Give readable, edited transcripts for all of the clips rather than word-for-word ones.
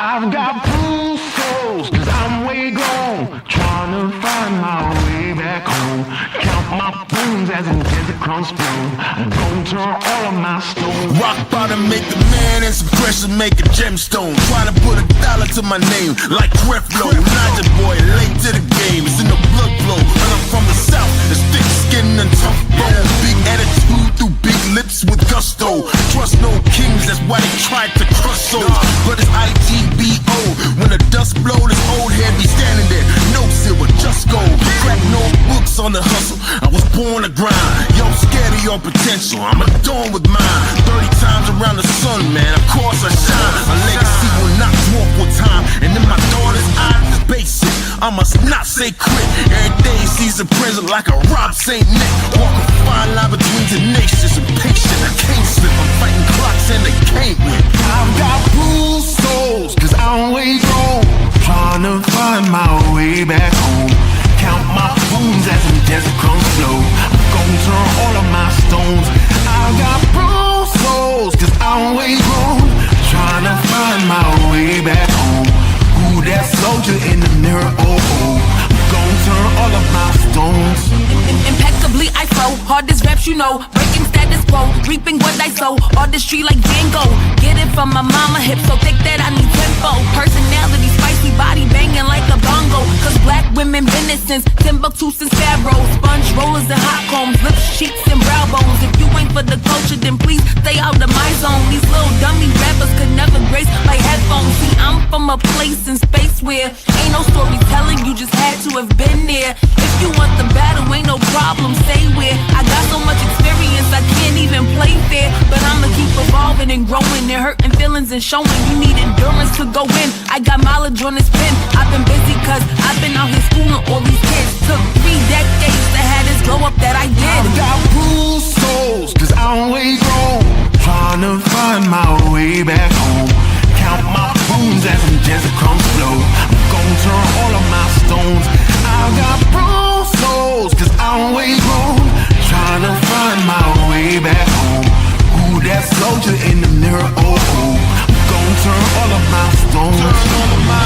I've got blue souls, cause I'm way gone, trying to find my way back home. Count my bones as in desert crumbs spoon. I'm gonna turn all of my stones. Rock bottom make the man and some pressure make a gemstone. Trying to put $1 to my name like Creflo. Naja boy, late to the game, it's in the blood flow. And I'm from the south, it's thick skin and tough bone. Big attitude through big lips with gusto. Trust no kings, that's why they tried to crush souls. But it's IGBO, when the dust blow, this old head be standing there. No silver, just gold. Crack no books on the hustle, I was born to grind. Yo, scared of your potential, I'm adorned with mine. 30 times around the sun, man, of course I shine. A legacy will not dwarf with time. And in my daughter's eyes, it's basic, I must not say quit. Every day sees a present like a Rob St. Nick. Walk a fine line between tenacious and patient. I can't slip, I'm fighting clocks and they can't win. I've got blue souls, cause I'm way gone, trying to find my way back home. Count my bones as in desert crumbs flow. I'm gonna turn all of my stones. I've got blue souls, cause I'm way gone, trying to find my way back home. Who that soldier in the mirror, oh oh. I'm gonna turn all of my stones. Impeccably I flow, hardest raps you know. Breaking status quo, reaping what I sow. Artistry like Django, get it from my mama, hip so thick that I need tempo. Personality spicy, body banging like a bongo. Cause black women been it since Timbuktu since Pharaoh. Sponge rollers and hot combs, lips, cheeks and brow bones. If you ain't for the culture then please stay out of my zone. These little dummy rappers could never grace my headphones. See I'm from a place in space where ain't no storytelling, you just had to have been there. If you want the battle, ain't no problem, say where. I got so much experience, I can't even play fair. But I'ma keep evolving and growing and hurting feelings and showing. You need endurance to go in, I got mileage on this pen. I've been busy cause I've been out here schooling all these kids. Took 3 decades to have this glow up that I did. I've got blue souls, cause I'm way gone, trying to find my way back home. Count my bones as in desert crumbs flow. I'm gonna turn all of my stones. I've got blue souls, cause I'm way gone, trying to find my way back home. Who that soldier in the mirror, oh oh. I'm gonna turn all of my stones. Turn all of my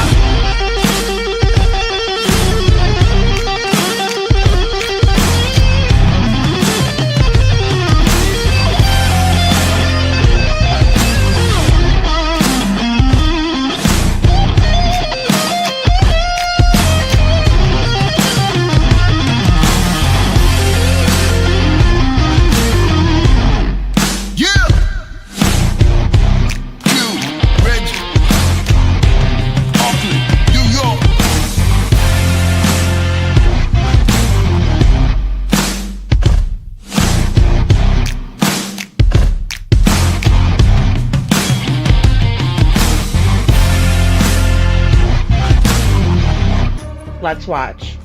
Let's watch.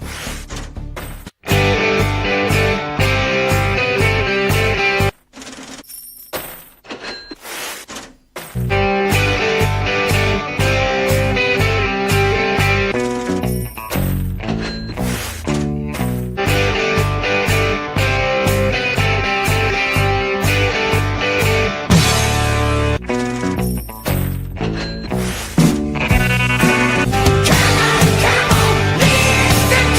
Come on, listen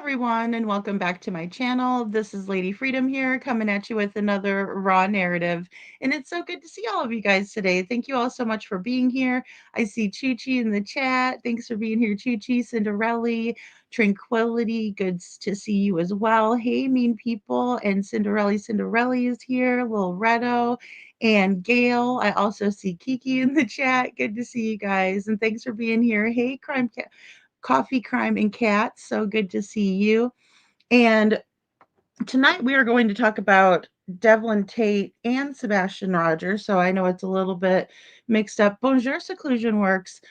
everyone, and welcome back to my channel. This is Lady Freedom here, coming at you with another raw narrative. And it's so good to see all of you guys today. Thank you all so much for being here. I see Chi in the chat. Thanks for being here, Chi, Cinderella, Tranquility. Good to see you as well. Hey, mean people. And Cinderella is here. Little Redo and Gail. I also see Kiki in the chat. Good to see you guys. And thanks for being here. Hey, Crime Cat. Coffee, Crime, and Cats. So good to see you. And tonight we are going to talk about Devlin Tait and Sebastian Rogers. So I know it's a little bit mixed up. Bonjour, Seclusion Works.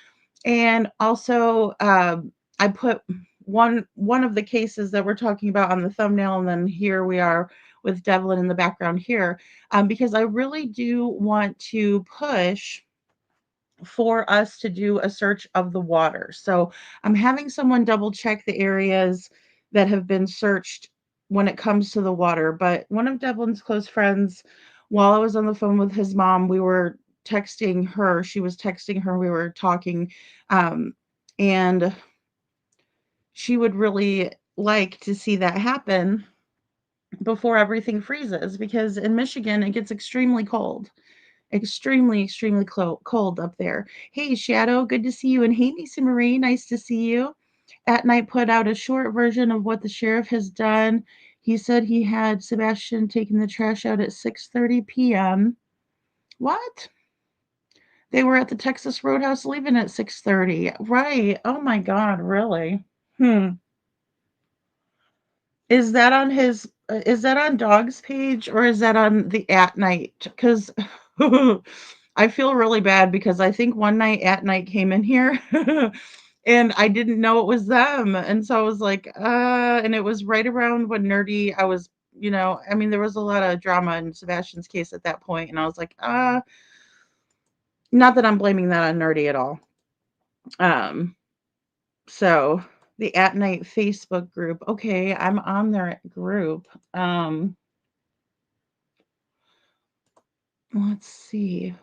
And also, I put one of the cases that we're talking about on the thumbnail, and then here we are with Devlin in the background here, because I really do want to push for us to do a search of the water. So I'm having someone double check the areas that have been searched when it comes to the water. But one of Devlin's close friends, while I was on the phone with his mom, we were texting her. She was texting her. We were talking. And she would really like to see that happen before everything freezes, because in Michigan, it gets extremely cold. Extremely cold up there. Hey, Shadow, good to see you. And hey, Nisa Marie, nice to see you. At Night put out a short version of what the sheriff has done. He said he had Sebastian taking the trash out at 6:30 p.m. What? They were at the Texas Roadhouse leaving at 6:30. Right. Oh my God, really? Hmm. Is that on his is that on Dog's page, or is that on the At Night? Because I feel really bad because I think one night At Night came in here and I didn't know it was them. And so I was like, and it was right around when Nerdy, I was, I mean, there was a lot of drama in Sebastian's case at that point, and I was like, not that I'm blaming that on Nerdy at all. Um, so the At Night Facebook group. Okay, I'm on their group. Let's see.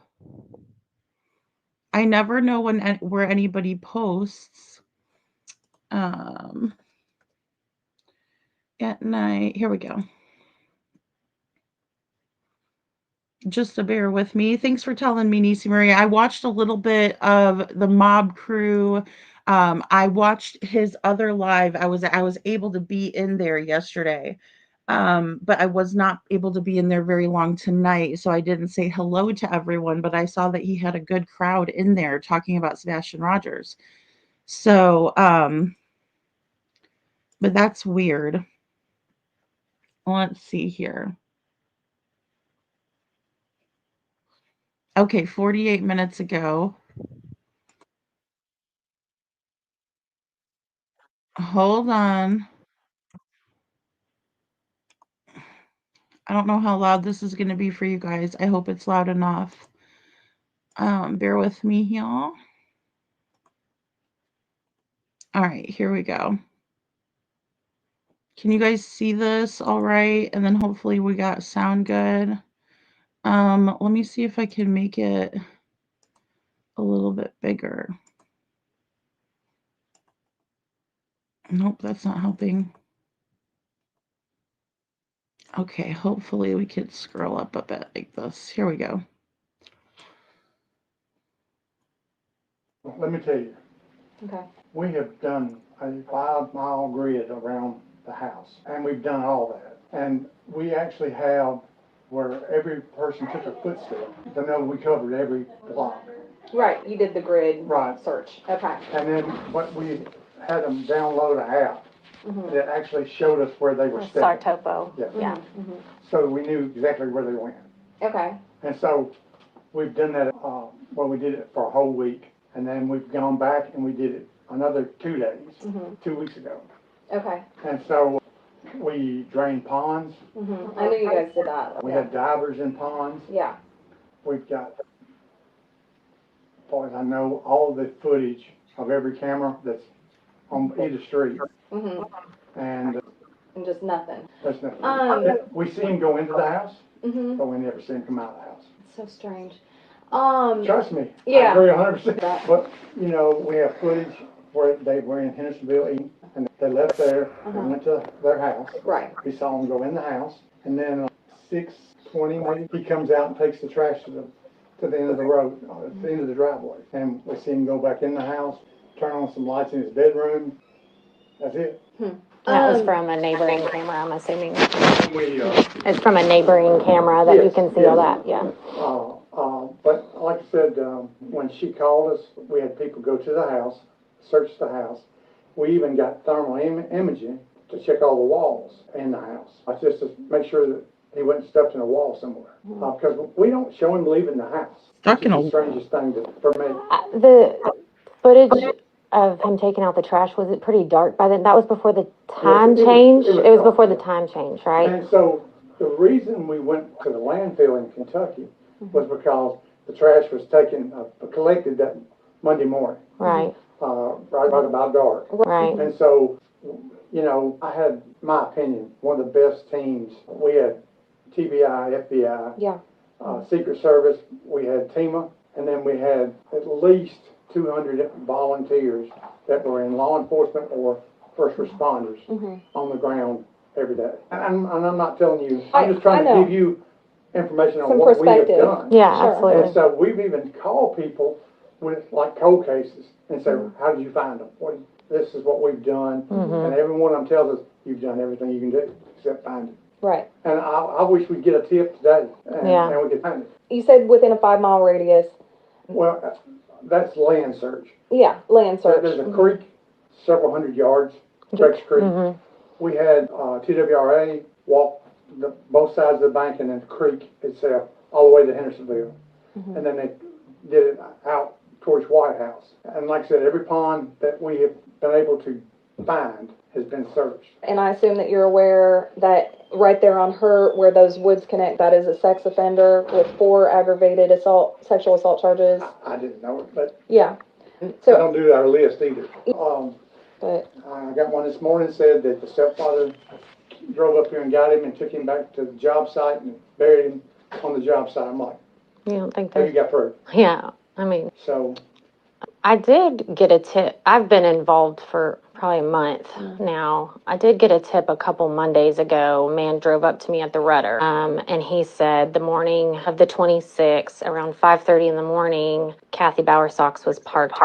I never know where anybody posts. At Night. Here we go. Just to bear with me. Thanks for telling me, Nisi Marie. I watched a little bit of the Mob Crew. I watched his other live. I was able to be in there yesterday. But I was not able to be in there very long tonight, so I didn't say hello to everyone, but I saw that he had a good crowd in there talking about Sebastian Rogers. So, but that's weird. Let's see here. Okay, 48 minutes ago. Hold on. I don't know how loud this is going to be for you guys. I hope it's loud enough. Bear with me, y'all. All right, here we go. Can you guys see this all right? And then hopefully we got sound good. Let me see if I can make it a little bit bigger. Nope, that's not helping. Okay, hopefully we could scroll up a bit like this. Here we go. Let me tell you, Okay. we have done a 5-mile grid around the house, and we've done all that. And we actually have where every person took a footstep to know we covered every block. Right, you did the grid Right. search. Okay. And then what we had them download an app that actually showed us where they were Star stepping. topo. Yeah. Yeah. So we knew exactly where they went. Okay. And so we've done that, well, we did it for a whole week, and then we've gone back and we did it another 2 days, 2 weeks ago. Okay. And so we drained ponds. I knew you guys did that. We had divers in ponds. Yeah. We've got, as far as I know, all the footage of every camera that's on either street. And And just nothing. there's nothing. We see them go into the house, but we never see them come out of the house. It's so strange. Trust me, Yeah. I agree 100%. But, we have footage where they were in Hendersonville eating. And they left there and went to their house. Right. We saw them go in the house, and then 6:20 maybe, he comes out and takes the trash to the end of the road, to the end of the driveway. And we see him go back in the house, turn on some lights in his bedroom. That's it. That was from a neighboring camera, I'm assuming. We, It's from a neighboring camera that you Yes, can see yes. all that, yeah. But like I said, when she called us, we had people go to the house, search the house. We even got thermal imaging to check all the walls in the house, just to make sure that he wasn't stuffed in a wall somewhere. Because we don't show him leaving the house. Stuck in a It's the strangest thing for me. The footage of him taking out the trash, was it pretty dark by then? That was before the time change? It was before the time change, right? And so the reason we went to the landfill in Kentucky was because the trash was collected that Monday morning, Right, right about dark. right. And so, I had, my opinion, one of the best teams. We had TBI, FBI, Yeah. Secret Service, we had TEMA, and then we had at least 200 volunteers that were in law enforcement or first responders on the ground every day. And I'm not telling you, I'm just trying I know. to give you information on Some what we have perspective. done. Yeah, Sure. absolutely. And so we've even called people with like cold cases and say, how did you find them? This is what we've done. And every one of them tells us, you've done everything you can do except find it. Right. And I wish we'd get a tip today and we could find it. You said within a 5-mile radius. Well, that's land search. Yeah, land search. There's a creek, several hundred yards, Rex Creek. We had TWRA walk both sides of the bank and then the creek itself all the way to Hendersonville. And then they did it out towards White House. And like I said, every pond that we have been able to find has been searched. And I assume that you're aware that right there on her, where those woods connect, that is a sex offender with 4 aggravated sexual assault charges. I didn't know it, but Yeah. I So, don't do our list either. but I got one this morning that said that the stepfather drove up here and got him and took him back to the job site and buried him on the job site. I'm like, You don't think oh, you there's, got proof. yeah, I mean, So, I did get a tip. I've been involved for probably a month now. I did get a tip a couple Mondays ago. A man drove up to me at the rudder, and he said the morning of the 26th, around 5:30 in the morning, Kathy Bowersox was parked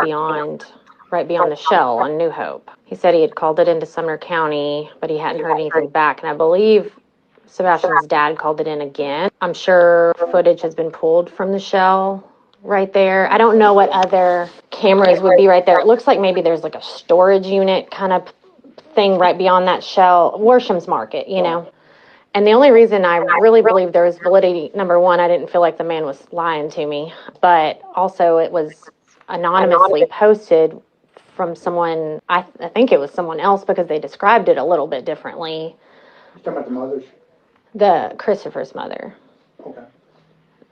right beyond the Shell on New Hope. He said he had called it into Sumner County, but he hadn't heard anything back, and I believe Sebastian's dad called it in again. I'm sure footage has been pulled from the Shell right there. I don't know what other cameras would be right there. It looks like maybe there's like a storage unit kind of thing right beyond that Shell, Worsham's Market, And the only reason I really believe there was validity, number one, I didn't feel like the man was lying to me, but also it was anonymously posted from someone, I think it was someone else because they described it a little bit differently. you talking about the mothers? The Christopher's mother, Okay.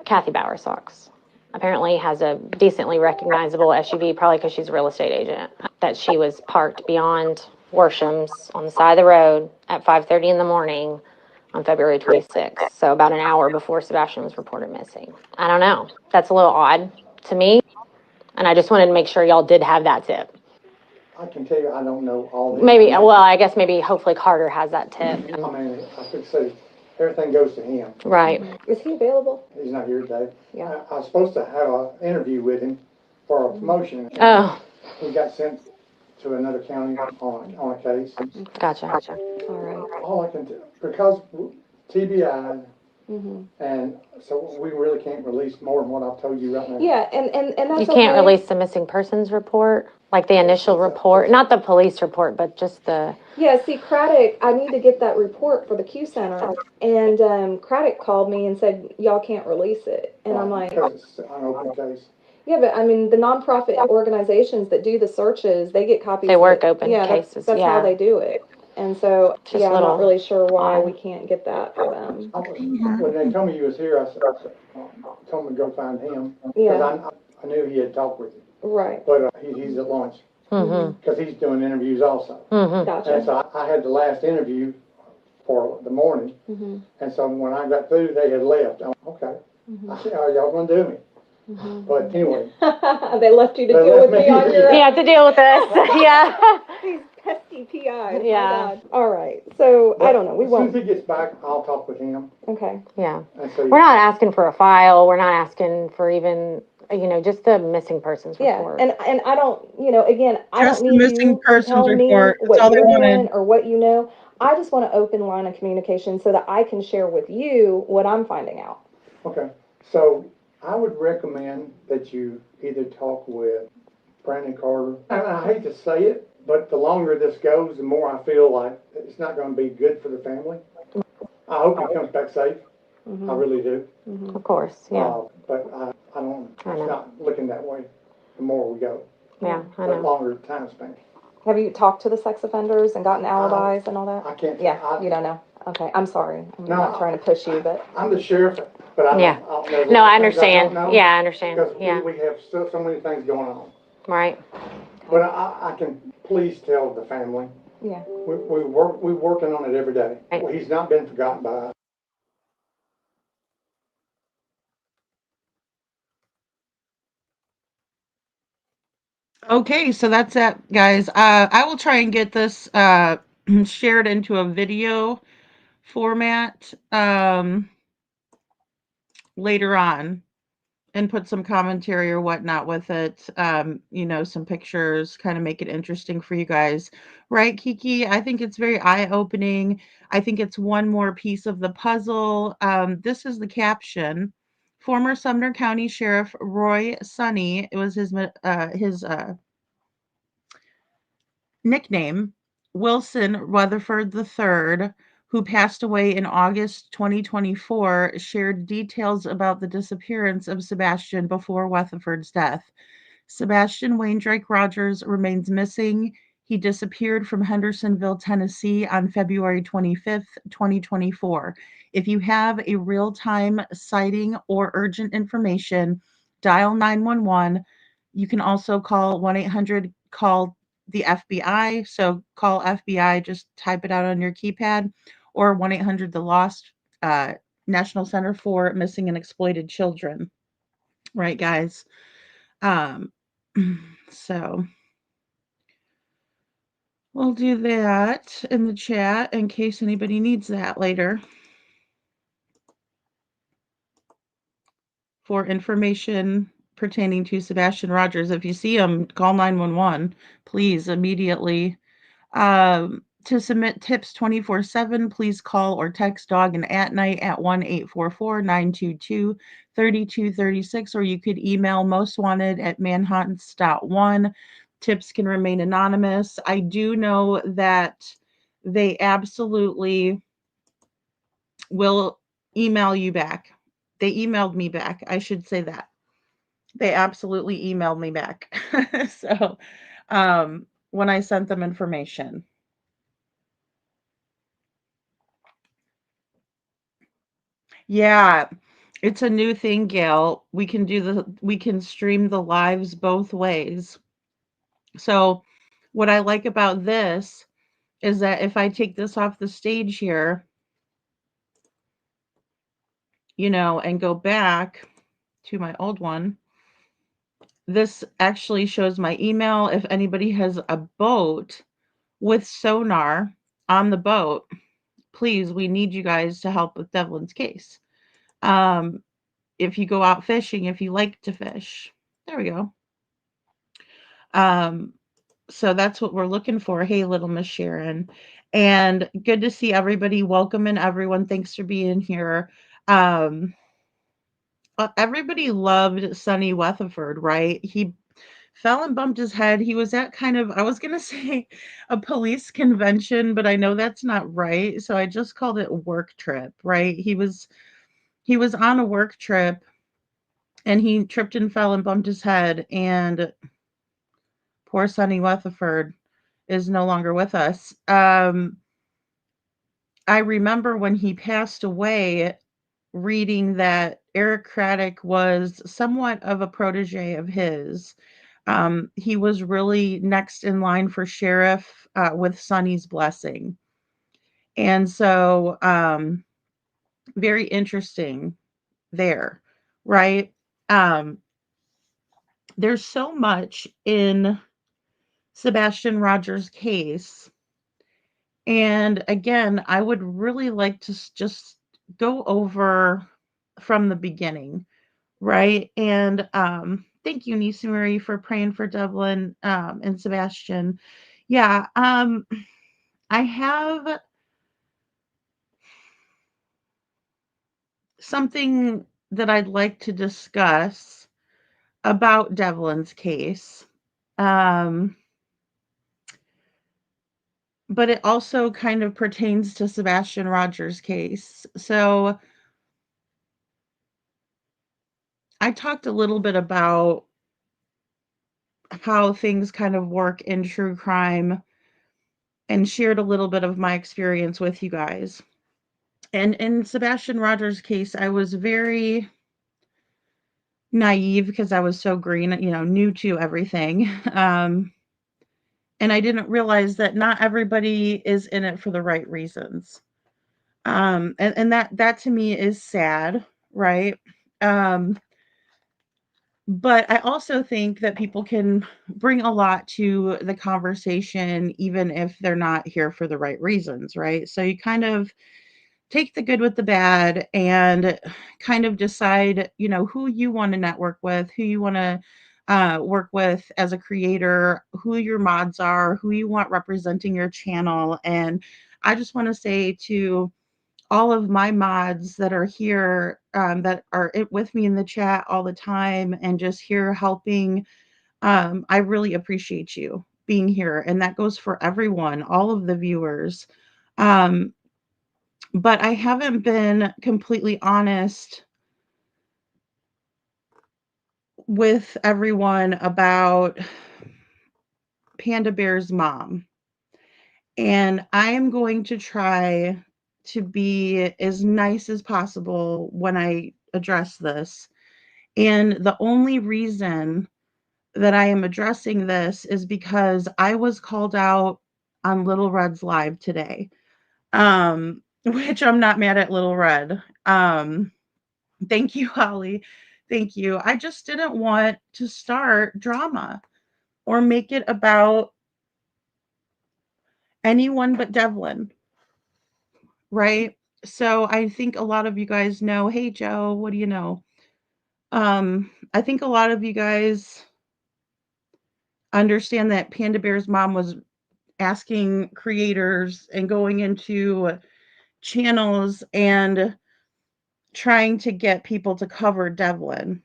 Kathy Bowersox, apparently has a decently recognizable SUV, probably because she's a real estate agent, that she was parked beyond Worsham's on the side of the road at 5:30 in the morning on February 26th, so about an hour before Sebastian was reported missing. I don't know. That's a little odd to me, and I just wanted to make sure y'all did have that tip. I can tell you, I don't know all the Maybe, information. well, I guess maybe hopefully Carter has that tip. I mean, I could say everything goes to him. Right. is he available? He's not here today. Yeah. I was supposed to have an interview with him for a promotion. Oh, He got sent to another county on a case. gotcha. All right. All I can do, because TBI, and so we really can't release more than what I've told you right now. Yeah, and that's You can't okay. release the missing persons report, like the initial report, not the police report, but just the, Yeah, see, Craddock, I need to get that report for the Q Center, and Craddock called me and said, y'all can't release it, and I'm like, Because it's an open case. yeah, but I mean, the nonprofit organizations that do the searches, they get copies. They of work it. open Yeah, cases, that's yeah. how they do it, and so, Just yeah, I'm little not really sure why odd. we can't get that for them. When they told me you was here, I said, told me to go find him. Yeah. Because I knew he had talked with you. Right, But he's at lunch. Because he's doing interviews also. And gotcha. so I had the last interview for the morning. And so when I got through, they had left. I'm like, okay. I said, are y'all gonna do me? But anyway, They left you to They deal left with me me. on your. you have to deal with this, yeah. These pesky PI. Yeah. All right. So I don't know. We As soon won't. as he gets back, I'll talk with him Okay. Yeah. and see. We're not asking for a file. We're not asking for even, just the missing persons Yeah, report. and I don't, again, I Just don't the need missing you to persons tell me report. That's what all they you're wanted. doing or what you know. I just want an open line of communication so that I can share with you what I'm finding out. Okay, so I would recommend that you either talk with Brandon Carter. And I hate to say it, but the longer this goes, the more I feel like it's not gonna be good for the family. I hope he comes back safe. I really do. Of course, yeah. But I don't, I it's know. not looking that way the more we go. Yeah, I The know. longer the time span. Have you talked to the sex offenders and gotten alibis and all that? I can't. Yeah, you don't know. Okay, I'm sorry. I'm No, not trying to push you, but I'm the sheriff, but I Yeah. don't know. No, I things understand. don't know Yeah, I understand. Because Yeah. we have so many things going on. Right. But I can please tell the family, yeah. we're working on it every day. Right. Well, he's not been forgotten by us. Okay, so that's it, guys. I will try and get this shared into a video format later on and put some commentary or whatnot with it. Some pictures, kind of make it interesting for you guys. Right, Kiki? I think it's very eye-opening. I think it's one more piece of the puzzle. This is the caption. Former Sumner County Sheriff Roy Sonny, it was his nickname, Wilson Rutherford III, who passed away in August 2024, shared details about the disappearance of Sebastian before Rutherford's death. Sebastian Waindrake Rogers remains missing. He disappeared from Hendersonville, Tennessee on February 25th, 2024. If you have a real time sighting or urgent information, dial 911. You can also call 1 800 call the FBI. So call FBI, just type it out on your keypad, or 1 800 The Lost, uh, National Center for Missing and Exploited Children. Right, guys? Um, so we'll do that in the chat in case anybody needs that later for information pertaining to Sebastian Rogers. If you see him, call 911, please, immediately. To submit tips 24/7, please call or text Dog and At Night at 1-844-922-3236, or you could email mostwanted at manhunts.one. Tips can remain anonymous. I do know that they absolutely will email you back. They emailed me back. I should say that. They absolutely emailed me back. So, when I sent them information. Yeah, it's a new thing, Gail. We can stream the lives both ways. So what I like about this is that if I take this off the stage here, and go back to my old one, this actually shows my email. If anybody has a boat with sonar on the boat, please, we need you guys to help with Devlin's case. If you go out fishing, if you like to fish, there we go. Um, so that's what we're looking for. Hey, little Miss Sharon. And good to see everybody. Welcome in, everyone. Thanks for being here. Everybody loved Sonny Weatherford, right? He fell and bumped his head. He was at kind of, I was going to say a police convention, but I know that's not right. So I just called it work trip, right? He was on a work trip and he tripped and fell and bumped his head, and poor Sonny Weatherford is no longer with us. I remember when he passed away reading that Eric Craddock was somewhat of a protege of his. He was really next in line for sheriff with Sonny's blessing. And so, very interesting there, right? Um, there's so much in Sebastian Rogers' case And again, I would really like to just go over from the beginning, right? And thank you, Nisa Marie, for praying for Devlin and Sebastian. Yeah, I have something that I'd like to discuss about Devlin's case. Um, but it also kind of pertains to Sebastian Rogers' case. So I talked a little bit about how things kind of work in true crime and shared a little bit of my experience with you guys. And in Sebastian Rogers' case, I was very naive because I was so green, new to everything. And I didn't realize that not everybody is in it for the right reasons. And that to me is sad, right? Um, but I also think that people can bring a lot to the conversation, even if they're not here for the right reasons, right? So you kind of take the good with the bad and kind of decide, who you want to network with, who you want to work with as a creator, who your mods are, who you want representing your channel. And I just want to say to all of my mods that are here, that are with me in the chat all the time and just here helping, I really appreciate you being here. And that goes for everyone, all of the viewers. Um, but I haven't been completely honest with everyone about Panda Bear's mom. And I am going to try to be as nice as possible when I address this. And the only reason that I am addressing this is because I was called out on Little Red's live today. Which I'm not mad at Little Red. Thank you, Holly. Thank you. I just didn't want to start drama or make it about anyone but Devlin, right? So I think a lot of you guys know, hey Joe, what do you know? I think a lot of you guys understand that Panda Bear's mom was asking creators and going into channels and trying to get people to cover Devlin.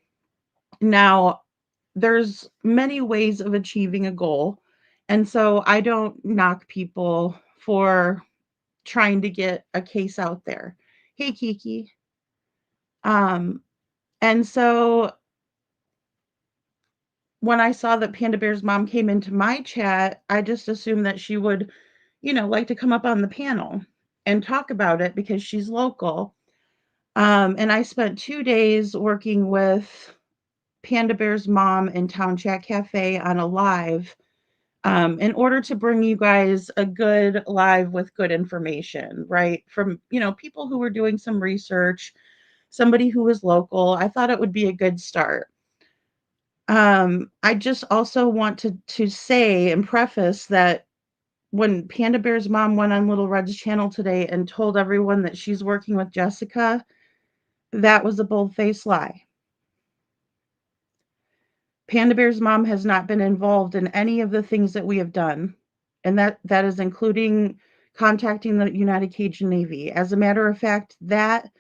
Now, there's many ways of achieving a goal. And so I don't knock people for trying to get a case out there. Hey, Kiki. Um, and so when I saw that Panda Bear's mom came into my chat, I just assumed that she would, like to come up on the panel and talk about it because she's local. And I spent 2 days working with Panda Bear's mom in Town Chat Cafe on a live, in order to bring you guys a good live with good information, right? From, people who were doing some research, somebody who was local. I thought it would be a good start. I just also want to say and preface that when Panda Bear's mom went on Little Red's channel today and told everyone that she's working with Jessica, that was a bold-faced lie. Panda Bear's mom has not been involved in any of the things that we have done, and that is including contacting the United Cajun Navy. As a matter of fact, that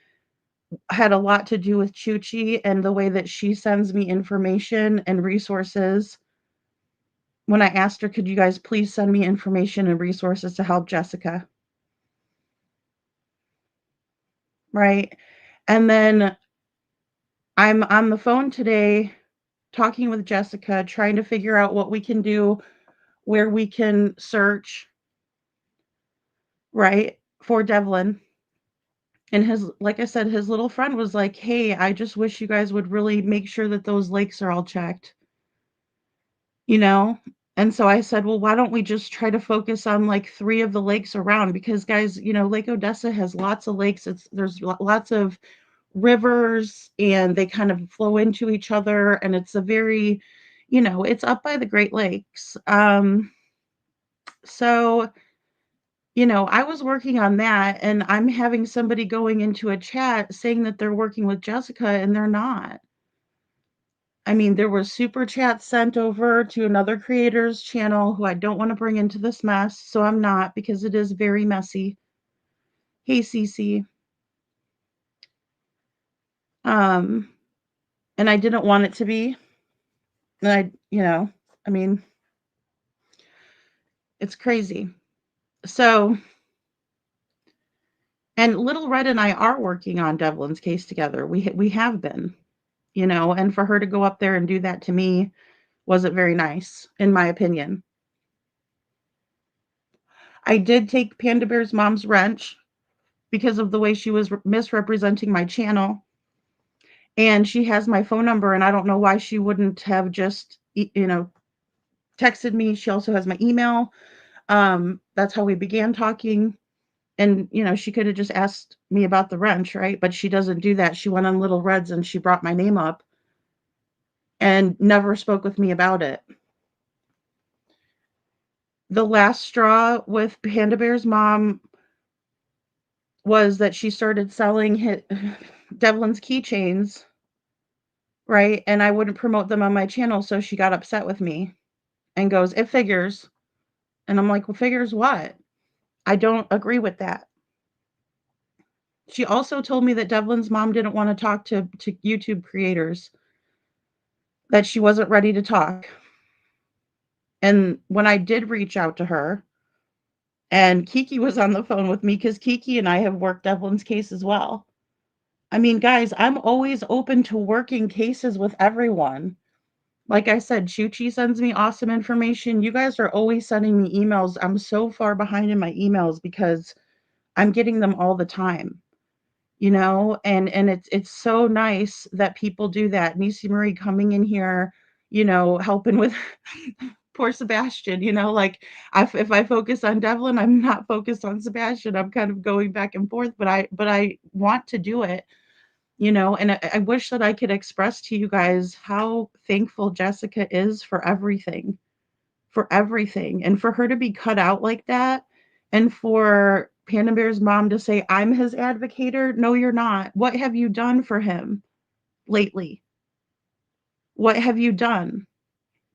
had a lot to do with Chuchi and the way that she sends me information and resources. When I asked her, could you guys please send me information and resources to help Jessica? Right? And then I'm on the phone today talking with Jessica, trying to figure out what we can do, where we can search, right, for Devlin. And like I said, his little friend was like, hey, I just wish you guys would really make sure that those lakes are all checked, you know? And so I said, well, why don't we just try to focus on like 3 of the lakes around? Because guys, Lake Odessa has lots of lakes. There's lots of rivers and they kind of flow into each other. And it's a very, it's up by the Great Lakes. So I was working on that, and I'm having somebody going into a chat saying that they're working with Jessica, and they're not. I mean, there were super chats sent over to another creator's channel who I don't want to bring into this mess, so I'm not, because it is very messy. Hey, Cece. And I didn't want it to be. And I mean, it's crazy. So, and Little Red and I are working on Devlin's case together. We have been, and for her to go up there and do that to me wasn't very nice, in my opinion. I did take Panda Bear's mom's wrench because of the way she was misrepresenting my channel. And she has my phone number, and I don't know why she wouldn't have just, texted me. She also has my email. That's how we began talking. And, she could have just asked me about the wrench, right? But she doesn't do that. She went on Little Reds and she brought my name up and never spoke with me about it. The last straw with Panda Bear's mom was that she started selling Devlin's keychains, right? And I wouldn't promote them on my channel, so she got upset with me and goes, "It figures." And I'm like, "Well, figures what? I don't agree with that." She also told me that Devlin's mom didn't want to talk to YouTube creators, that she wasn't ready to talk. And when I did reach out to her, and Kiki was on the phone with me, because Kiki and I have worked Devlin's case as well. I mean, guys, I'm always open to working cases with everyone. Like I said, Chuchi sends me awesome information. You guys are always sending me emails. I'm so far behind in my emails because I'm getting them all the time. And it's so nice that people do that. Nisi Marie coming in here, helping with poor Sebastian, like if I focus on Devlin, I'm not focused on Sebastian. I'm kind of going back and forth, but I want to do it, and I wish that I could express to you guys how thankful Jessica is for everything, and for her to be cut out like that, and for Panda Bear's mom to say, "I'm his advocator." No, you're not. What have you done for him lately? What have you done?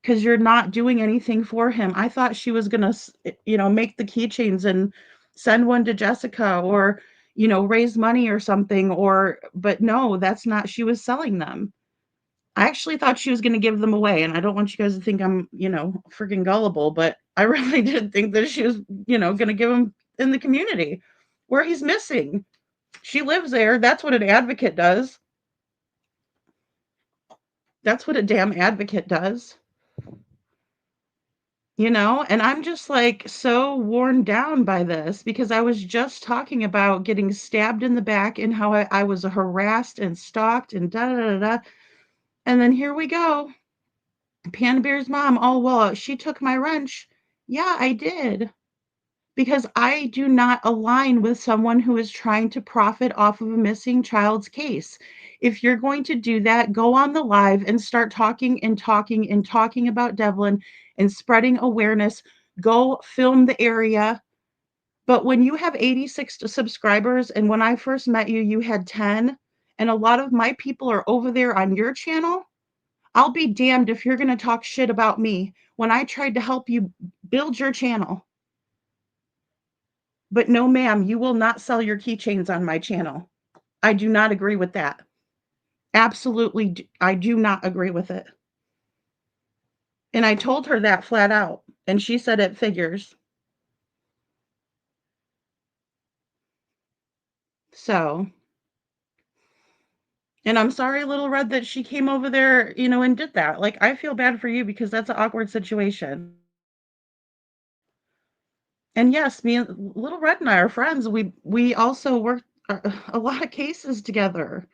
Because you're not doing anything for him. I thought she was gonna, make the keychains and send one to Jessica, or raise money or something, but no, that's not. She was selling them. I actually thought she was gonna give them away, and I don't want you guys to think I'm, freaking gullible, but I really did think that she was, gonna give them in the community where he's missing. She lives there. That's what an advocate does. That's what a damn advocate does. And I'm just like so worn down by this, because I was just talking about getting stabbed in the back and how I was harassed and stalked and da da da da. And then here we go. Panda Bear's mom, "Oh, well, she took my wrench." Yeah, I did. Because I do not align with someone who is trying to profit off of a missing child's case. If you're going to do that, go on the live and start talking and talking and talking about Devlin and spreading awareness. Go film the area. But when you have 86 subscribers, and when I first met you, you had 10, and a lot of my people are over there on your channel, I'll be damned if you're going to talk shit about me when I tried to help you build your channel. But no, ma'am, you will not sell your keychains on my channel. I do not agree with that. Absolutely, I do not agree with it. And I told her that flat out, and she said it figures. So, and I'm sorry, Little Red, that she came over there, and did that. Like, I feel bad for you, because that's an awkward situation. And yes, me and Little Red and I are friends. We also worked a lot of cases together.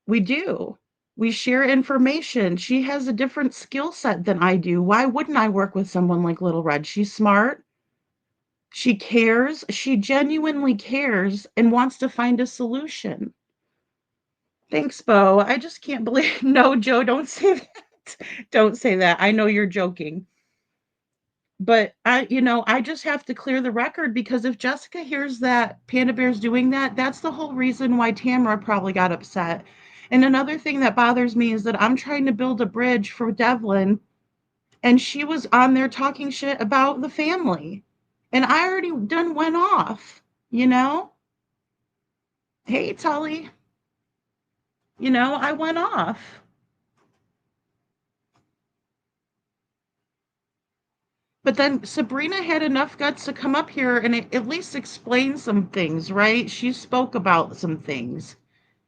We do. We share information. She has a different skill set than I do. Why wouldn't I work with someone like Little Red? She's smart. She cares. She genuinely cares and wants to find a solution. Thanks, Bo. I just can't believe. No, Joe, don't say that. Don't say that. I know you're joking. But I just have to clear the record, because if Jessica hears that Panda Bear's doing that, that's the whole reason why Tamara probably got upset. And another thing that bothers me is that I'm trying to build a bridge for Devlin, and she was on there talking shit about the family. And I already done went off, you know? Hey, Tully, I went off. But then Sabrina had enough guts to come up here and at least explain some things, right? She spoke about some things.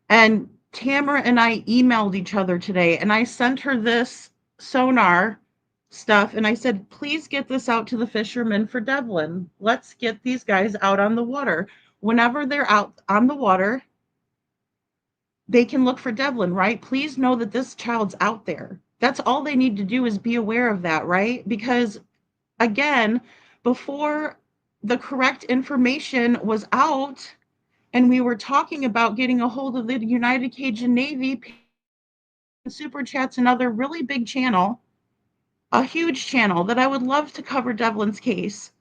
And Tamara and I emailed each other today, and I sent her this sonar stuff, and I said, please get this out to the fishermen for Devlin. Let's get these guys out on the water. Whenever they're out on the water, they can look for Devlin, right? Please know that this child's out there. That's all they need to do, is be aware of that, right? Because again, before the correct information was out and we were talking about getting a hold of the United Cajun Navy, Super Chats, another really big channel, a huge channel that I would love to cover Devlin's case.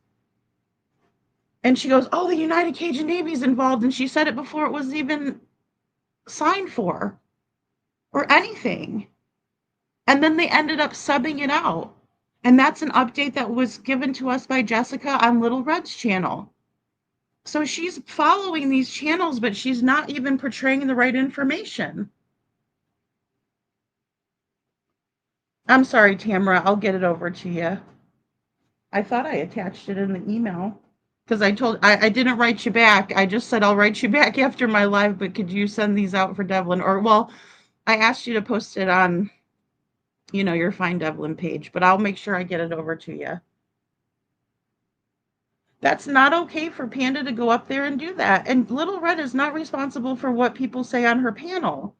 And she goes, oh, the United Cajun Navy's involved. And she said it before it was even signed for or anything. And then they ended up subbing it out. And that's an update that was given to us by Jessica on Little Red's channel. So she's following these channels, but she's not even portraying the right information. I'm sorry, Tamara. I'll get it over to you. I thought I attached it in the email, because I didn't write you back. I just said I'll write you back after my live, but could you send these out for Devlin? Or, well, I asked you to post it on, your Find Devlin page, but I'll make sure I get it over to you. That's not okay for Panda to go up there and do that. And Little Red is not responsible for what people say on her panel.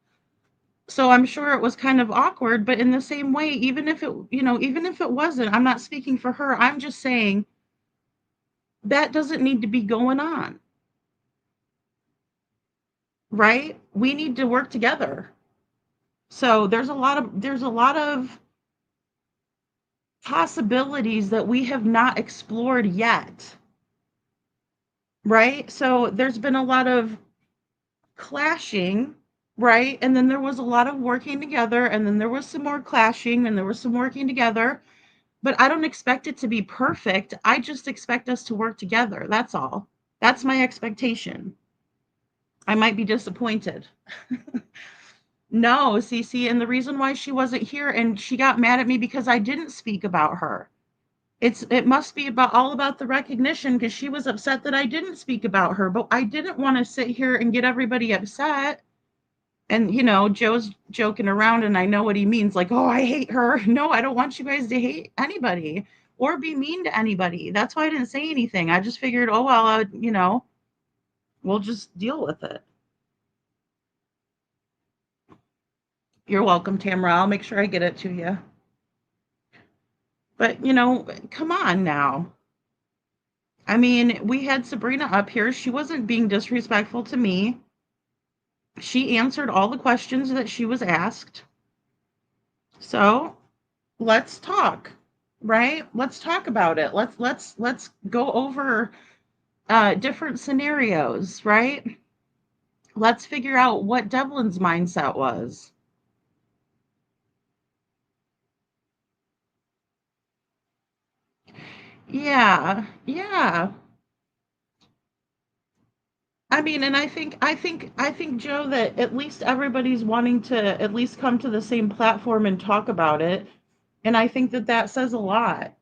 So I'm sure it was kind of awkward, but in the same way, even if it wasn't, I'm not speaking for her. I'm just saying that doesn't need to be going on. Right? We need to work together. So there's a lot of possibilities that we have not explored yet. Right? So there's been a lot of clashing, right? And then there was a lot of working together, and then there was some more clashing, and there was some working together. But I don't expect it to be perfect. I just expect us to work together. That's all. That's my expectation. I might be disappointed. No, Cece, and the reason why she wasn't here and she got mad at me because I didn't speak about her. It must be all about the recognition, because she was upset that I didn't speak about her, but I didn't want to sit here and get everybody upset. And Joe's joking around, and I know what he means, like, oh, I hate her. No, I don't want you guys to hate anybody or be mean to anybody. That's why I didn't say anything. I just figured, oh well, we'll just deal with it. You're welcome, Tamara. I'll make sure I get it to you. But, come on now. I mean, we had Sabrina up here. She wasn't being disrespectful to me. She answered all the questions that she was asked. So let's talk, right? Let's talk about it. Let's go over different scenarios, right? Let's figure out what Devlin's mindset was. Yeah. I mean, and I think, Joe, that at least everybody's wanting to at least come to the same platform and talk about it, and I think that says a lot.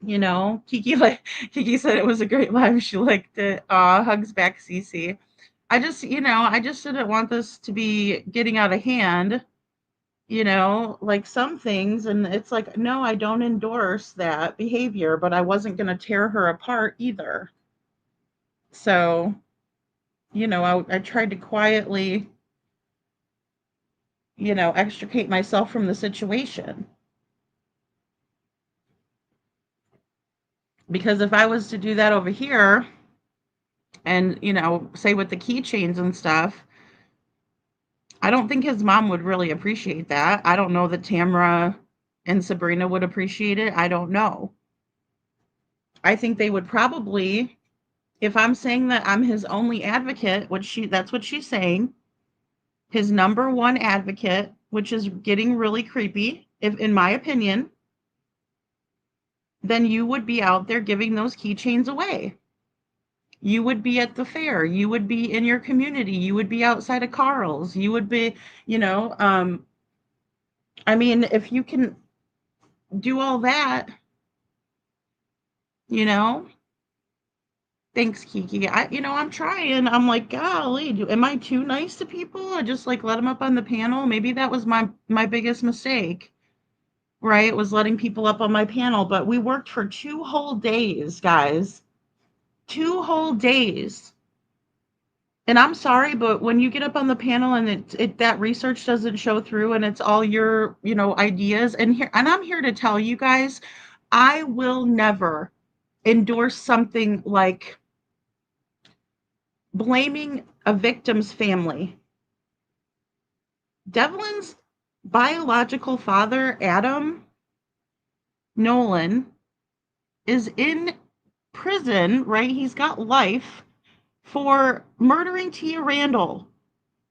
Kiki said it was a great live. She liked it. Hugs back, Cece. I just didn't want this to be getting out of hand. Like some things, and it's like, no, I don't endorse that behavior, but I wasn't going to tear her apart either. So, I tried to quietly, extricate myself from the situation. Because if I was to do that over here and, say with the keychains and stuff, I don't think his mom would really appreciate that. I don't know that Tamara and Sabrina would appreciate it. I don't know. I think they would probably, if I'm saying that I'm his only advocate, that's what she's saying, his number one advocate, which is getting really creepy, if in my opinion, then you would be out there giving those keychains away. You would be at the fair, you would be in your community, you would be outside of Carl's, you would be, you know, I mean, if you can do all that, you know, thanks, Kiki. I'm trying. I'm like, golly, am I too nice to people? I just like let them up on the panel. Maybe that was my biggest mistake, right? Was letting people up on my panel. But we worked for 2 whole days, guys. 2 whole days. And I'm sorry, but when you get up on the panel and it that research doesn't show through and it's all your, ideas, and I'm here to tell you guys, I will never endorse something like blaming a victim's family. Devlin's biological father, Adam Nolan, is in prison, right? He's got life for murdering Tia Randall.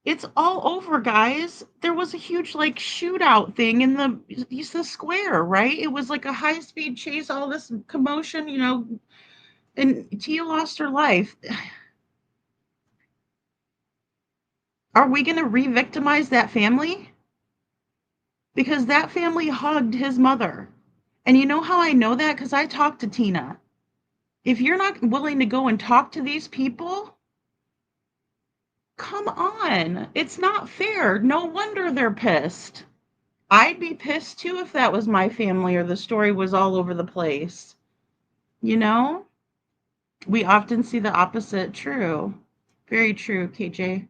It's all over, guys. There was a huge like shootout thing in the square, right? It was like a high-speed chase, all this commotion, and Tia lost her life. Are we going to re-victimize that family? Because that family hugged his mother. And you know how I know that? Because I talked to Tina. If you're not willing to go and talk to these people, come on. It's not fair. No wonder they're pissed. I'd be pissed too if that was my family or the story was all over the place. You know? We often see the opposite. True. Very true, KJ.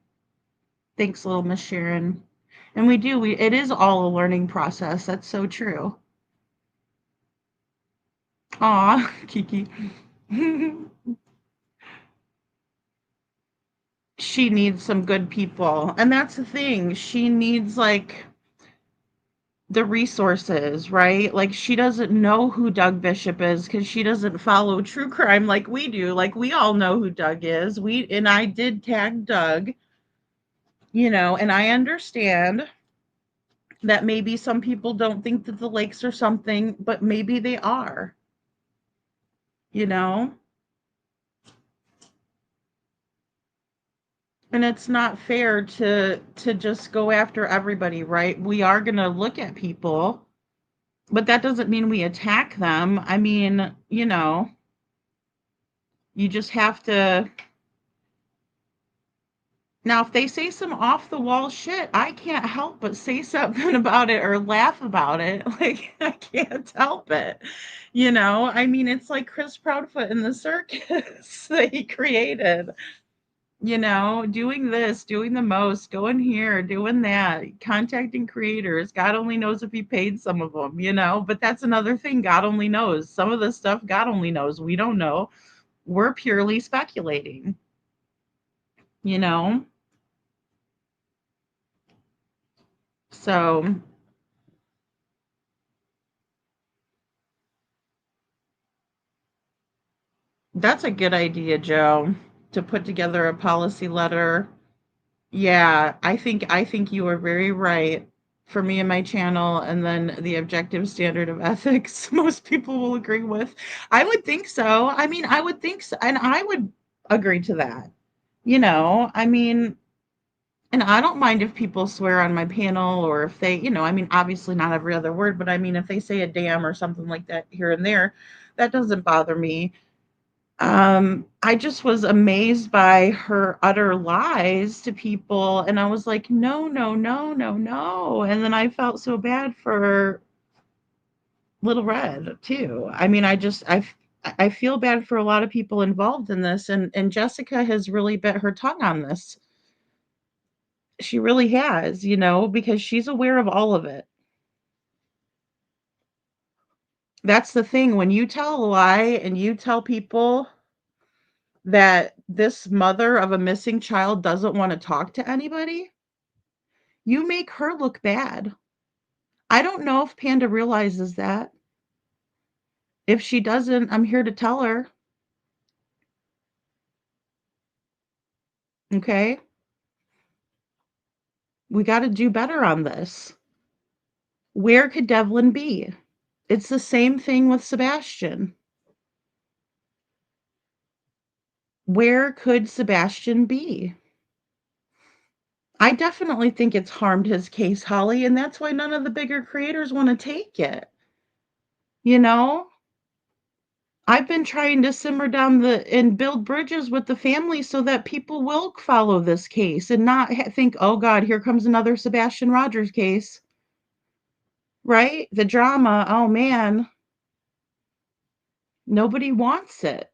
Thanks, little Miss Sharon. And we do. It is all a learning process. That's so true. Aw, Kiki. She needs some good people. And that's the thing. She needs like the resources, right? Like she doesn't know who Doug Bishop is because she doesn't follow true crime like we do. Like we all know who Doug is. And I did tag Doug, and I understand that maybe some people don't think that the lakes are something, but maybe they are, you know? And it's not fair to just go after everybody, right? We are going to look at people, but that doesn't mean we attack them. I mean, you just have to. Now, if they say some off the wall shit, I can't help but say something about it or laugh about it. Like, I can't help it. I mean, it's like Chris Proudfoot in the circus that he created. Doing this, doing the most, going here, doing that, contacting creators. God only knows if he paid some of them, but that's another thing. God only knows. Some of the stuff God only knows. We don't know. We're purely speculating, you know? So that's a good idea, Joe, to put together a policy letter. Yeah, I think you are very right. For me and my channel, and then the objective standard of ethics, most people will agree with. I would think so. I mean, I would think so, and I would agree to that. I mean, and I don't mind if people swear on my panel or if they, I mean, obviously not every other word, but I mean, if they say a damn or something like that here and there, that doesn't bother me. I just was amazed by her utter lies to people, and I was like, "No, no, no, no, no." And then I felt so bad for Little Red too. I mean, I feel bad for a lot of people involved in this, and Jessica has really bit her tongue on this. She really has, because she's aware of all of it. That's the thing. When you tell a lie and you tell people that this mother of a missing child doesn't want to talk to anybody, you make her look bad. I don't know if Panda realizes that. If she doesn't, I'm here to tell her. Okay? We got to do better on this. Where could Devlin be? It's the same thing with Sebastian. Where could Sebastian be? I definitely think it's harmed his case, Holly, and that's why none of the bigger creators want to take it. You know? I've been trying to simmer down and build bridges with the family so that people will follow this case and not think, oh God, here comes another Sebastian Rogers case. Right? The drama. Oh man. Nobody wants it.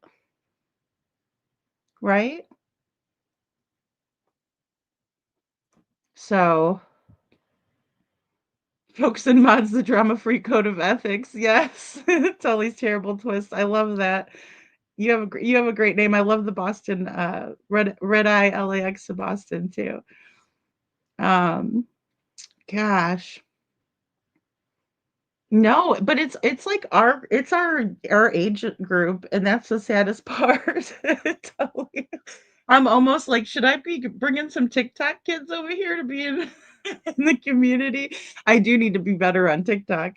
Right? So, folks and mods, the drama-free code of ethics. Yes. Tully's terrible twist. I love that. You have a great name. I love the Boston Red Eye LAX to Boston too. Um gosh. No, but it's like our age group, and that's the saddest part. Totally. I'm almost like, should I be bringing some TikTok kids over here to be in, in the community? I do need to be better on TikTok.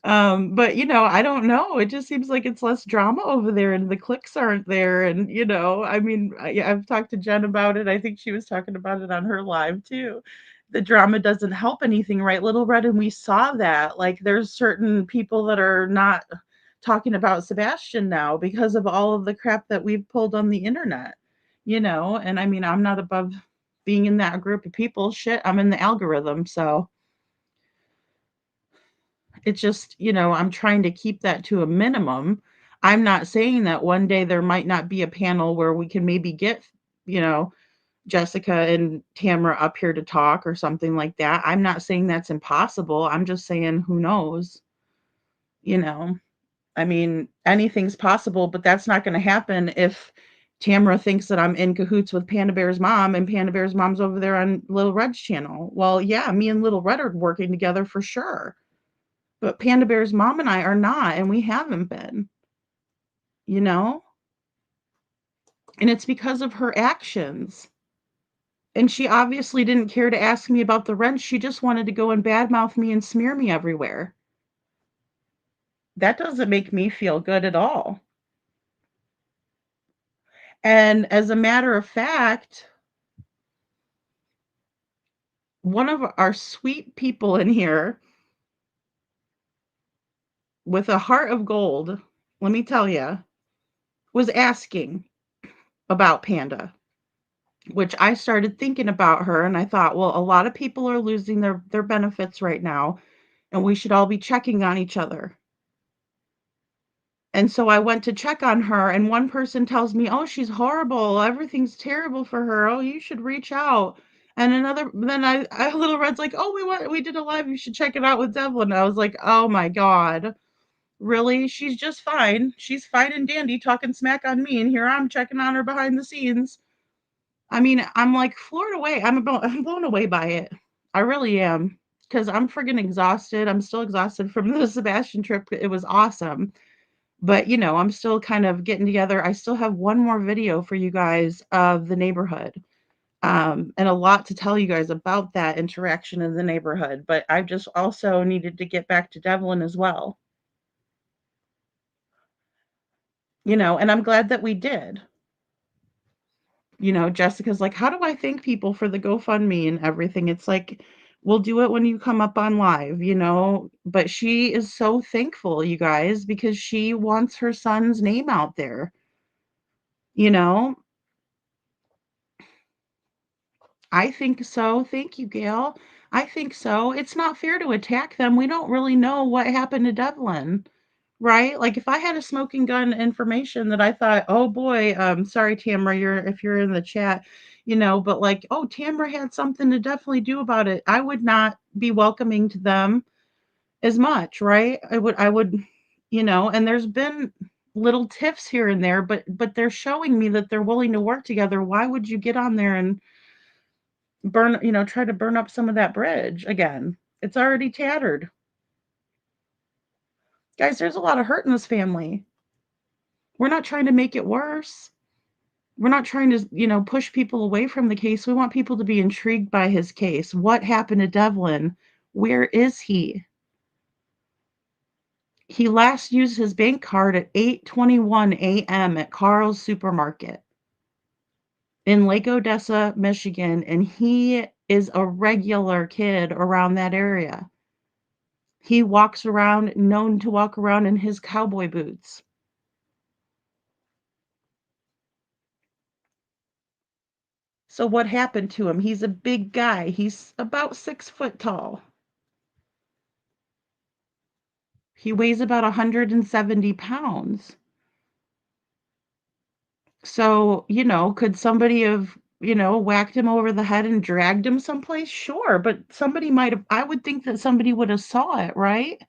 But I don't know. It just seems like it's less drama over there, and the clicks aren't there. And I mean, I've talked to Jen about it. I think she was talking about it on her live too. The drama doesn't help anything, right? Little Red, and we saw that. Like, there's certain people that are not talking about Sebastian now because of all of the crap that we've pulled on the internet. And I mean, I'm not above being in that group of people. Shit, I'm in the algorithm, so it's just, I'm trying to keep that to a minimum. I'm not saying that one day there might not be a panel where we can maybe get, you know, Jessica and Tamara up here to talk or something like that. I'm not saying that's impossible. I'm just saying, who knows? You know, I mean, anything's possible, but that's not going to happen if Tamara thinks that I'm in cahoots with Panda Bear's mom and Panda Bear's mom's over there on Little Red's channel. Well, yeah, me and Little Red are working together for sure. But Panda Bear's mom and I are not, and we haven't been, you know? And it's because of her actions. And she obviously didn't care to ask me about the rent. She just wanted to go and badmouth me and smear me everywhere. That doesn't make me feel good at all. And as a matter of fact, one of our sweet people in here with a heart of gold, let me tell you, was asking about Panda, which I started thinking about her, and I thought, well, a lot of people are losing their benefits right now, and we should all be checking on each other. And so I went to check on her, and one person tells me, "Oh, she's horrible. Everything's terrible for her. Oh, you should reach out." And another, then Little Red's like, "Oh, we did a live. You should check it out with Devlin." I was like, "Oh my God, really? She's just fine. She's fine and dandy talking smack on me, and here I'm checking on her behind the scenes." I mean, I'm like floored away. I'm blown away by it. I really am, because I'm friggin' exhausted. I'm still exhausted from the Sebastian trip. It was awesome. But, I'm still kind of getting together. I still have one more video for you guys of the neighborhood. And a lot to tell you guys about that interaction in the neighborhood. But I just also needed to get back to Devlin as well. And I'm glad that we did. Jessica's like, "How do I thank people for the GoFundMe and everything?" It's like, we'll do it when you come up on live. But she is so thankful, you guys, because she wants her son's name out there. You know, I think so. Thank you, Gail. I think so. It's not fair to attack them. We don't really know what happened to Devlin, right? Like, if I had a smoking gun information that I thought, oh boy, sorry, Tamara, if you're in the chat, but like, oh, Tamara had something to definitely do about it, I would not be welcoming to them as much, right? And there's been little tiffs here and there, but they're showing me that they're willing to work together. Why would you get on there and try to burn up some of that bridge again? It's already tattered. Guys, there's a lot of hurt in this family. We're not trying to make it worse. We're not trying to, push people away from the case. We want people to be intrigued by his case. What happened to Devlin? Where is he? He last used his bank card at 8:21 a.m. at Carl's Supermarket in Lake Odessa, Michigan, and he is a regular kid around that area. He walks around, known to walk around in his cowboy boots. So what happened to him? He's a big guy. He's about 6 foot tall. He weighs about 170 pounds. So, could somebody have, whacked him over the head and dragged him someplace? Sure, but somebody might have, I would think that somebody would have saw it, right?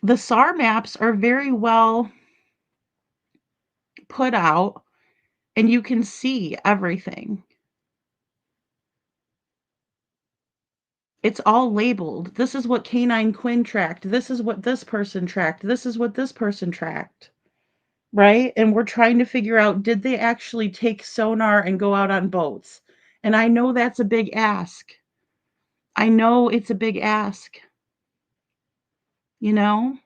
The SAR maps are very well put out and you can see everything. It's all labeled. This is what Canine Quinn tracked. This is what this person tracked. This is what this person tracked. Right? And we're trying to figure out, did they actually take sonar and go out on boats? And I know that's a big ask. I know it's a big ask. You know?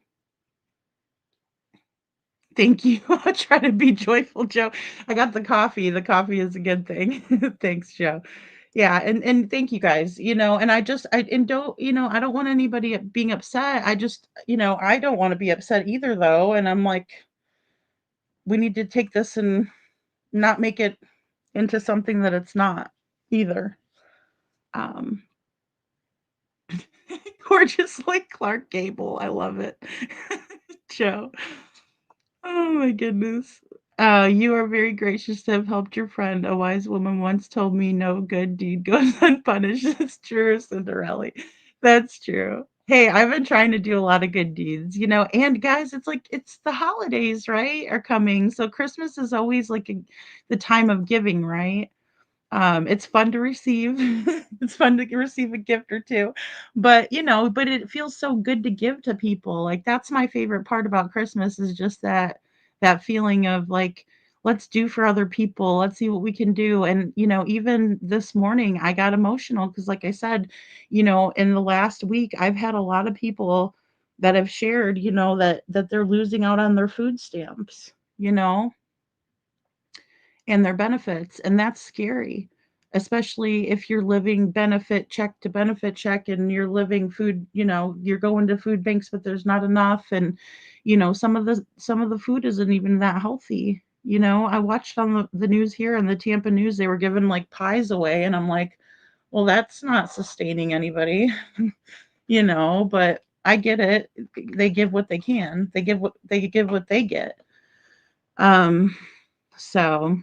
Thank you. I'll try to be joyful, Joe. I got the coffee. The coffee is a good thing. Thanks, Joe. Yeah, and thank you guys. And I and don't, I don't want anybody being upset. I don't want to be upset either though. And I'm like, we need to take this and not make it into something that it's not either. Um Gorgeous like Clark Gable. I love it. Joe. Oh my goodness. You are very gracious to have helped your friend. A wise woman once told me no good deed goes unpunished. It's true, Cinderella. That's true. Hey, I've been trying to do a lot of good deeds, and guys, it's like it's the holidays, right? Are coming. So Christmas is always like the time of giving, right? It's fun to receive. It's fun to receive a gift or two, but but it feels so good to give to people. Like that's my favorite part about Christmas is just that feeling of like let's do for other people. Let's see what we can do. And even this morning I got emotional because like I said, in the last week I've had a lot of people that have shared, that they're losing out on their food stamps, and their benefits, and that's scary, especially if you're living benefit check to benefit check and you're living food, you're going to food banks, but there's not enough, and some of the food isn't even that healthy. I watched on the news here in the Tampa news, they were giving like pies away, and I'm like, well, that's not sustaining anybody, but I get it. They give what they can. They give what they get. Um, so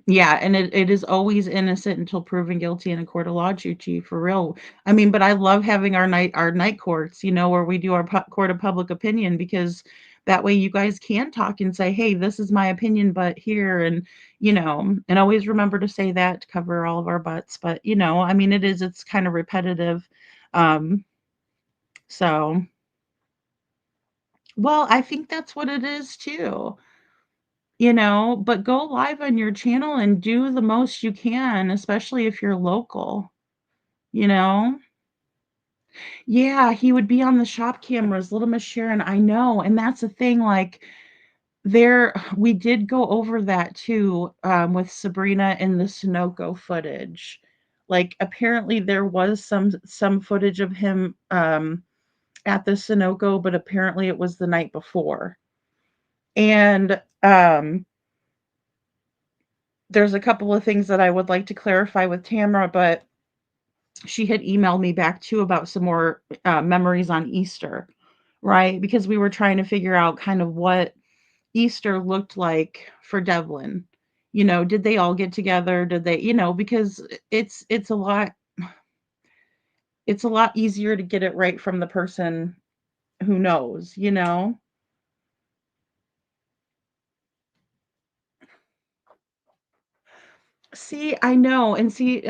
Yeah, and it is always innocent until proven guilty in a court of law, Chuchi, for real. I mean, but I love having our night courts, where we do our court of public opinion because that way you guys can talk and say, "Hey, this is my opinion, but here," and always remember to say that to cover all of our butts. But I mean, it's kind of repetitive. Um, so, well, I think that's what it is too. But go live on your channel and do the most you can, especially if you're local, you know? Yeah, he would be on the shop cameras, Little Miss Sharon, I know, and that's the thing, like, we did go over that too, with Sabrina in the Sunoco footage. Like, apparently there was some footage of him, at the Sunoco, but apparently it was the night before. And, there's a couple of things that I would like to clarify with Tamara, but she had emailed me back too about some more memories on Easter, right? Because we were trying to figure out kind of what Easter looked like for Devlin. Did they all get together? Did they, because it's a lot easier to get it right from the person who knows. See, I know, and see,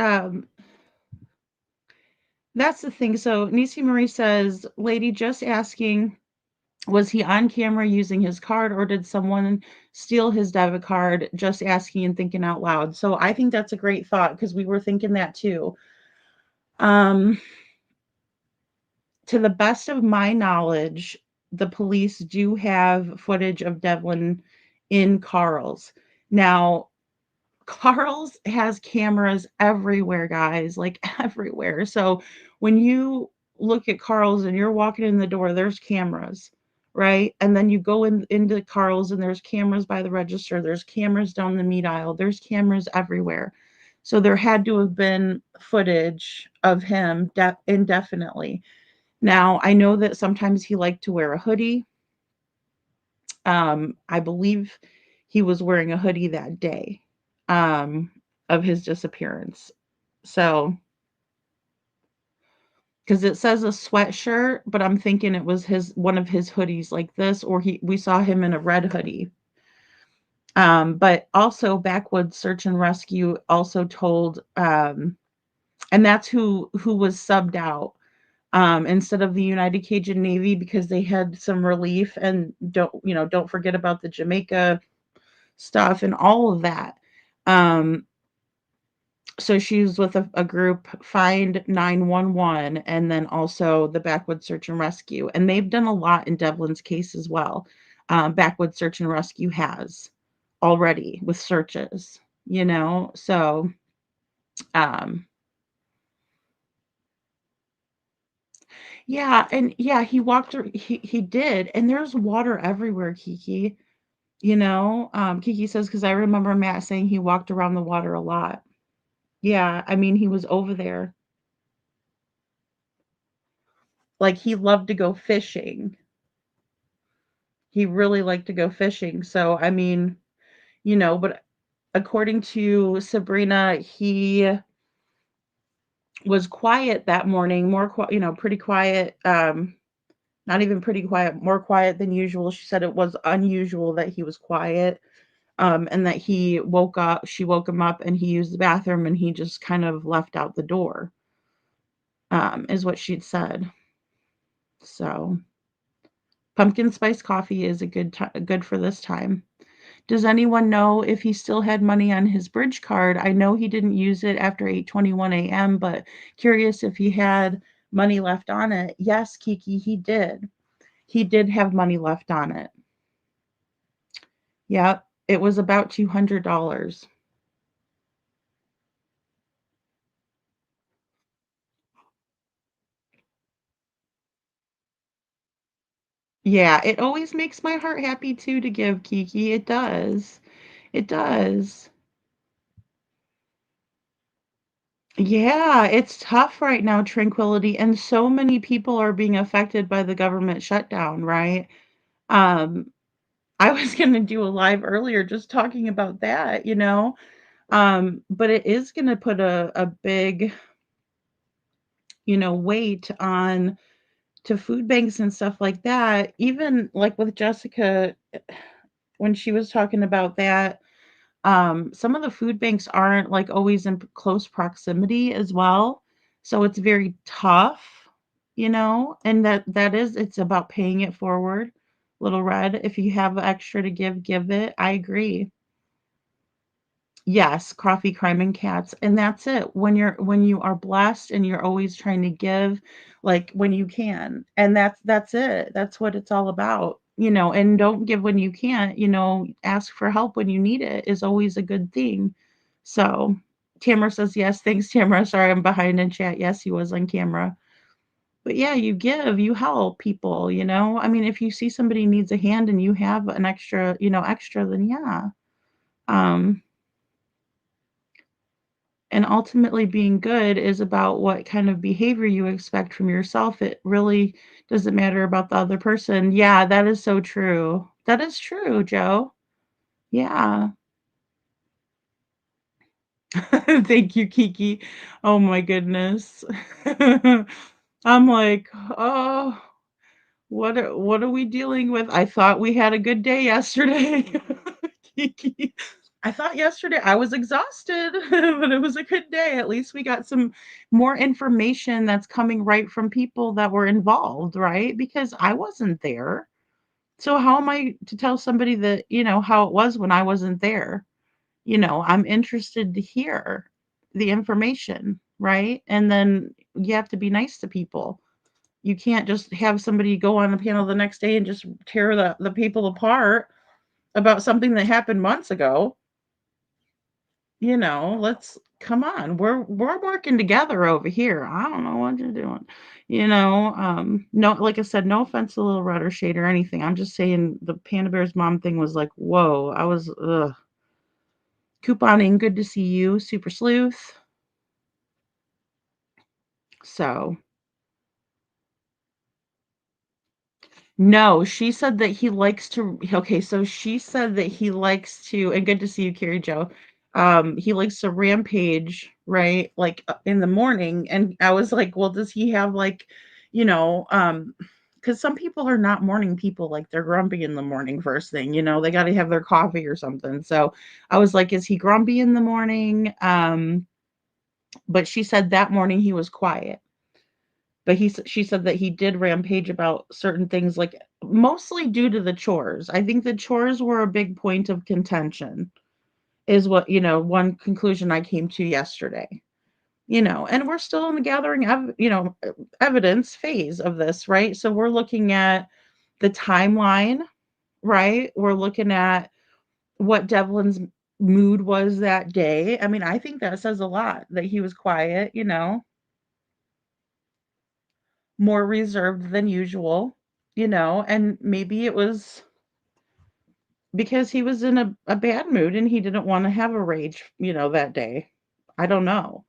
That's the thing. So Nisi Marie says, lady, just asking, was he on camera using his card or did someone steal his debit card? Just asking and thinking out loud. So I think that's a great thought because we were thinking that too. Um, to the best of my knowledge, the police do have footage of Devlin in Carl's. Now, Carl's has cameras everywhere, guys, like everywhere. So when you look at Carl's and you're walking in the door, there's cameras, right? And then you go into Carl's and there's cameras by the register, there's cameras down the meat aisle, there's cameras everywhere. So there had to have been footage of him indefinitely. Now, I know that sometimes he liked to wear a hoodie. I believe he was wearing a hoodie that day um, of his disappearance. So, because it says a sweatshirt, but I'm thinking it was his one of his hoodies like this, or we saw him in a red hoodie. But also Backwoods Search and Rescue also told, and that's who was subbed out instead of the United Cajun Navy because they had some relief and don't forget about the Jamaica stuff and all of that. Um, so she was with a group, Find 911, and then also the Backwoods Search and Rescue. And they've done a lot in Devlin's case as well. Backwoods Search and Rescue has already with searches. So um, yeah, and yeah, he did, and there's water everywhere, Kiki. Kiki says, because I remember Matt saying he walked around the water a lot. Yeah, I mean, he was over there. Like, he loved to go fishing. He really liked to go fishing. So, I mean, but according to Sabrina, he was quiet that morning, more pretty quiet. Not even pretty quiet, more quiet than usual. She said it was unusual that he was quiet. And that she woke him up and he used the bathroom and he just kind of left out the door, is what she'd said. So pumpkin spice coffee is good for this time. Does anyone know if he still had money on his bridge card? I know he didn't use it after 8:21 a.m., but curious if he had money left on it. Yes, Kiki, he did. He did have money left on it. Yep, it was about $200. Yeah, it always makes my heart happy too to give, Kiki. It does. It does. Yeah, it's tough right now, Tranquility, and so many people are being affected by the government shutdown, right? Um, I was gonna do a live earlier just talking about that. But it is gonna put a big, weight on to food banks and stuff like that. Even like with Jessica, when she was talking about that, some of the food banks aren't like always in close proximity as well. So it's very tough, and it's about paying it forward. Little Red, if you have extra to give it. I agree. Yes, coffee, crime, and cats, and that's it. When you are blessed and you're always trying to give, like when you can, and that's it. That's what it's all about. And don't give when you can't. Ask for help when you need it is always a good thing. So, Tamara says yes. Thanks, Tamara. Sorry, I'm behind in chat. Yes, he was on camera. But yeah, you give, you help people. I mean, if you see somebody needs a hand and you have an extra, then yeah. Um, And ultimately, being good is about what kind of behavior you expect from yourself. It really doesn't matter about the other person. Yeah, that is so true. That is true, Joe. Yeah. Thank you, Kiki. Oh my goodness. I'm like, oh, what are we dealing with? I thought we had a good day yesterday. Kiki. I thought yesterday I was exhausted, but it was a good day. At least we got some more information that's coming right from people that were involved, right? Because I wasn't there. So how am I to tell somebody that, how it was when I wasn't there? I'm interested to hear the information, right? And then you have to be nice to people. You can't just have somebody go on the panel the next day and just tear the people apart about something that happened months ago. Let's come on. We're working together over here. I don't know what you're doing. No, like I said, no offense to Little Red or Shade or anything. I'm just saying the Panda Bear's mom thing was like, whoa. I was couponing. Good to see you, Super Sleuth. So no, she said that he likes to okay, so she said that he likes to and good to see you, Carrie Joe. He likes to rampage, right? Like in the morning. And I was like, well, does he have like, you know, um, because some people are not morning people, like they're grumpy in the morning first thing, they got to have their coffee or something. So I was like, is he grumpy in the morning? But she said that morning he was quiet. But she said that he did rampage about certain things, like, mostly due to the chores. I think the chores were a big point of contention, is what, one conclusion I came to yesterday. And we're still in the gathering evidence phase of this, right? So we're looking at the timeline, right? We're looking at what Devlin's mood was that day. I mean, I think that says a lot that he was quiet, more reserved than usual, and maybe it was because he was in a bad mood and he didn't want to have a rage, that day. I don't know.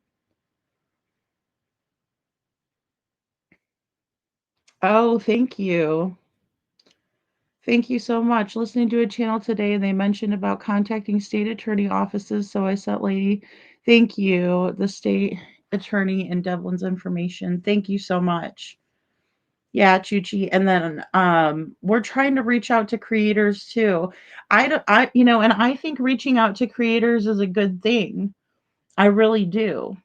Oh, thank you. Thank you so much. Listening to a channel today, and they mentioned about contacting state attorney offices. So I sent lady, thank you, the state attorney and Devlin's information. Thank you so much. Yeah, Chuchi. And then we're trying to reach out to creators too. I don't and I think reaching out to creators is a good thing. I really do.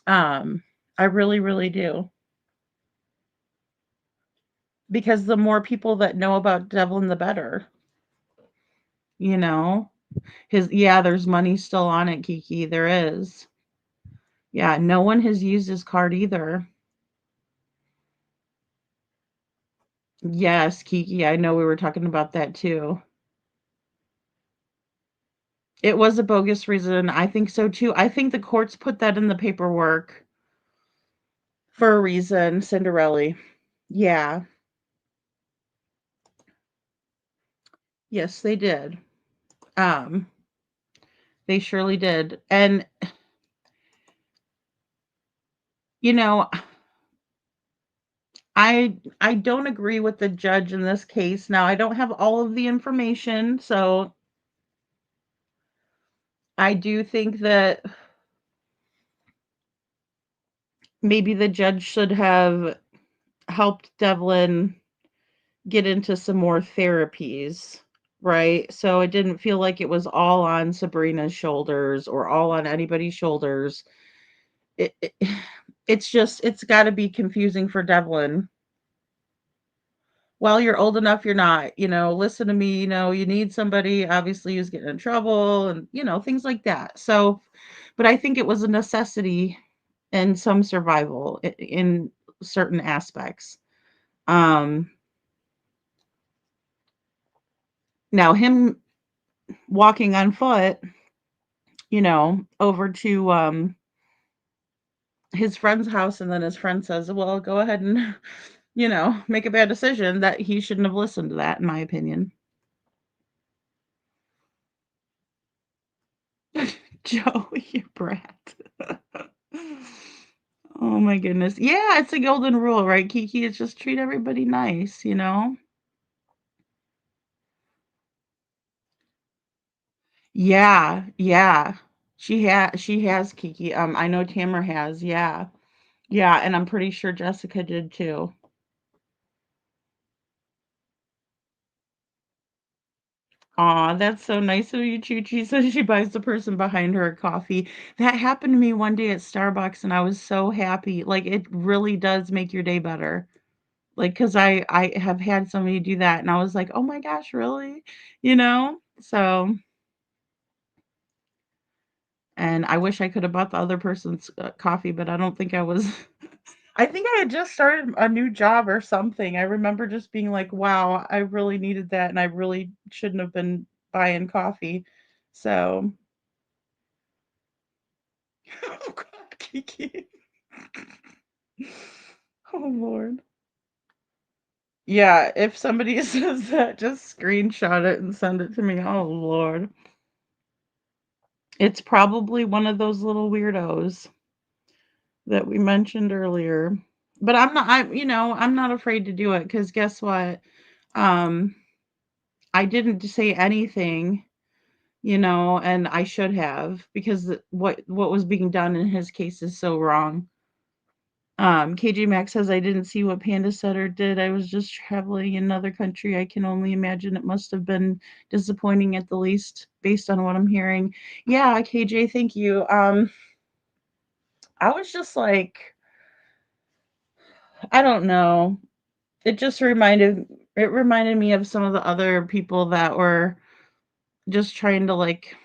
Um I really, really do. Because the more people that know about Devlin, the better. You know? There's money still on it, Kiki. There is. Yeah, no one has used his card either. Yes, Kiki, I know we were talking about that too. It was a bogus reason. I think so too. I think the courts put that in the paperwork for a reason, Cinderella. Yeah. Yes, they did. Um, they surely did. And you know, I don't agree with the judge in this case. Now, I don't have all of the information, so I do think that maybe the judge should have helped Devlin get into some more therapies, right? So it didn't feel like it was all on Sabrina's shoulders or all on anybody's shoulders. It, it it's got to be confusing for Devlin. Well, you're old enough, you're not, listen to me, you need somebody obviously who's getting in trouble and, things like that. So, but I think it was a necessity and some survival in certain aspects. Um, Now him walking on foot, over to his friend's house, and then his friend says, "Well, go ahead and, make a bad decision." That he shouldn't have listened to that, in my opinion. Joe, you brat. Oh my goodness. Yeah, it's a golden rule, right, Kiki? It's just treat everybody nice. Yeah, yeah. She has Kiki. I know Tamara has, yeah. Yeah, and I'm pretty sure Jessica did too. Aw, that's so nice of you, Chi says she buys the person behind her a coffee. That happened to me one day at Starbucks, and I was so happy. Like, it really does make your day better. Like, 'cause I have had somebody do that, and I was like, "Oh my gosh, really?" You know? So and I wish I could have bought the other person's, coffee, but I don't think I was I think I had just started a new job or something. I remember just being like, "Wow, I really needed that, and I really shouldn't have been buying coffee." So oh god, Kiki. Oh, Lord. Yeah, if somebody says that, just screenshot it and send it to me. Oh, Lord. It's probably one of those little weirdos that we mentioned earlier. But I'm not afraid to do it because guess what? Um, I didn't say anything, and I should have because what was being done in his case is so wrong. KJ Maxx says I didn't see what Panda said or did. I was just traveling in another country. I can only imagine it must have been disappointing at the least based on what I'm hearing. Yeah, KJ, thank you. I was just like, I don't know. It just reminded me of some of the other people that were just trying to like,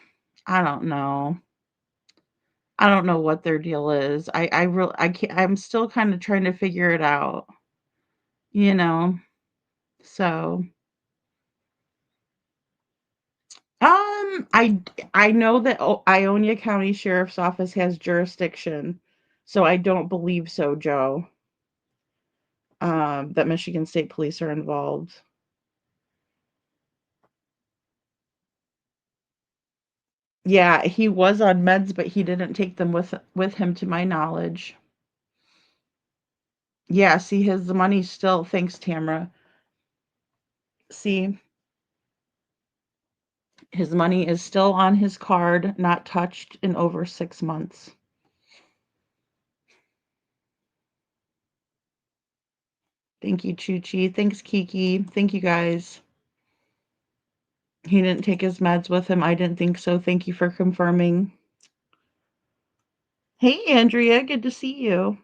I don't know. I don't know what their deal is. I can't, I'm still kind of trying to figure it out, you know. So, I know that Ionia County Sheriff's Office has jurisdiction, so I don't believe so, Joe. That Michigan State Police are involved. Yeah, he was on meds, but he didn't take them with him to my knowledge. Yeah, see his money still thanks, Tamara. See, his money is still on his card, not touched in over 6 months. Thank you, Chuchi. Thanks, Kiki. Thank you, guys. He didn't take his meds with him. I didn't think so. Thank you for confirming. Hey, Andrea. Good to see you.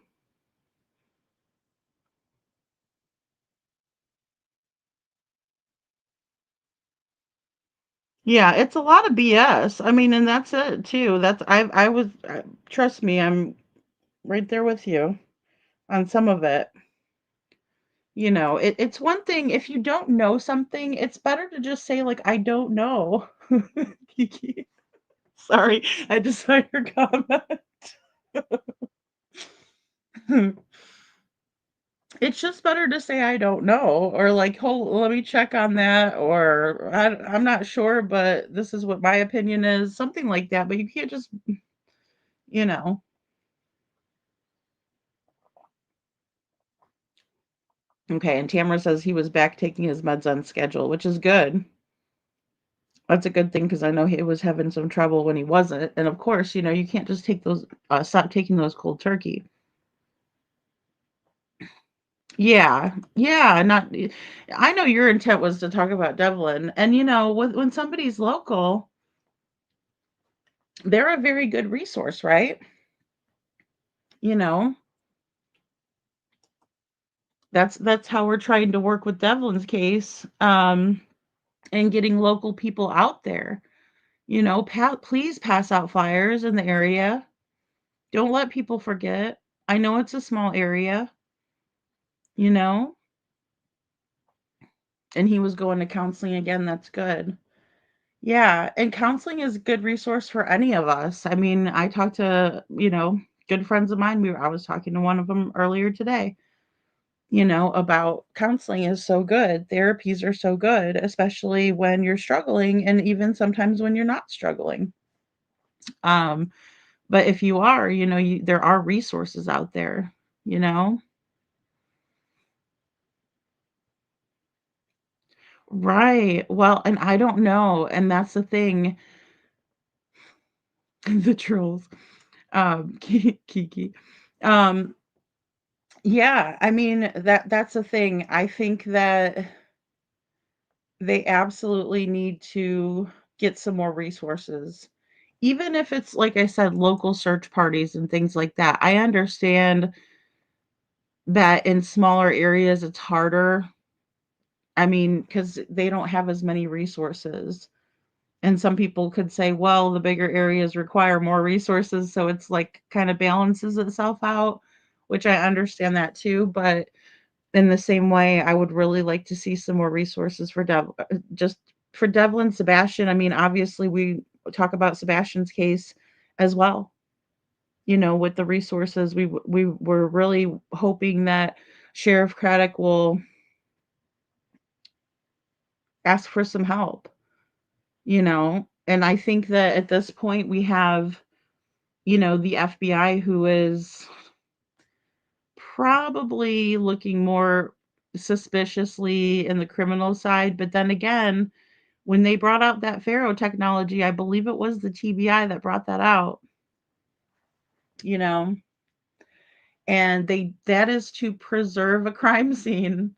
Yeah, it's a lot of BS. I mean, and that's it too. Trust me, I'm right there with you on some of it. It's one thing if you don't know something, it's better to just say like I don't know. Kiki. Sorry, I just saw your comment. It's just better to say I don't know or like, hold, let me check on that, or I'm not sure, but this is what my opinion is, something like that. But you can't just, you know. Okay, and Tamara says he was back taking his meds on schedule, which is good. That's a good thing because I know he was having some trouble when he wasn't. And of course, you can't just stop taking those cold turkey. Yeah, yeah, not. I know your intent was to talk about Devlin, and when somebody's local, they're a very good resource, right? You know, that's how we're trying to work with Devlin's case, and getting local people out there. Please pass out flyers in the area. Don't let people forget. I know it's a small area, you know, and he was going to counseling again. That's good. Yeah, and counseling is a good resource for any of us. I mean, I talked to, good friends of mine. I was talking to one of them earlier today, about counseling is so good. Therapies are so good, especially when you're struggling and even sometimes when you're not struggling. Um, but if you are, there are resources out there, you know? Right. Well, and I don't know, and that's the thing. The trolls. Kiki. Um, yeah, I mean, that's the thing. I think that They absolutely need to get some more resources. Even if it's, like I said, local search parties and things like that. I understand that in smaller areas it's harder. I mean, because they don't have as many resources. And some people could say, well, the bigger areas require more resources. So it's like kind of balances itself out, which I understand that too. But in the same way, I would really like to see some more resources for just for Devlin, Sebastian. I mean, obviously, we talk about Sebastian's case as well. With the resources, we were really hoping that Sheriff Craddock will ask for some help. And I think that at this point we have, the FBI who is probably looking more suspiciously in the criminal side. But then again, when they brought out that Pharaoh technology, I believe it was the TBI that brought that out, you know, and that is to preserve a crime scene.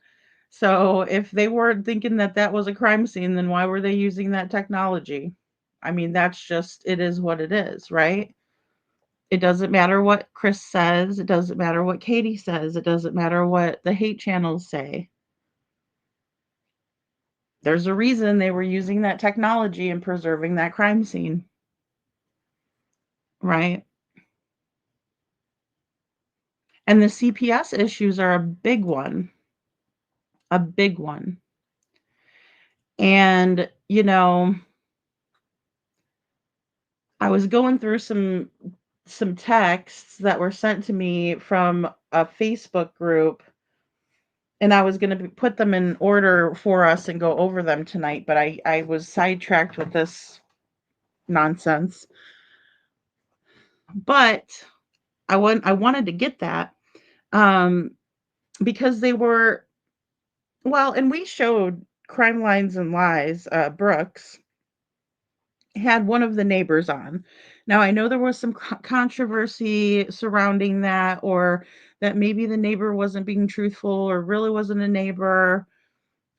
So if they weren't thinking that that was a crime scene, then why were they using that technology? I mean, that's just, it is what it is, right? It doesn't matter what Chris says. It doesn't matter what Katie says. It doesn't matter what the hate channels say. There's a reason they were using that technology and preserving that crime scene, right? And the CPS issues are a big one, a big one. And, I was going through some texts that were sent to me from a Facebook group, and I was going to put them in order for us and go over them tonight, but I was sidetracked with this nonsense. But I wanted to get that um, because they were, well, and we showed Crime Lines and Lies. Brooks had one of the neighbors on. Now I know there was some controversy surrounding that, or that maybe the neighbor wasn't being truthful or really wasn't a neighbor,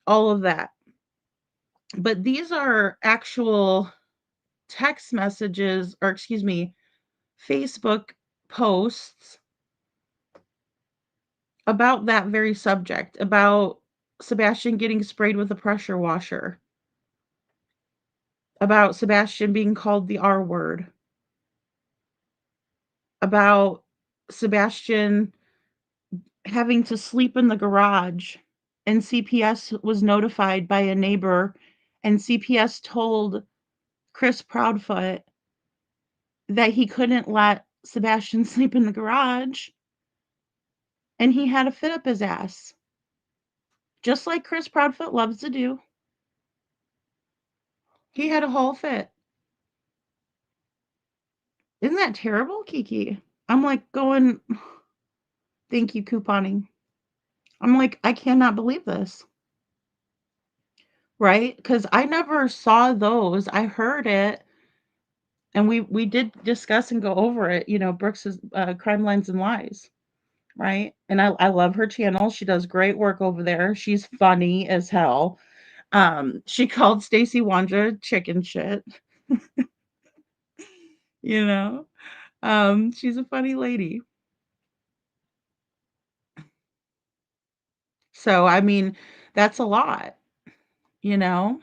all of that. But these are actual text messages, or excuse me, Facebook posts about that very subject, about Sebastian getting sprayed with a pressure washer, about Sebastian being called the R word, about Sebastian having to sleep in the garage, and CPS was notified by a neighbor, and CPS told Chris Proudfoot that he couldn't let Sebastian sleep in the garage, and he had to fit up his ass, just like Chris Proudfoot loves to do. He had a whole fit. Isn't that terrible, Kiki? I'm like going, thank you, couponing. I'm like, I cannot believe this. Right? Because I never saw those. I heard it, and we did discuss and go over it. Brooks's Crime Lines and Lies, right? And I love her channel. She does great work over there. She's funny as hell. She called Stacy Wanda chicken shit. you know, she's a funny lady. So I mean, that's a lot. You know,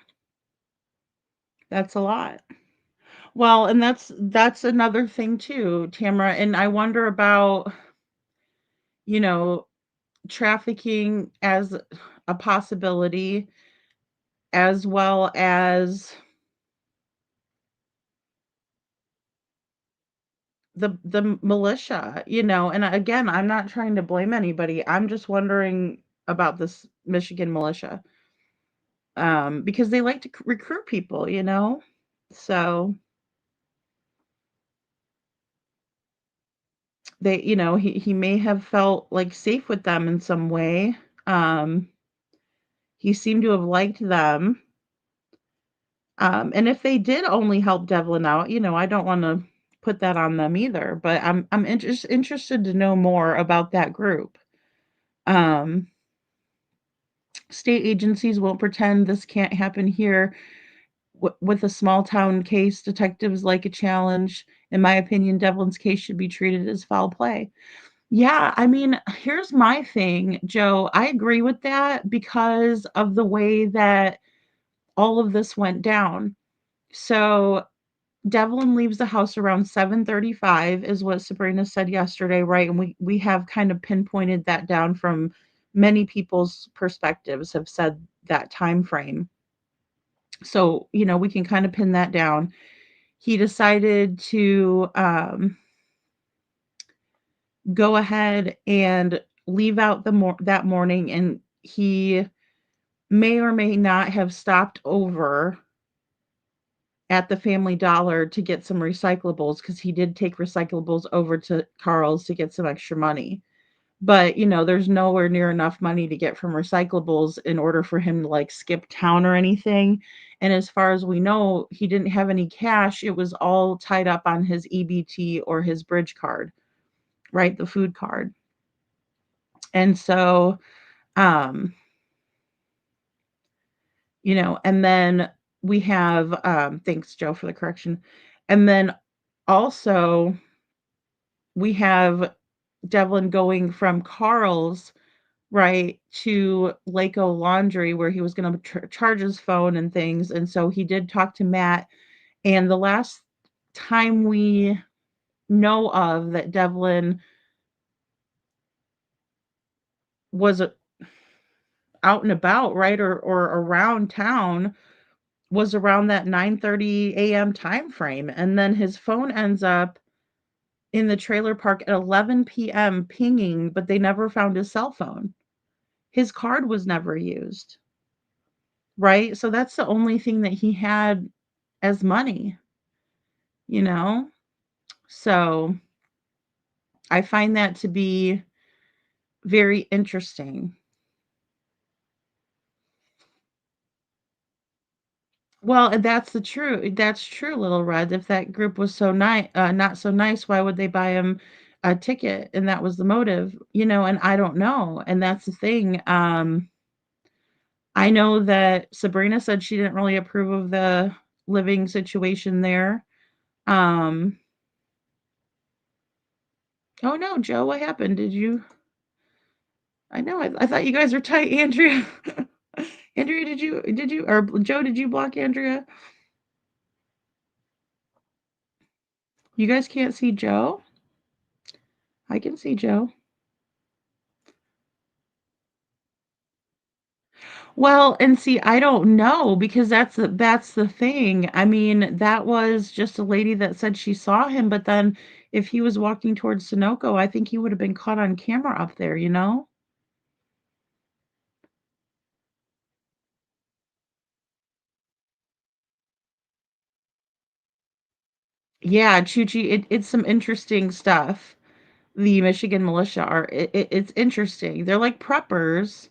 that's a lot. Well, and that's another thing too, Tamara. And I wonder about, you know, trafficking as a possibility, as well as the militia, and again, I'm not trying to blame anybody. I'm just wondering about this Michigan militia. Because they like to recruit people. So he may have felt like safe with them in some way. Um, he seemed to have liked them. And if they did only help Devlin out, I don't want to put that on them either. But I'm interested to know more about that group. Um, State agencies won't pretend this can't happen here. With a small town case, detectives like a challenge. In my opinion, Devlin's case should be treated as foul play. Yeah, I mean, here's my thing, Joe. I agree with that because of the way that all of this went down. So Devlin leaves the house around 7:35 is what Sabrina said yesterday, right? And we have kind of pinpointed that down from many people's perspectives have said that time frame. So, we can kind of pin that down. He decided to go ahead and leave out that morning, and he may or may not have stopped over at the Family Dollar to get some recyclables because he did take recyclables over to Carl's to get some extra money. But, there's nowhere near enough money to get from recyclables in order for him to like skip town or anything. And as far as we know, he didn't have any cash. It was all tied up on his EBT or his bridge card, right? The food card. And so, um, and then we have, thanks, Joe, for the correction. And then also, we have Devlin going from Carl's, right, to Laco Laundry where he was going to charge his phone and things. And so he did talk to Matt. And the last time we know of that Devlin was out and about, right, or around town was around that 9:30 a.m. time frame. And then his phone ends up in the trailer park at 11 p.m. pinging, but they never found his cell phone. His card was never used, right? So that's the only thing that he had as money, you know? So I find that to be very interesting. Well, and that's true, Little Red. If that group was so nice, not so nice, why would they buy him a ticket? And that was the motive, and I don't know. And that's the thing. I know that Sabrina said she didn't really approve of the living situation there. Um, oh no, Joe, what happened? I know, I thought you guys were tight, Andrea. Andrea, or Joe, did you block Andrea? You guys can't see Joe? I can see Joe. Well, and see, I don't know because that's the thing. I mean, that was just a lady that said she saw him, but then if he was walking towards Sunoco, I think he would have been caught on camera up there, you know? Yeah, Chuchi, it's some interesting stuff. The Michigan militia are it's interesting. They're like preppers,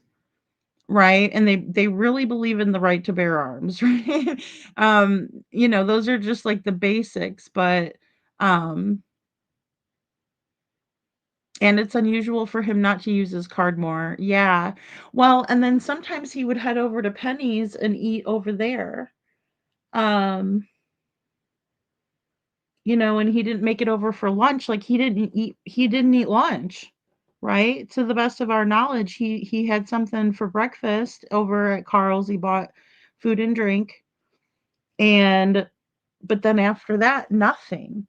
right? And they really believe in the right to bear arms, right? Those are just like the basics, but um and it's unusual for him not to use his card more. Yeah. Well, and then sometimes he would head over to Penny's and eat over there. Um, and he didn't make it over for lunch. Like he didn't eat lunch, right? To the best of our knowledge, he had something for breakfast over at Carl's. He bought food and drink, and but then after that, nothing,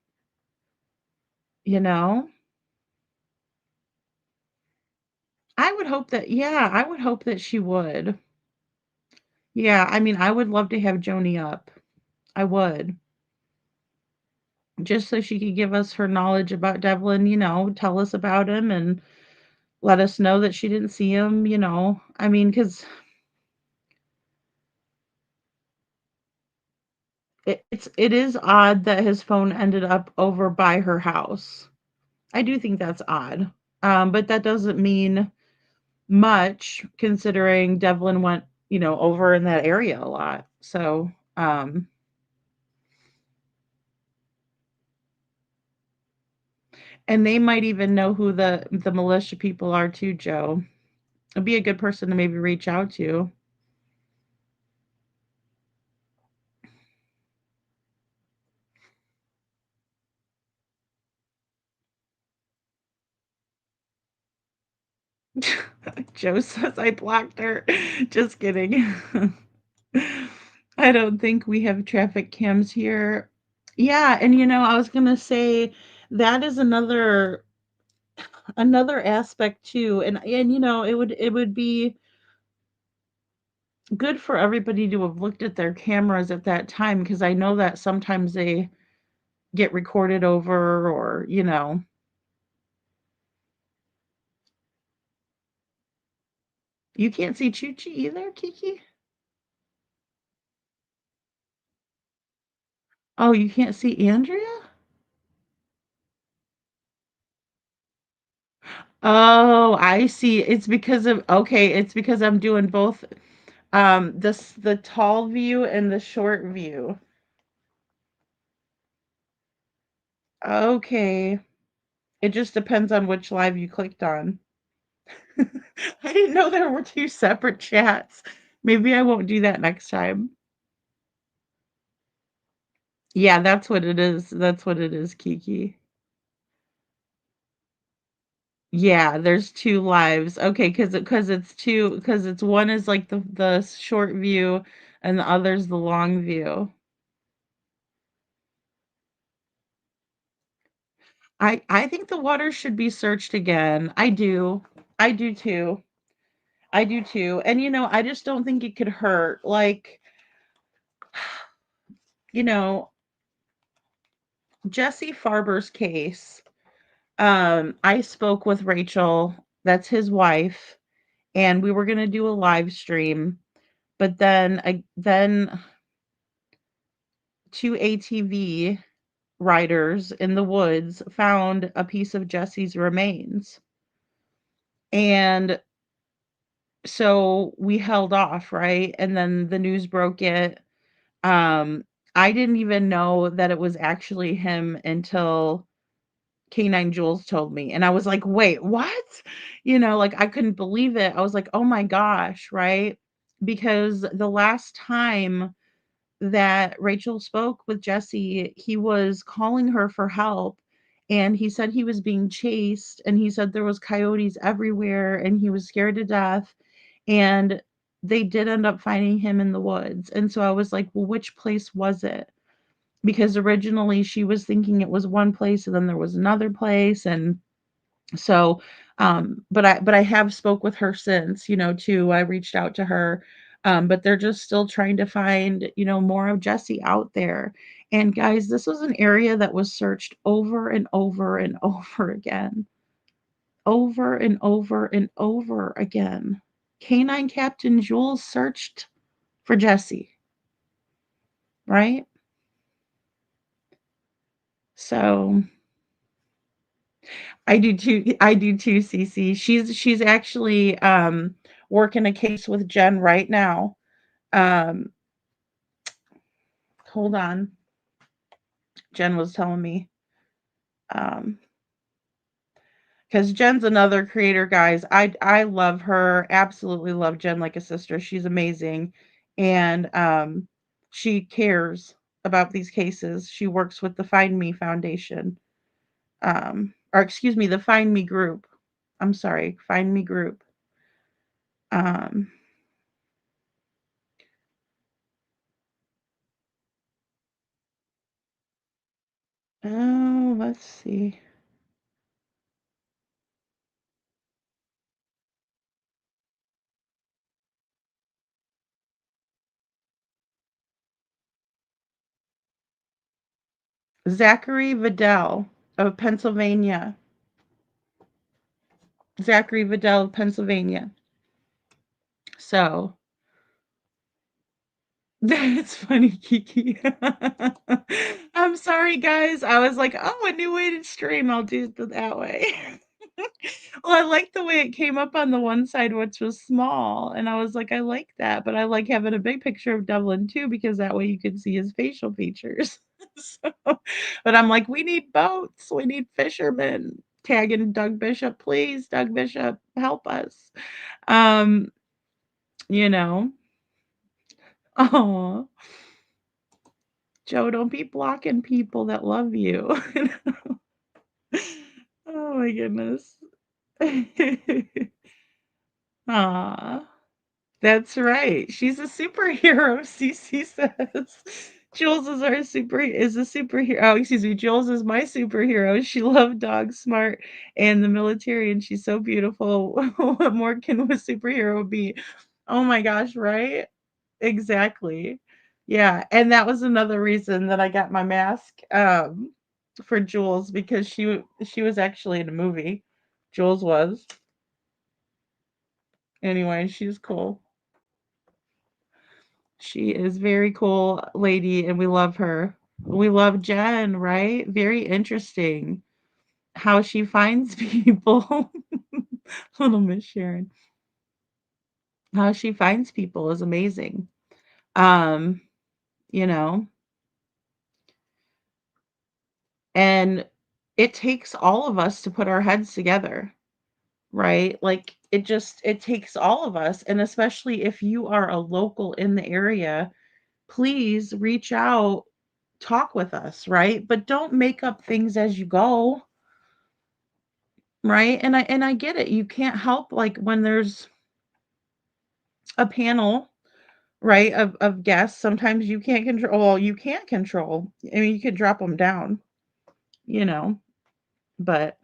you know? I would hope that she would. Yeah, I mean, I would love to have Joni up. I would. Just so she could give us her knowledge about Devlin, tell us about him and let us know that she didn't see him. I mean, because it is odd that his phone ended up over by her house. I do think that's odd. But that doesn't mean much considering Devlin went, over in that area a lot. So, and they might even know who the militia people are too, Joe. It'd be a good person to maybe reach out to. Joe says I blocked her. Just kidding. I don't think we have traffic cams here. Yeah, and I was gonna say that is another aspect too. And it would be good for everybody to have looked at their cameras at that time because I know that sometimes they get recorded over or you can't see Chuchi either, Kiki? Oh, you can't see Andrea? Oh, I see. It's because I'm doing both the tall view and the short view. Okay. It just depends on which live you clicked on. I didn't know there were two separate chats. Maybe I won't do that next time. Yeah, that's what it is. That's what it is, Kiki. Yeah, there's two lives. Okay, because it's one is like the short view and the other's the long view. I think the water should be searched again. I do. I do too. I do too. And I just don't think it could hurt. Like, you know, Jesse Farber's case. I spoke with Rachel, that's his wife, and we were gonna do a live stream, but then two ATV riders in the woods found a piece of Jesse's remains. And so we held off, right? And then the news broke it. Um, I didn't even know that it was actually him until Canine Jules told me. And I was like, wait, what? Like I couldn't believe it. I was like, oh my gosh, right? Because the last time that Rachel spoke with Jesse, he was calling her for help. And he said he was being chased and he said there was coyotes everywhere and he was scared to death. And they did end up finding him in the woods. And so I was like, well, which place was it? Because originally she was thinking it was one place and then there was another place. And so but I have spoke with her since, too. I reached out to her. But they're just still trying to find, more of Jesse out there. And guys, this was an area that was searched over and over and over again. Over and over and over again. Canine Captain Jules searched for Jesse, right? So I do too. I do too, Cece. She's actually working a case with Jen right now. Um, hold on. Jen was telling me. Because Jen's another creator, guys. I love her. Absolutely love Jen like a sister. She's amazing. And she cares about these cases. She works with the Find Me Foundation. Or excuse me, the Find Me group. I'm sorry, Find Me group. Um, oh, let's see. Zachary Vidal of Pennsylvania. Zachary Vidal of Pennsylvania. So that's funny, Kiki. I'm sorry, guys. I was like, oh, a new way to stream. I'll do it that way. Well, I like the way it came up on the one side, which was small. And I was like, I like that. But I like having a big picture of Devlin too, because that way you can see his facial features. So, but I'm like, we need boats. We need fishermen. tagging Doug Bishop. Please, Doug Bishop, help us. Um, you know. Oh, Joe, don't be blocking people that love you. Oh my goodness. Aw. That's right. She's a superhero, Cece says. Jules is our is a superhero. Oh, excuse me. Jules is my superhero. She loved dogs, smart, and the military, and she's so beautiful. What more can a superhero be? Oh my gosh, right? Exactly. Yeah, and that was another reason that I got my mask for Jules because she was actually in a movie. Jules was. Anyway, she's cool. She is very cool lady and we love her. We love Jen, right? Very interesting how she finds people. Little Miss Sharon. How she finds people is amazing. Um, you know, and it takes all of us to put our heads together, right? Like it takes all of us and especially if you are a local in the area, please reach out, talk with us, right? But don't make up things as you go, right? And I get it. You can't help like when there's a panel, right, of guests, sometimes you can't control, well, you can't control. I mean, you could drop them down, you know, but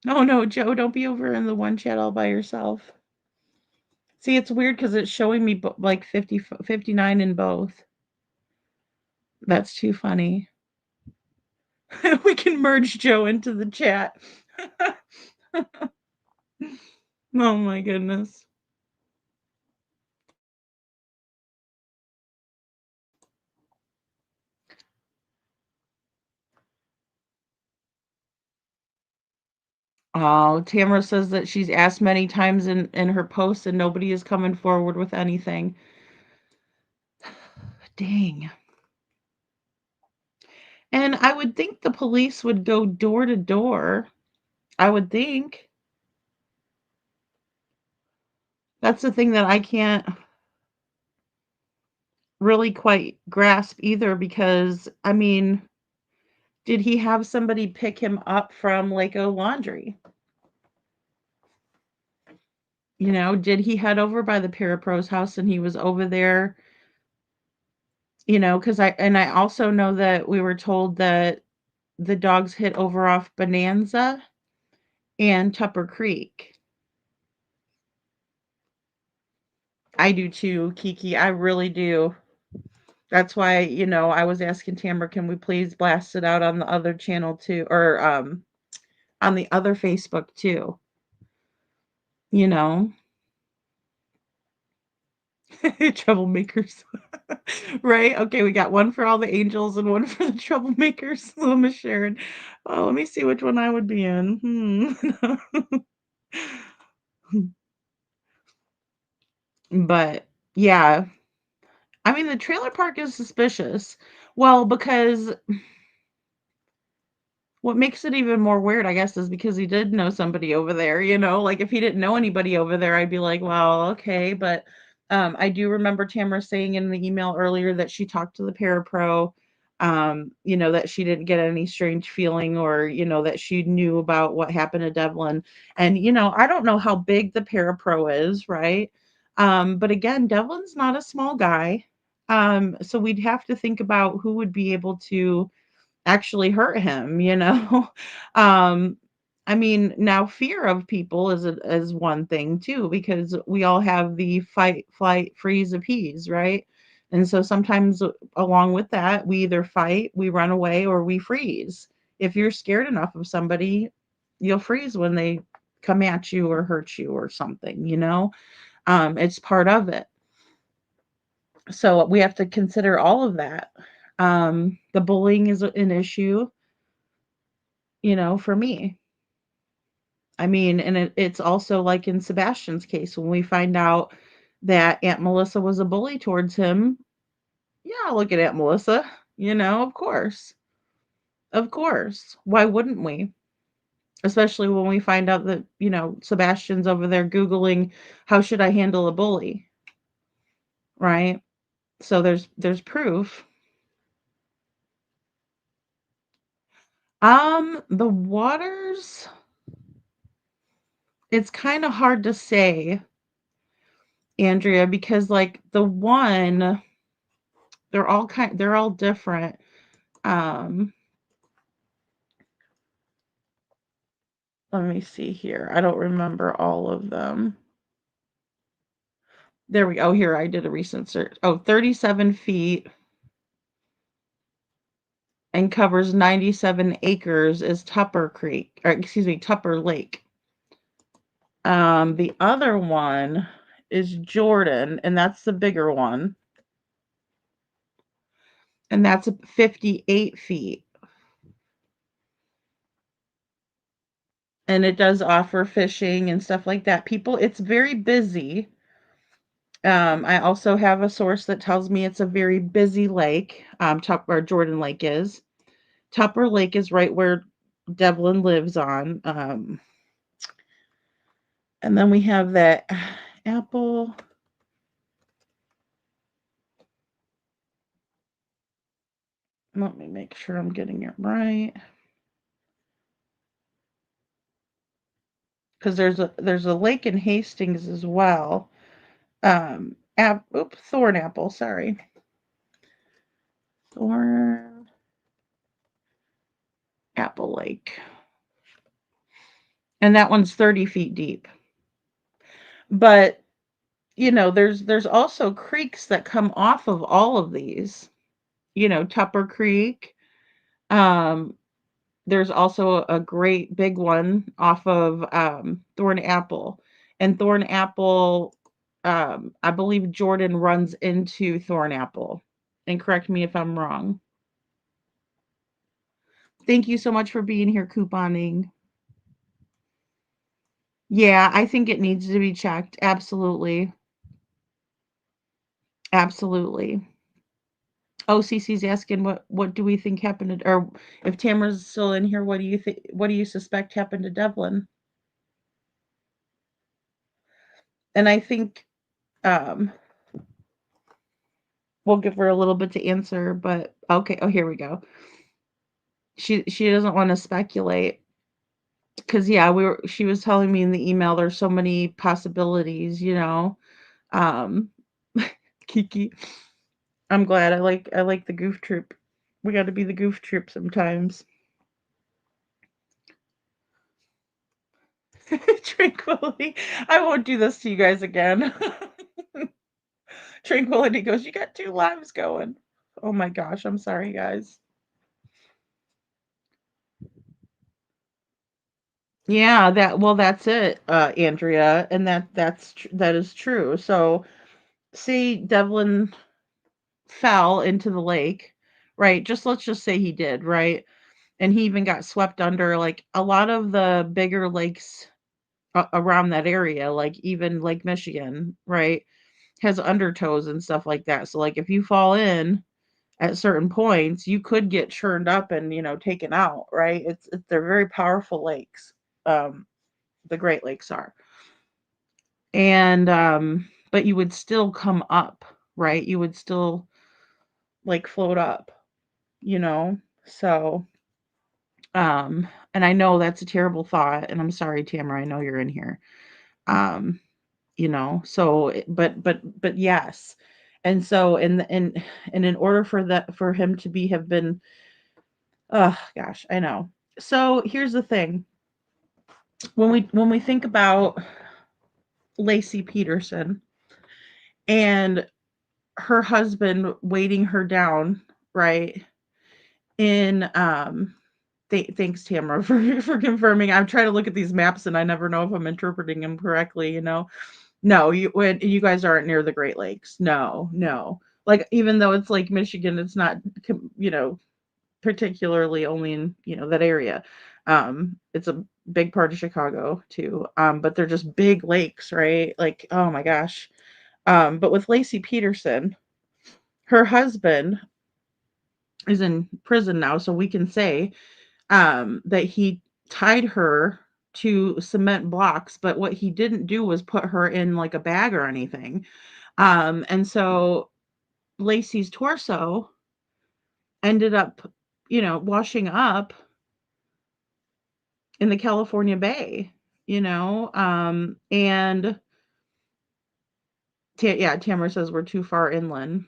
oh no, Joe, don't be over in the one chat all by yourself. See, it's weird because it's showing me like 59 in both. That's too funny. We can merge Joe into the chat. Oh my goodness. Oh, Tamara says that she's asked many times in her posts and nobody is coming forward with anything. Dang. And I would think the police would go door to door. I would think. That's the thing that I can't really quite grasp either because, I mean, did he have somebody pick him up from Lake O Laundry? You know, did he head over by the Parapro's house and he was over there, you know, because I also know that we were told that the dogs hit over off Bonanza and Tupper Creek. I do too, Kiki. I really do. That's why, you know, I was asking Tamara, can we please blast it out on the other channel too, or on the other Facebook too? You know, troublemakers, right? Okay, we got one for all the angels and one for the troublemakers. Little Miss Sharon. Oh, let me see which one I would be in. But yeah, I mean, the trailer park is suspicious. Well, because what makes it even more weird, I guess, is because he did know somebody over there, you know? Like, if he didn't know anybody over there, I'd be like, well, okay. But I do remember Tamara saying in the email earlier that she talked to the parapro, you know, that she didn't get any strange feeling or, you know, that she knew about what happened to Devlin. And, you know, I don't know how big the parapro is, right? But again, Devlin's not a small guy. So we'd have to think about who would be able to actually hurt him, you know? Um, I mean, now fear of people is one thing too, because we all have the fight, flight, freeze, appease, right? And so sometimes along with that, we either fight, we run away, or we freeze. If you're scared enough of somebody, you'll freeze when they come at you or hurt you or something, you know? It's part of it. So we have to consider all of that. The bullying is an issue, you know, for me. I mean, and it's also like in Sebastian's case, when we find out that Aunt Melissa was a bully towards him, yeah, look at Aunt Melissa, you know, of course. Of course. Why wouldn't we? Especially when we find out that, Sebastian's over there Googling, how should I handle a bully? Right? So there's proof. The waters, it's kind of hard to say, Andrea, because like the one, they're all different. Um, Let me see here. I don't remember all of them. There we go. Here, I did a recent search. Oh, 37 feet and covers 97 acres is Tupper Creek, or excuse me, Tupper Lake. The other one is Jordan, and that's the bigger one. And that's 58 feet. And it does offer fishing and stuff like that. People, it's very busy. I also have a source that tells me it's a very busy lake. Tupper Jordan Lake is. Tupper Lake is right where Devlin lives on. And then we have that apple. Let me make sure I'm getting it right. Because there's a lake in Hastings as well. Thorn apple, sorry. Thorn Apple Lake. And that one's 30 feet deep. But there's also creeks that come off of all of these. Tupper Creek. There's also a great big one off of Thorn Apple. And Thorn Apple, I believe Jordan runs into Thorn Apple. And correct me if I'm wrong. Thank you so much for being here, couponing. Yeah, I think it needs to be checked. Absolutely. Absolutely. OCC's asking what do we think happened to, or if Tamara's still in here, what do you think, what do you suspect happened to Devlin? And I think um we'll give her a little bit to answer, but okay, oh here we go. She doesn't want to speculate because yeah, she was telling me in the email there's so many possibilities. Um Kiki. I'm glad. I like the goof troop. We got to be the goof troop sometimes. Tranquility. I won't do this to you guys again. Tranquility goes, you got 2 lives going. Oh my gosh, I'm sorry, guys. Yeah, that's it, Andrea, and that is true. So, see, Devlin fell into the lake, right? Let's just say he did, right? And he even got swept under like a lot of the bigger lakes around that area, like even Lake Michigan, right? Has undertows and stuff like that. So like if you fall in at certain points, you could get churned up and taken out, right? They're very powerful lakes. Um, the Great Lakes are. And but you would still come up, right? You would still like float up, you know? So and I know that's a terrible thought, and I'm sorry, Tamara, I know you're in here. Um, so but yes. And so and in order for him to be have been, oh gosh, I know. So here's the thing. When we think about Lacey Peterson and her husband weighting her down, right? In thanks Tamara for confirming. I'm trying to look at these maps and I never know if I'm interpreting them correctly. No, you guys aren't near the Great Lakes. No, no. Like even though it's Lake Michigan, it's not particularly only in that area. It's a big part of Chicago too. But they're just big lakes, right? Like oh my gosh. But with Lacey Peterson, her husband is in prison now, so we can say that he tied her to cement blocks, but what he didn't do was put her in like a bag or anything. And so Lacey's torso ended up, washing up in the California Bay, and yeah, Tamara says we're too far inland,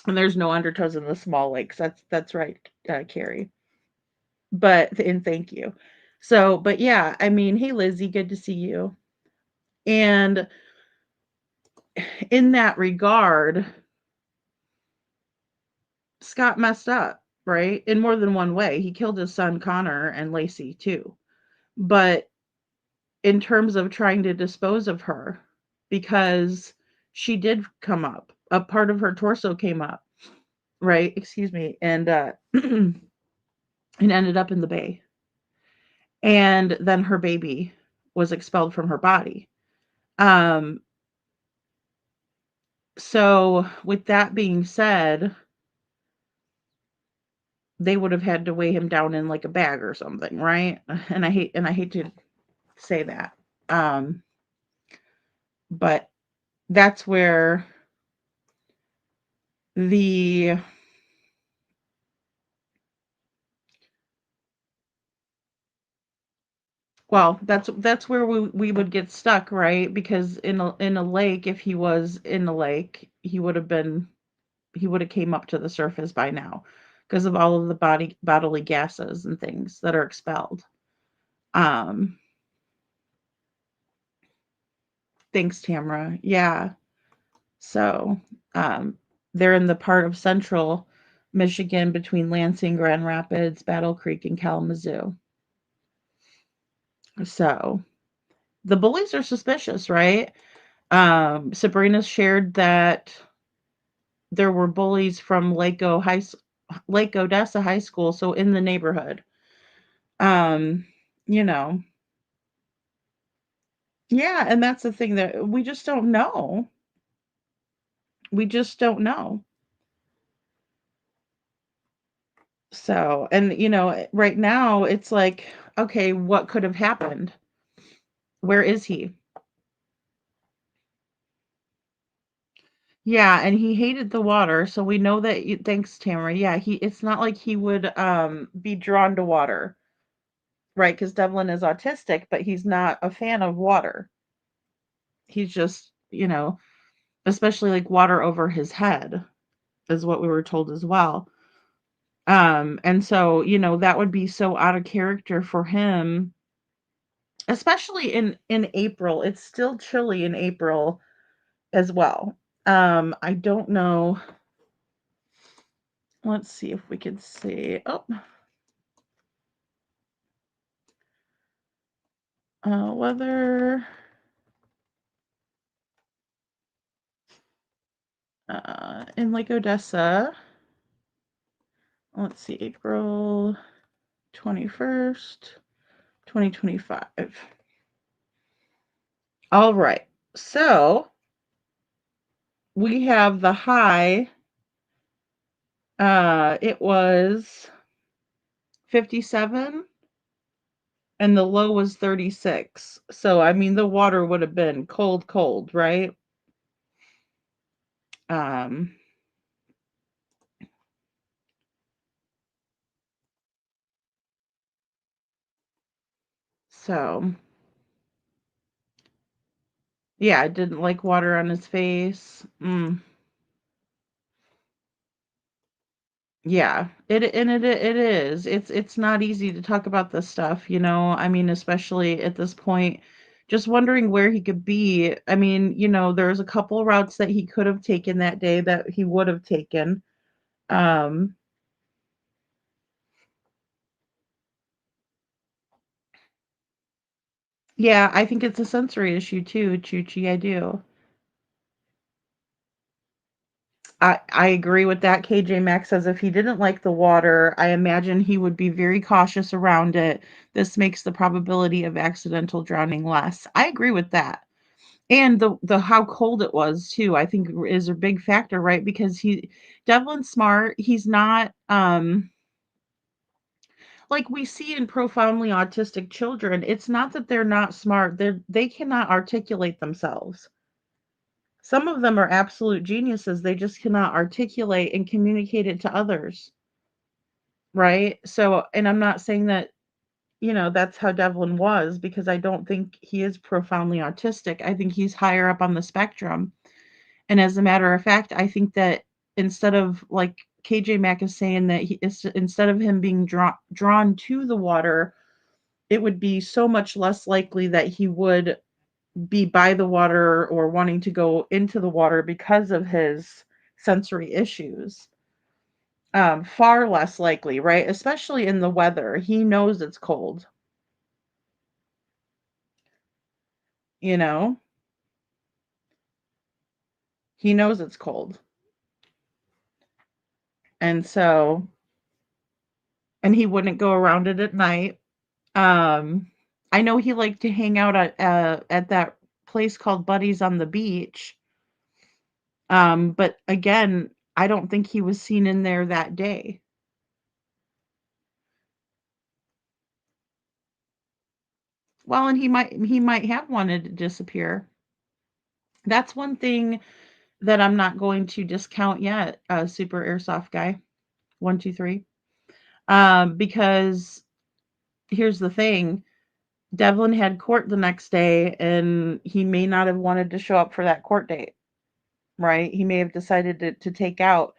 and there's no undertows in the small lakes. That's right, Carrie. And thank you. So, but yeah, I mean, hey Lizzie, good to see you. And in that regard, Scott messed up, right? In more than one way. He killed his son Connor and Lacey too. But in terms of trying to dispose of her, because she did come up, a part of her torso came up, right? Excuse me. And it ended up in the bay. And then her baby was expelled from her body. Um, so with that being said, they would have had to weigh him down in like a bag or something, right? And I hate to say that. Um, but that's where the well, that's where we would get stuck, right? Because in a lake, if he was in the lake, he would have came up to the surface by now because of all of the bodily gases and things that are expelled. Um, Thanks, Tamara. Yeah. So, um, they're in the part of central Michigan between Lansing, Grand Rapids, Battle Creek, and Kalamazoo. So, the bullies are suspicious, right? Sabrina shared that there were bullies from Lake Odessa High School, so in the neighborhood. Um, you know, yeah, and that's the thing that we just don't know. We just don't know. So, and right now it's like, okay, what could have happened? Where is he? Yeah, and he hated the water, so we know that thanks Tamara. Yeah, it's not like he would be drawn to water, right? Cuz Devlin is autistic, but he's not a fan of water. He's just, especially like water over his head is what we were told as well. And so, that would be so out of character for him, especially in April. It's still chilly in April as well. I don't know. Let's see if we can see. Oh, weather in Lake Odessa. Let's see, April 21st, 2025. All right. So we have the high. It was 57 and the low was 36. So I mean the water would have been cold, cold, right? Um so yeah, I didn't like water on his face. Yeah, it is. It's not easy to talk about this stuff, I mean, especially at this point, just wondering where he could be. I mean, there's a couple routes that he could have taken that day that he would have taken. Um, yeah, I think it's a sensory issue too, Chuchi, I do. I agree with that. KJ Maxx says if he didn't like the water, I imagine he would be very cautious around it. This makes the probability of accidental drowning less. I agree with that. And the how cold it was too, I think is a big factor, right? Because Devlin's smart. He's not like we see in profoundly autistic children, it's not that they're not smart. They cannot articulate themselves. Some of them are absolute geniuses. They just cannot articulate and communicate it to others, right? So, and I'm not saying that, that's how Devlin was, because I don't think he is profoundly autistic. I think he's higher up on the spectrum. And as a matter of fact, I think that instead of like KJ Mack is saying that instead of him being drawn to the water, it would be so much less likely that he would be by the water or wanting to go into the water because of his sensory issues. Far less likely, right? Especially in the weather. He knows it's cold, you know? He knows it's cold. And so, and he wouldn't go around it at night. Um, I know he liked to hang out at that place called Buddies on the Beach. But again, I don't think he was seen in there that day. Well, and he might have wanted to disappear. That's one thing that I'm not going to discount yet, Super Airsoft Guy 123. Because here's the thing, Devlin had court the next day, and he may not have wanted to show up for that court date, right? He may have decided to take out.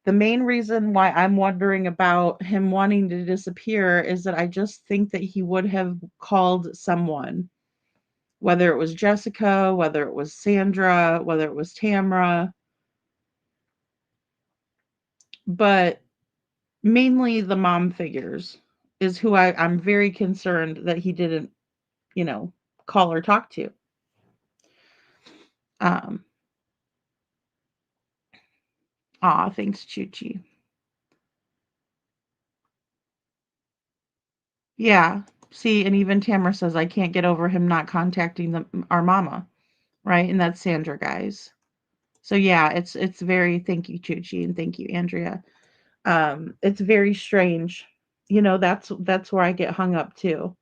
The main reason why I'm wondering about him wanting to disappear is that I just think that he would have called someone, whether it was Jessica, whether it was Sandra, whether it was Tamra, but mainly the mom figures is who I'm very concerned that he didn't, you know, call or talk to. Um, thanks, Chuchi. Yeah. See, and even Tamara says I can't get over him not contacting our mama, right? And that's Sandra, guys. So yeah, it's very, thank you, Chuchi, and thank you, Andrea. It's very strange. That's where I get hung up too.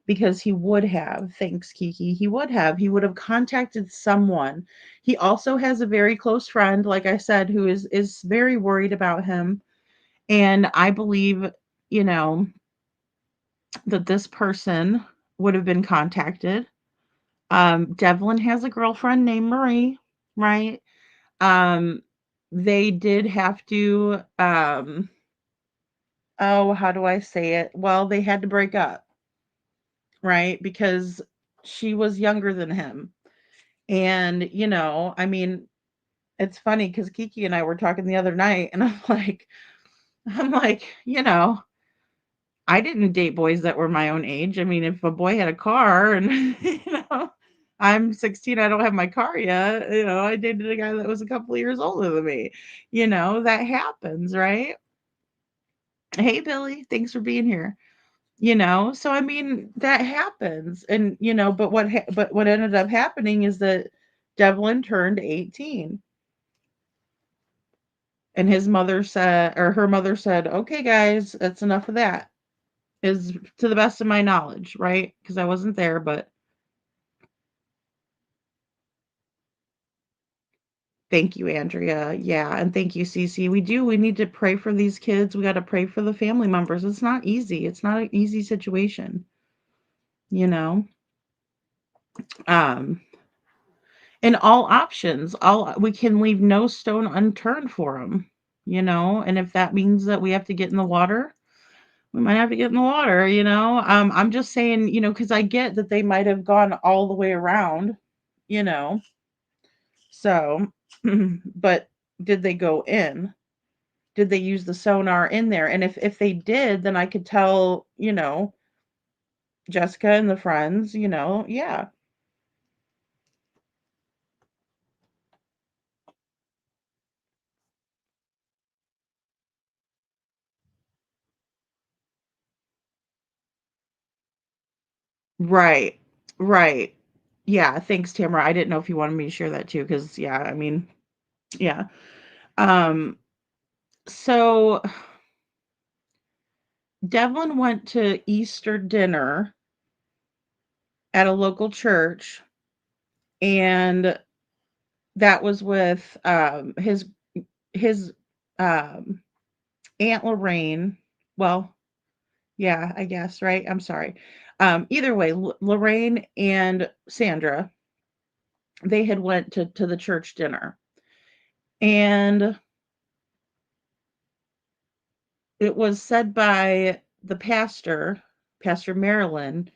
Because he would have, thanks, Kiki. He would have contacted someone. He also has a very close friend, like I said, who is very worried about him. And I believe, you know, that this person would have been contacted. Devlin has a girlfriend named Marie, right? Um, they did have to, oh, how do I say it? Well, they had to break up, right? Because she was younger than him. And, I mean, it's funny because Kiki and I were talking the other night, and I'm like, I didn't date boys that were my own age. I mean, if a boy had a car and, I'm 16, I don't have my car yet, I dated a guy that was a couple of years older than me. That happens, right? Hey, Billy, thanks for being here. So I mean, that happens. And, but what ended up happening is that Devlin turned 18. And his mother said, or her mother said, okay, guys, that's enough of that, is to the best of my knowledge, right? Because I wasn't there, but thank you, Andrea. Yeah. And thank you, Cece. We need to pray for these kids. We got to pray for the family members. It's not easy. It's not an easy situation, you know? Um, and all options, we can leave no stone unturned for them, and if that means that we have to get in the water, we might have to get in the water, I'm just saying, because I get that they might have gone all the way around, you know. So, but did they go in? Did they use the sonar in there? And if they did, then I could tell, Jessica and the friends, yeah. Right. Right. Yeah, thanks, Tamara. I didn't know if you wanted me to share that too, because yeah, I mean, yeah. Um, so Devlin went to Easter dinner at a local church, and that was with his um Aunt Lorraine. Well, yeah, I guess, right? I'm sorry. Either way, Lorraine and Sandra, they had went to the church dinner. And it was said by the pastor, Pastor Marilyn,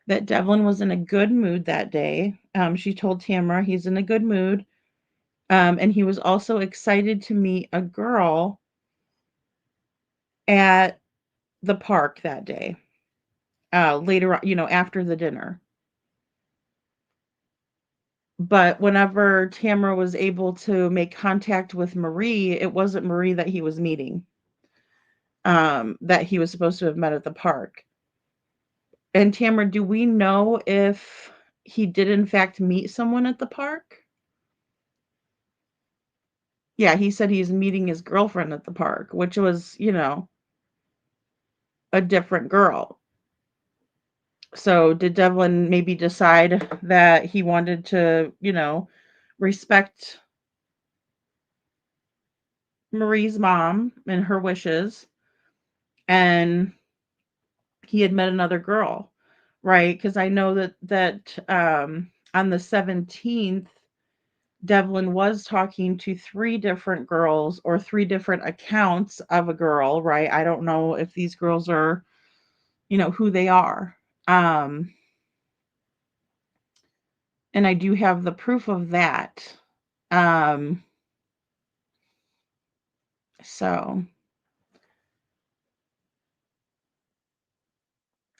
that Devlin was in a good mood that day. She told Tamara he's in a good mood. And he was also excited to meet a girl at the park that day. Later on, after the dinner. But whenever Tamara was able to make contact with Marie, it wasn't Marie that he was meeting. That he was supposed to have met at the park. And Tamara, do we know if he did in fact meet someone at the park? Yeah, he said he's meeting his girlfriend at the park, which was, a different girl. So did Devlin maybe decide that he wanted to, respect Marie's mom and her wishes, and he had met another girl, right? Because I know that on the 17th, Devlin was talking to three different girls or three different accounts of a girl, right? I don't know if these girls are, who they are. Um, and I do have the proof of that. Um, so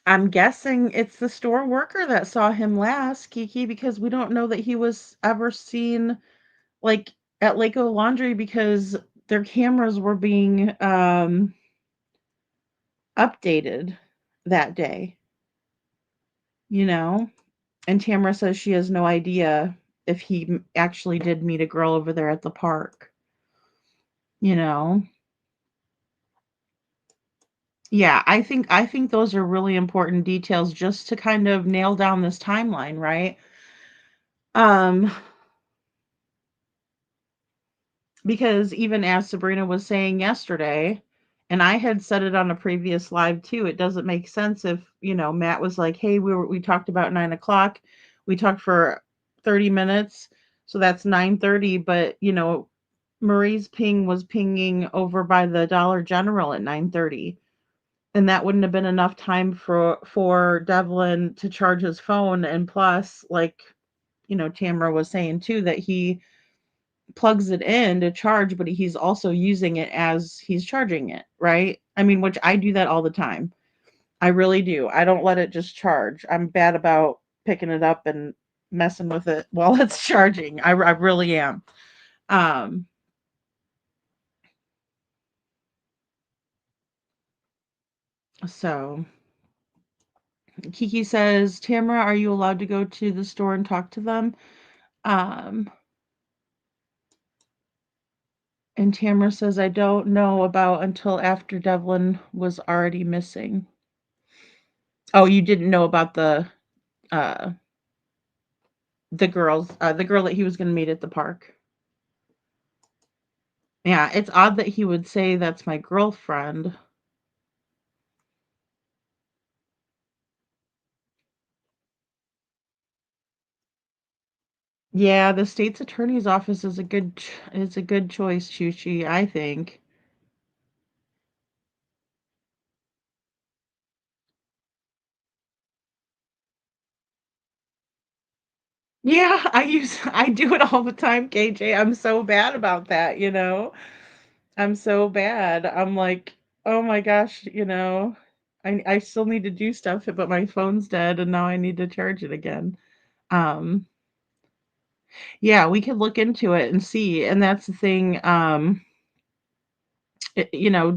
I'm guessing it's the store worker that saw him last, Kiki, because we don't know that he was ever seen like at Lake Laundry because their cameras were being updated that day, you know? And Tamara says she has no idea if he actually did meet a girl over there at the park, you know? Yeah, I think those are really important details just to kind of nail down this timeline, right? Um because even as Sabrina was saying yesterday, and I had said it on a previous live too, it doesn't make sense if, Matt was like, "Hey, we talked about 9 o'clock. We talked for 30 minutes, so that's 9:30." But Marie's ping was pinging over by the Dollar General at 9:30, and that wouldn't have been enough time for Devlin to charge his phone. And plus, like Tamara was saying too, that he plugs it in to charge, but he's also using it as he's charging it, right? I mean, which I do that all the time. I really do. I don't let it just charge. I'm bad about picking it up and messing with it while it's charging. I really am. Um, so Kiki says, Tamara, are you allowed to go to the store and talk to them? Um, and Tamara says, I don't know about until after Devlin was already missing. Oh, you didn't know about uh the girl that he was going to meet at the park. Yeah, it's odd that he would say that's my girlfriend. Yeah, the state's attorney's office is a good choice, Chuchi, I think. Yeah, I do it all the time, KJ. I'm so bad about that. I'm so bad. I'm like, oh my gosh, I still need to do stuff, but my phone's dead and now I need to charge it again. Um, yeah, we could look into it and see. And that's the thing.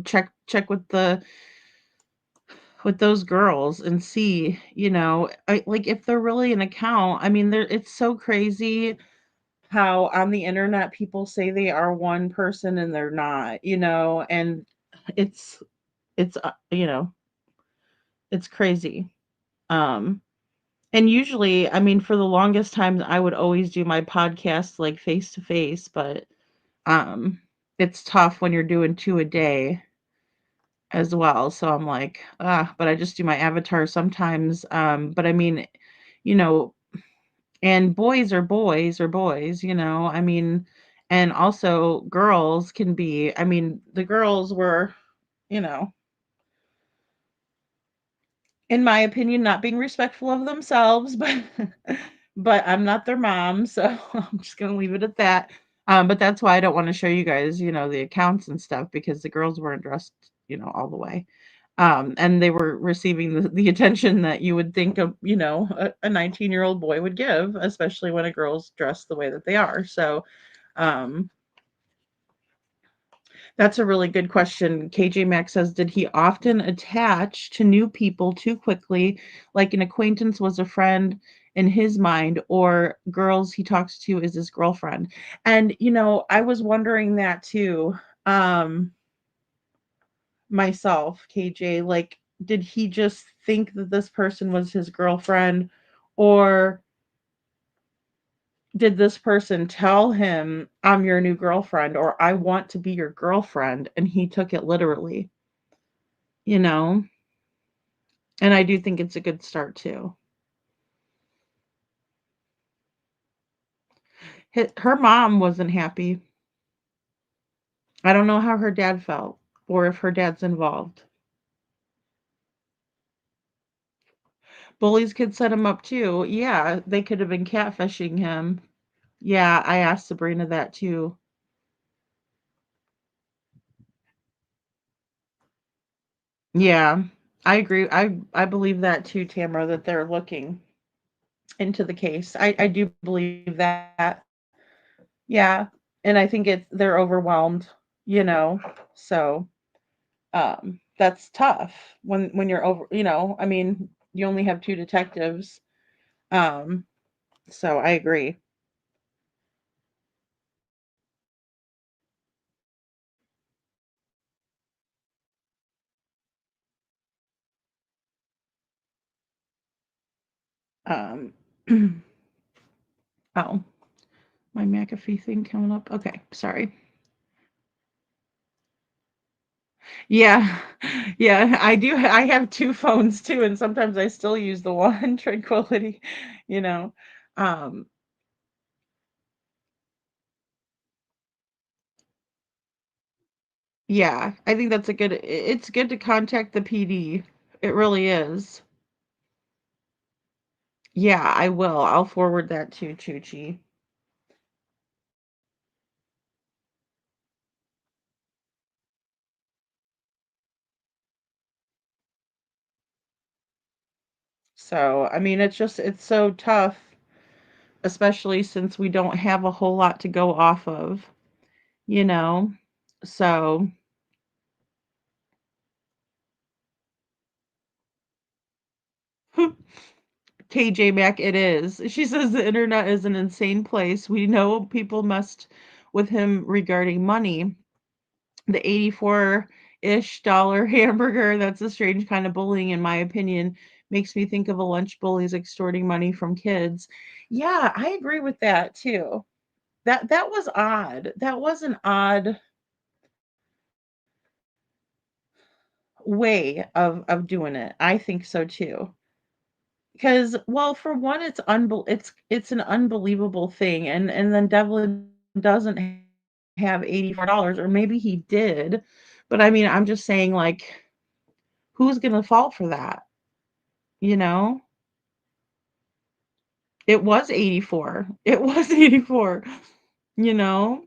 Check with with those girls and see, like if they're really an account. I mean, it's so crazy how on the internet people say they are one person and they're not, and it's it's crazy. Um and usually, I mean, for the longest time I would always do my podcast like face to face, but um it's tough when you're doing two a day as well. So I'm like, but I just do my avatar sometimes. But I mean, you know, and boys are boys, I mean, and also girls can be, I mean, the girls were, you know, in my opinion, not being respectful of themselves, but but I'm not their mom, so I'm just gonna leave it at that. But that's why I don't want to show you guys, the accounts and stuff because the girls weren't dressed, all the way. And they were receiving the attention that you would think of, a 19-year-old boy would give, especially when a girl's dressed the way that they are. So, um, that's a really good question. KJ Max says, did he often attach to new people too quickly, like an acquaintance was a friend in his mind, or girls he talks to is his girlfriend? And, I was wondering that too. Myself, KJ, like, did he just think that this person was his girlfriend, or did this person tell him, I'm your new girlfriend, or I want to be your girlfriend, and he took it literally, you know? And I do think it's a good start too. Her mom wasn't happy. I don't know how her dad felt or if her dad's involved. Bullies could set him up too. Yeah, they could have been catfishing him. Yeah, I asked Sabrina that too. Yeah, I agree. I believe that too, Tamara, that they're looking into the case. I do believe that. Yeah, and I think they're overwhelmed, you know. So, that's tough when you're over, I mean, you only have two detectives. Um, so I agree. Um, oh, my McAfee thing coming up. Okay, sorry. Yeah. Yeah, I do I have 2 phones too, and sometimes I still use the one, Tranquility, you know? Um, yeah, I think that's a good it's good to contact the PD. It really is. Yeah, I will. I'll forward that to Chuchi. So, I mean, it's so tough, especially since we don't have a whole lot to go off of, you know? So, KJ Mac, it is. She says the internet is an insane place. We know people messed with him regarding money. The 84-ish dollar hamburger, that's a strange kind of bullying, in my opinion. Makes me think of a lunch bullies extorting money from kids. Yeah, I agree with that too. That was odd. That was an odd way of doing it. I think so too. Because, well, for one, it's an unbelievable thing, and then Devlin doesn't have $84, or maybe he did, but I mean, I'm just saying, like, who's gonna fall for that? You know? It was 84. It was 84, you know?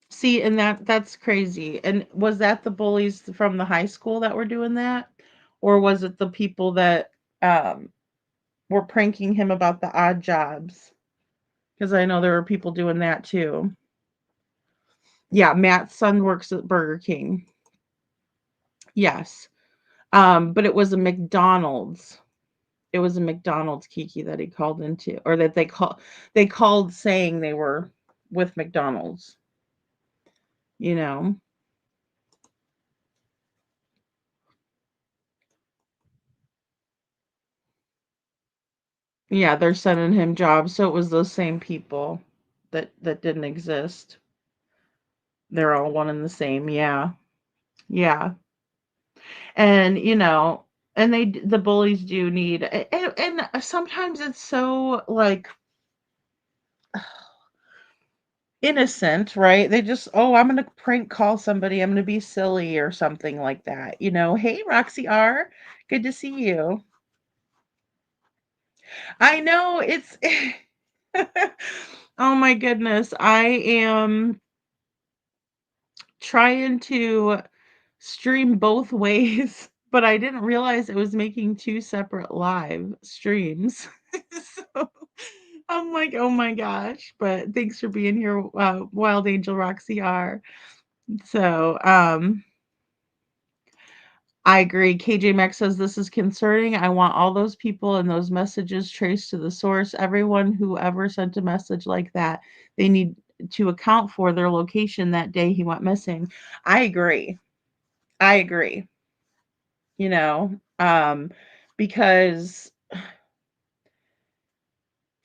See, and that's crazy. And was that the bullies from the high school that were doing that? Or was it the people that were pranking him about the odd jobs? Because I know there were people doing that too. Yeah, Matt's son works at Burger King. Yes. But it was a McDonald's. It was a McDonald's, Kiki, that he called into, or that they called saying they were with McDonald's, you know. Yeah, they're sending him jobs, so it was those same people that didn't exist. They're all one and the same. Yeah. Yeah. And, and the bullies do need, and sometimes it's so like innocent, right? They just, oh, I'm gonna prank call somebody, I'm gonna be silly or something like that. Hey, Roxy R, good to see you. I know it's oh my goodness. I am trying to stream both ways, but I didn't realize it was making two separate live streams. So I'm like, oh my gosh. But thanks for being here, Wild Angel Roxy R. So, I agree. KJ Max says this is concerning. I want all those people and those messages traced to the source. Everyone who ever sent a message like that, they need to account for their location that day he went missing. I agree. I agree. You know, um, because,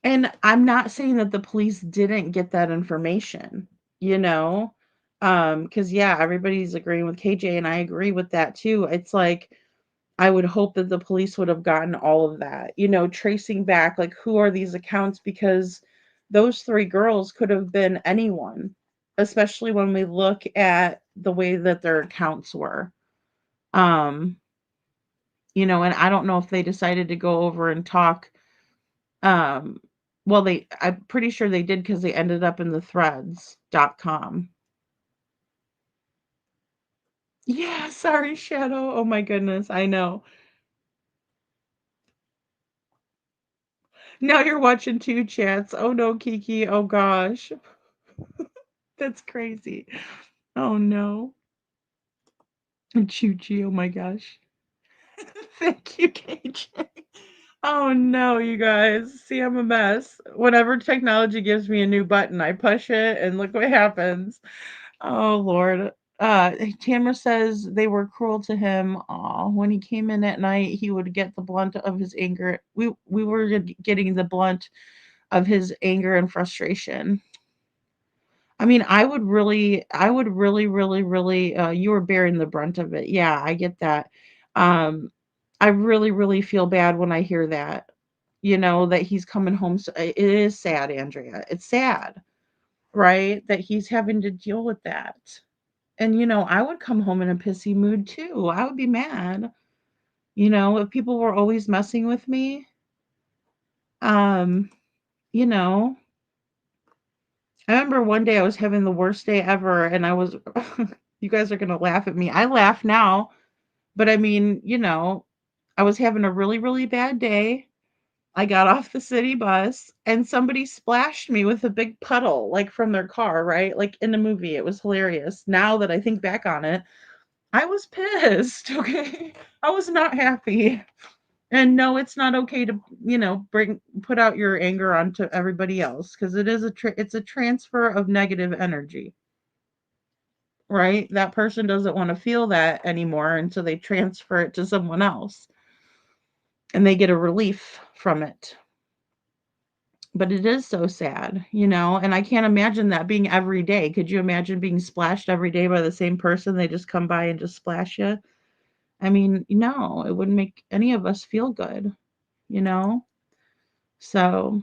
and I'm not saying that the police didn't get that information, you know, because yeah, everybody's agreeing with KJ, and I agree with that too. It's like, I would hope that the police would have gotten all of that, tracing back, like, who are these accounts? Because those three girls could have been anyone, especially when we look at the way that their accounts were. Um, and I don't know if they decided to go over and talk. Um, well, I'm pretty sure they did because they ended up in the threads.com. Yeah, sorry, Shadow. Oh my goodness, I know. Now you're watching two chats. Oh no, Kiki. Oh gosh. That's crazy. Oh no. Choo-choo, oh my gosh. Thank you, KJ. Oh no, you guys. See, I'm a mess. Whenever technology gives me a new button, I push it and look what happens. Oh Lord. Tamara says they were cruel to him. Aw, when he came in at night, he would get the blunt of his anger. We were getting the blunt of his anger and frustration. I mean, I would really, really, really, you were bearing the brunt of it. Yeah, I get that. Um, I really, really feel bad when I hear that, that he's coming home. So it is sad, Andrea. It's sad, right? That he's having to deal with that. And, I would come home in a pissy mood too. I would be mad, if people were always messing with me. Um, you know, I remember one day I was having the worst day ever, and I was you guys are gonna laugh at me. I laugh now, but I mean, I was having a really, really bad day. I got off the city bus and somebody splashed me with a big puddle, like from their car, right? Like in the movie. It was hilarious. Now that I think back on it, I was pissed. Okay. I was not happy. And no, it's not okay to, put out your anger onto everybody else because it's a transfer of negative energy, right? That person doesn't want to feel that anymore, and so they transfer it to someone else and they get a relief from it. But it is so sad, and I can't imagine that being every day. Could you imagine being splashed every day by the same person? They just come by and just splash you. I mean, no, it wouldn't make any of us feel good, you know? So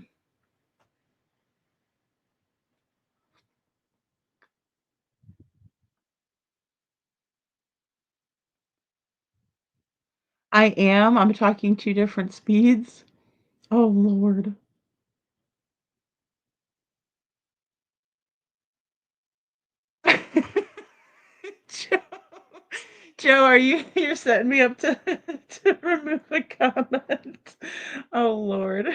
I'm talking two different speeds. Oh Lord. Joe, Joe, you're setting me up to to remove a comment? Oh Lord.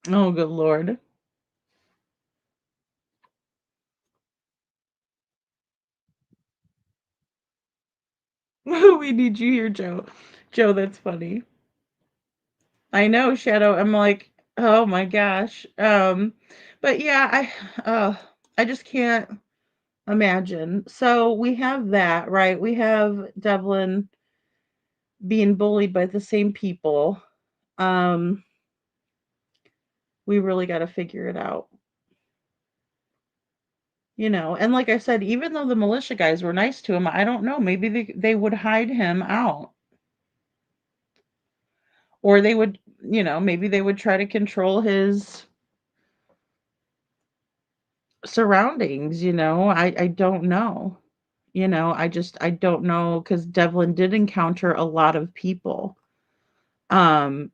Oh good Lord. We need you here, Joe. Joe, that's funny. I know, Shadow. I'm like, oh my gosh. But yeah, I just can't imagine. So we have that, right? We have Devlin being bullied by the same people. Um, we really got to figure it out, you know. And like I said, even though the militia guys were nice to him, I don't know. Maybe they would hide him out, or they would, you know, maybe they would try to control his surroundings. You know, I don't know. You know, I don't know because Devlin did encounter a lot of people. Um,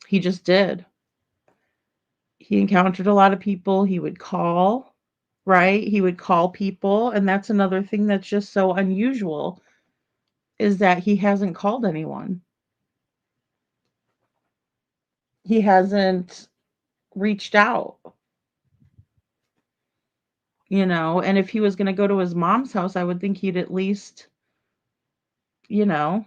he just did. He encountered a lot of people. He would call, right? He would call people, and that's another thing that's just so unusual is that he hasn't called anyone. He hasn't reached out, you know, and if he was going to go to his mom's house, I would think he'd at least, you know,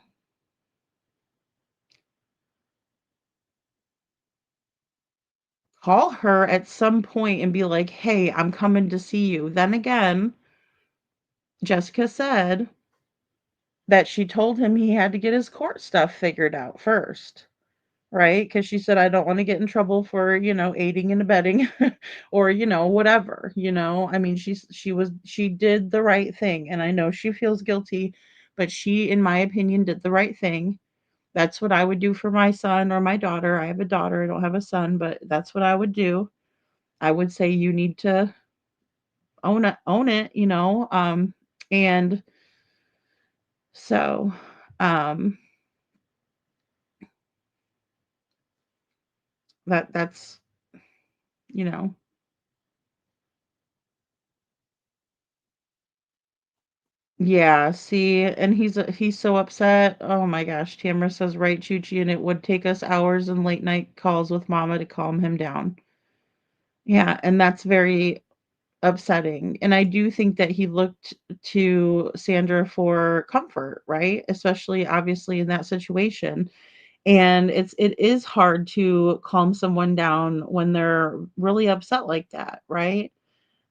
call her at some point and be like, "Hey, I'm coming to see you." Then again, Jessica said that she told him he had to get his court stuff figured out first, right? Because she said, I don't want to get in trouble for, you know, aiding and abetting or, you know, whatever, you know. I mean, she did the right thing. And I know she feels guilty, but she, in my opinion, did the right thing. That's what I would do for my son or my daughter. I have a daughter, I don't have a son, but that's what I would do. I would say you need to own it, you know. And so um that's you know. Yeah, see, and he's so upset. Oh my gosh, Tamara says, right, Chuchi, and it would take us hours and late night calls with mama to calm him down. Yeah, and that's very upsetting. And I do think that he looked to Sandra for comfort, right? Especially obviously in that situation. And it is hard to calm someone down when they're really upset like that, right?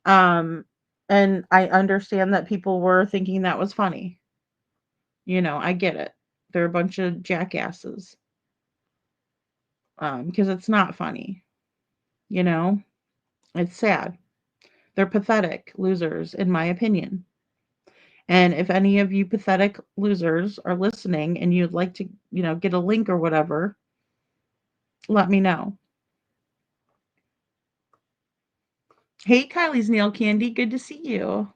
Um, and I understand that people were thinking that was funny. You know, I get it. They're a bunch of jackasses. Because it's not funny, you know? It's sad. They're pathetic losers, in my opinion. And if any of you pathetic losers are listening and you'd like to, you know, get a link or whatever, let me know. Hey, Kylie's Nail Candy, good to see you.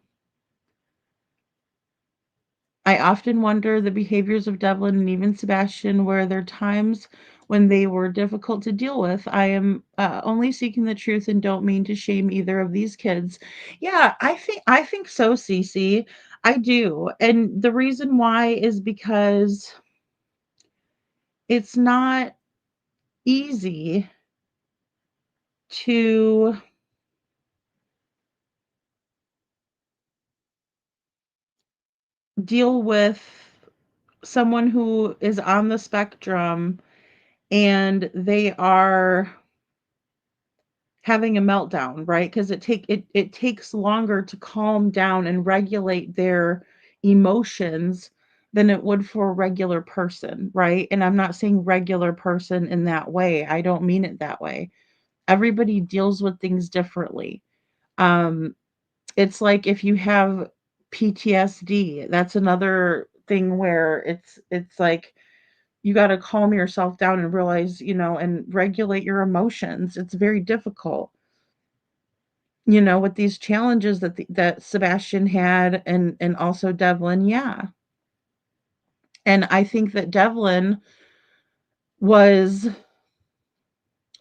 I often wonder the behaviors of Devlin and even Sebastian, were there times when they were difficult to deal with? I am only seeking the truth and don't mean to shame either of these kids. Yeah, I think so, Cece. I do. And the reason why is because it's not easy to deal with someone who is on the spectrum and they are having a meltdown, right? Because it takes longer to calm down and regulate their emotions than it would for a regular person, right? And I'm not saying regular person in that way. I don't mean it that way. Everybody deals with things differently. Um, it's like if you have PTSD, that's another thing where it's like you got to calm yourself down and realize, you know, and regulate your emotions. It's very difficult, you know, with these challenges that Sebastian had and also Devlin, yeah. And I think that Devlin was,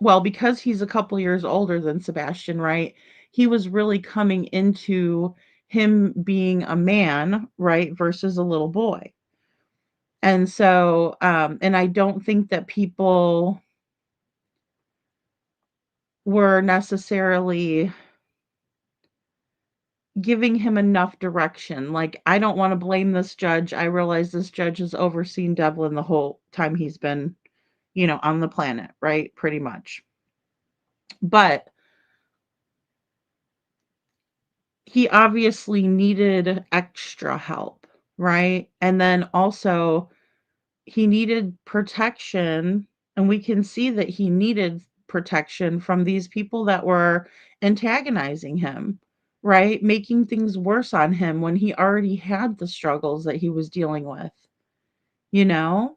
well, because he's a couple years older than Sebastian, right? He was really coming into him being a man, right, versus a little boy. And so and I don't think that people were necessarily giving him enough direction. Like, I don't want to blame this judge. I realize this judge has overseen Devlin the whole time he's been, on the planet, right? Pretty much. But he obviously needed extra help, right? And then also he needed protection, and we can see that he needed protection from these people that were antagonizing him, right? Making things worse on him when he already had the struggles that he was dealing with, you know?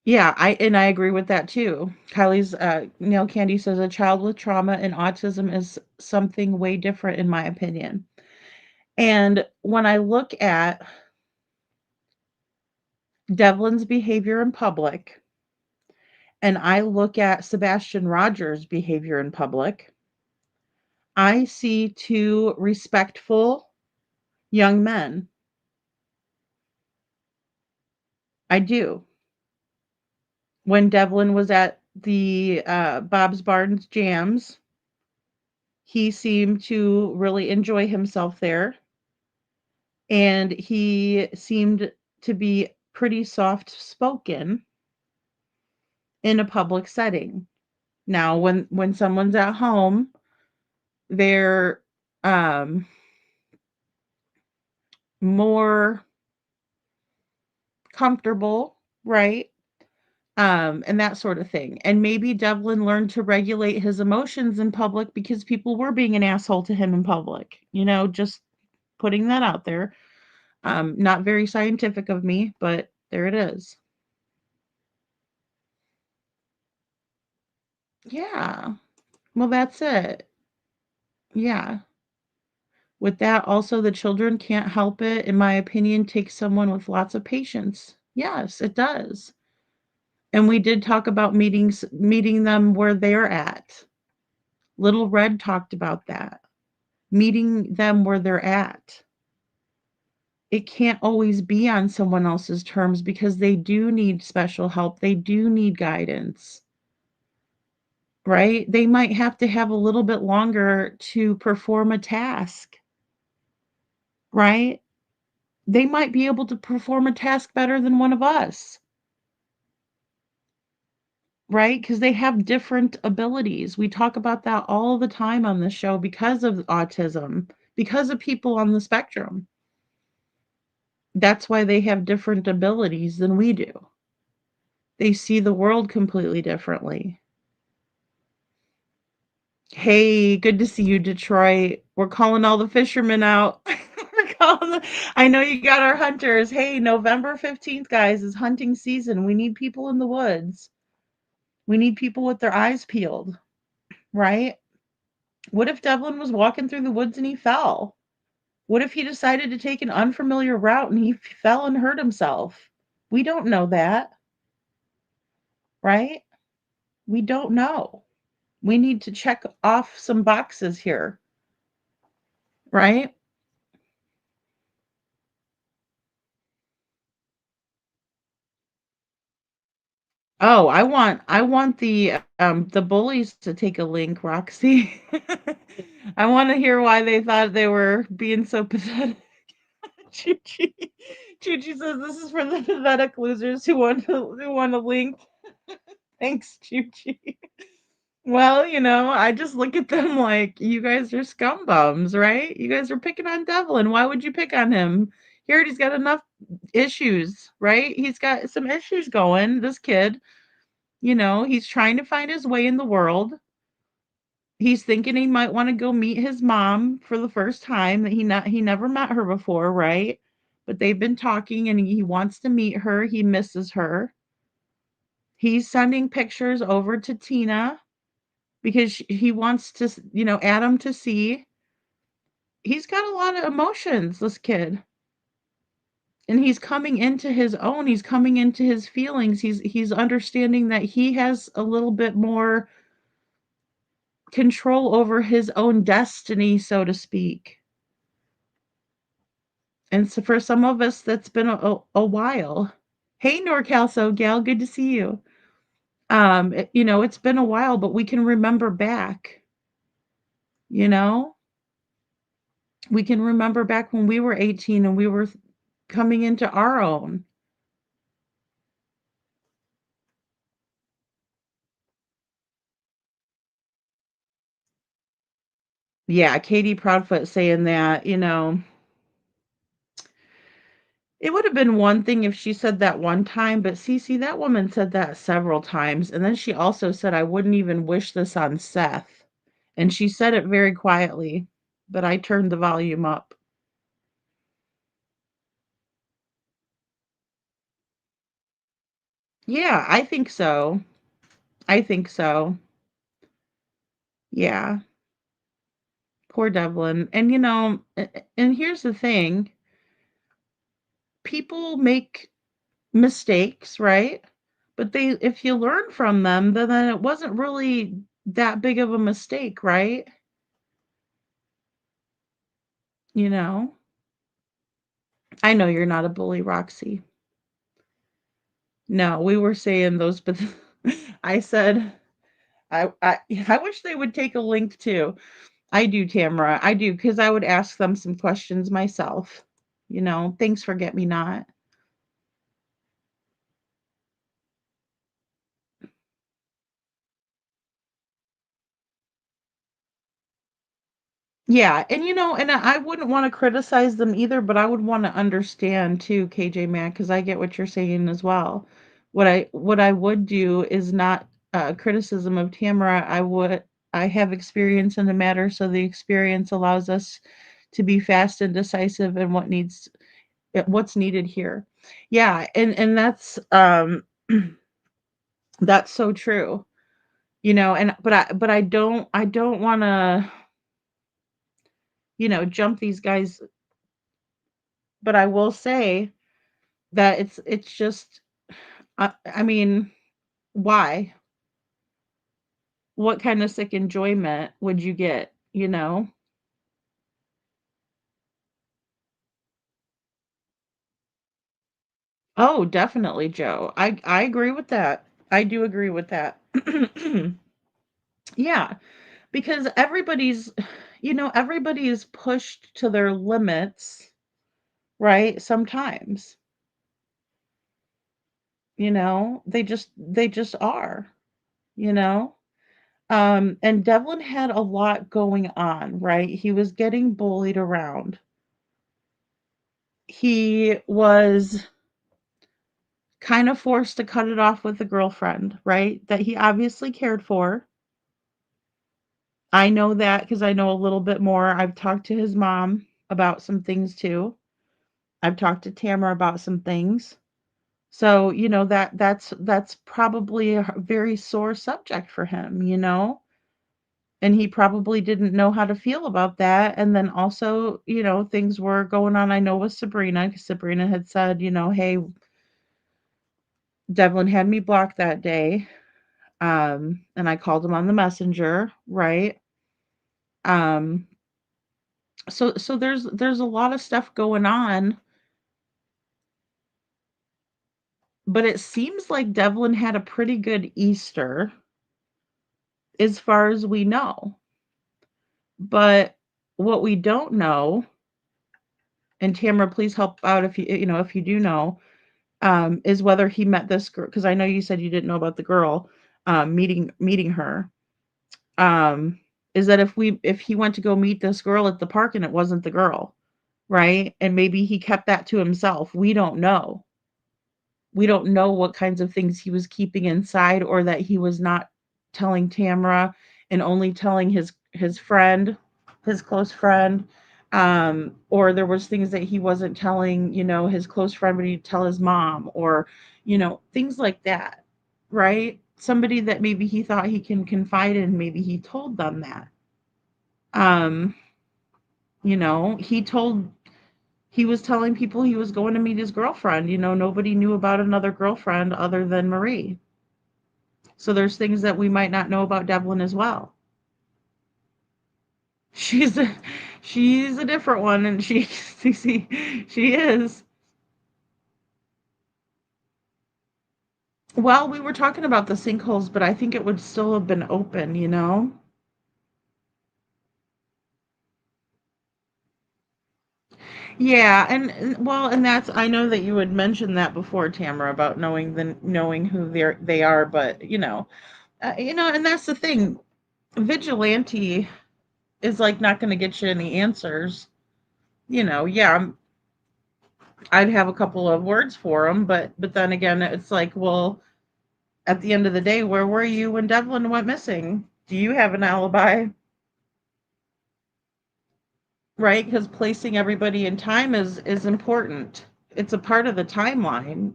Yeah, I agree with that too. Kylie's Nail Candy says a child with trauma and autism is something way different in my opinion. And when I look at Devlin's behavior in public and I look at Sebastian Rogers' behavior in public, I see two respectful young men. I do. When Devlin was at the Bob's Barnes Jams, he seemed to really enjoy himself there. And he seemed to be pretty soft spoken in a public setting. Now, when someone's at home, they're um more comfortable, right? And that sort of thing. And maybe Devlin learned to regulate his emotions in public because people were being an asshole to him in public. Just putting that out there. Not very scientific of me, but there it is. Yeah. Well, that's it. Yeah. With that, also, the children can't help it, in my opinion, takes someone with lots of patience. Yes, it does. And we did talk about meeting them where they're at. Little Red talked about that. Meeting them where they're at. It can't always be on someone else's terms because they do need special help. They do need guidance, right? They might have to have a little bit longer to perform a task, right? They might be able to perform a task better than one of us, right? Because they have different abilities. We talk about that all the time on the show because of autism, because of people on the spectrum. That's why they have different abilities than we do. They see the world completely differently. Hey, good to see you, Detroit. We're calling all the fishermen out. I know you got our hunters. Hey, November 15th, guys, is hunting season. We need people in the woods. We need people with their eyes peeled, right? What if Devlin was walking through the woods and he fell? What if he decided to take an unfamiliar route and he fell and hurt himself? We don't know that, right? We don't know. We need to check off some boxes here, right? Oh, I want the bullies to take a link, Roxy. I want to hear why they thought they were being so pathetic. Chuchi. Chuchi says this is for the pathetic losers who want to link. Thanks, Chuchi. Well, I just look at them like you guys are scum bums, right? You guys are picking on Devlin. Why would you pick on him? He already's got enough issues, right? He's got some issues going, this kid. He's trying to find his way in the world. He's thinking he might want to go meet his mom for the first time that he never met her before, right? But they've been talking and he wants to meet her. He misses her. He's sending pictures over to Tina because he wants to, Adam to see. He's got a lot of emotions, this kid. And he's coming into his own. He's coming into his feelings. He's understanding that he has a little bit more control over his own destiny, so to speak. And so for some of us, that's been a while. Hey, NorCal So Gal, good to see you. It's been a while, but we can remember back, you know? We can remember back when we were 18 and we were coming into our own. Yeah, Katie Proudfoot saying that, it would have been one thing if she said that one time, but Cece, that woman said that several times. And then she also said, I wouldn't even wish this on Seth. And she said it very quietly, but I turned the volume up. Yeah, I think so. I think so. Yeah, poor Devlin. And and here's the thing, people make mistakes, right? But if you learn from them, then it wasn't really that big of a mistake, right? You know? I know you're not a bully, Roxy. No, we were saying those, but I said I wish they would take a link too. I do, Tamara. I do, because I would ask them some questions myself. Thanks for Get Me Not. Yeah, and I wouldn't want to criticize them either, but I would want to understand too, KJ man, because I get what you're saying as well. What I would do is not criticism of Tamara. I have experience in the matter, so the experience allows us to be fast and decisive in what's needed here. Yeah, and that's so true. And but I don't want to jump these guys, but I will say that it's just I mean, why? What kind of sick enjoyment would you get, you know? Oh, definitely, Joe. I agree with that. I do agree with that. Yeah, because everybody is pushed to their limits, right? Sometimes, they just are, you know? And Devlin had a lot going on, right? He was getting bullied around. He was kind of forced to cut it off with a girlfriend, right? That he obviously cared for. I know that because I know a little bit more. I've talked to his mom about some things too. I've talked to Tamara about some things. So, that's probably a very sore subject for him. And he probably didn't know how to feel about that. And then also, things were going on, I know, with Sabrina, because Sabrina had said, hey, Devlin had me blocked that day. And I called him on the messenger, right? Um, so there's a lot of stuff going on, but it seems like Devlin had a pretty good Easter as far as we know. But what we don't know, and Tamara, please help out if you do know, is whether he met this girl, because I know you said you didn't know about the girl, meeting her. Is that if he went to go meet this girl at the park and it wasn't the girl, right? And maybe he kept that to himself. We don't know. We don't know what kinds of things he was keeping inside, or that he was not telling Tamara and only telling his friend, his close friend. Or there was things that he wasn't telling, his close friend, but he'd tell his mom, or things like that, right? Somebody that maybe he thought he can confide in, maybe he told them that. um he was telling people he was going to meet his girlfriend. Nobody knew about another girlfriend other than Marie. So there's things that we might not know about Devlin as well. She's a she's a different one, and she is. Well, we were talking about the sinkholes, but I think it would still have been open, you know? Yeah, well, and that's I know that you had mentioned that before, Tamara, about knowing who they are, but and that's the thing. Vigilante is like not going to get you any answers. Yeah, I'd have a couple of words for them, but then again, it's like, well, at the end of the day, where were you when Devlin went missing? Do you have an alibi? Right? Because placing everybody in time is important. It's a part of the timeline.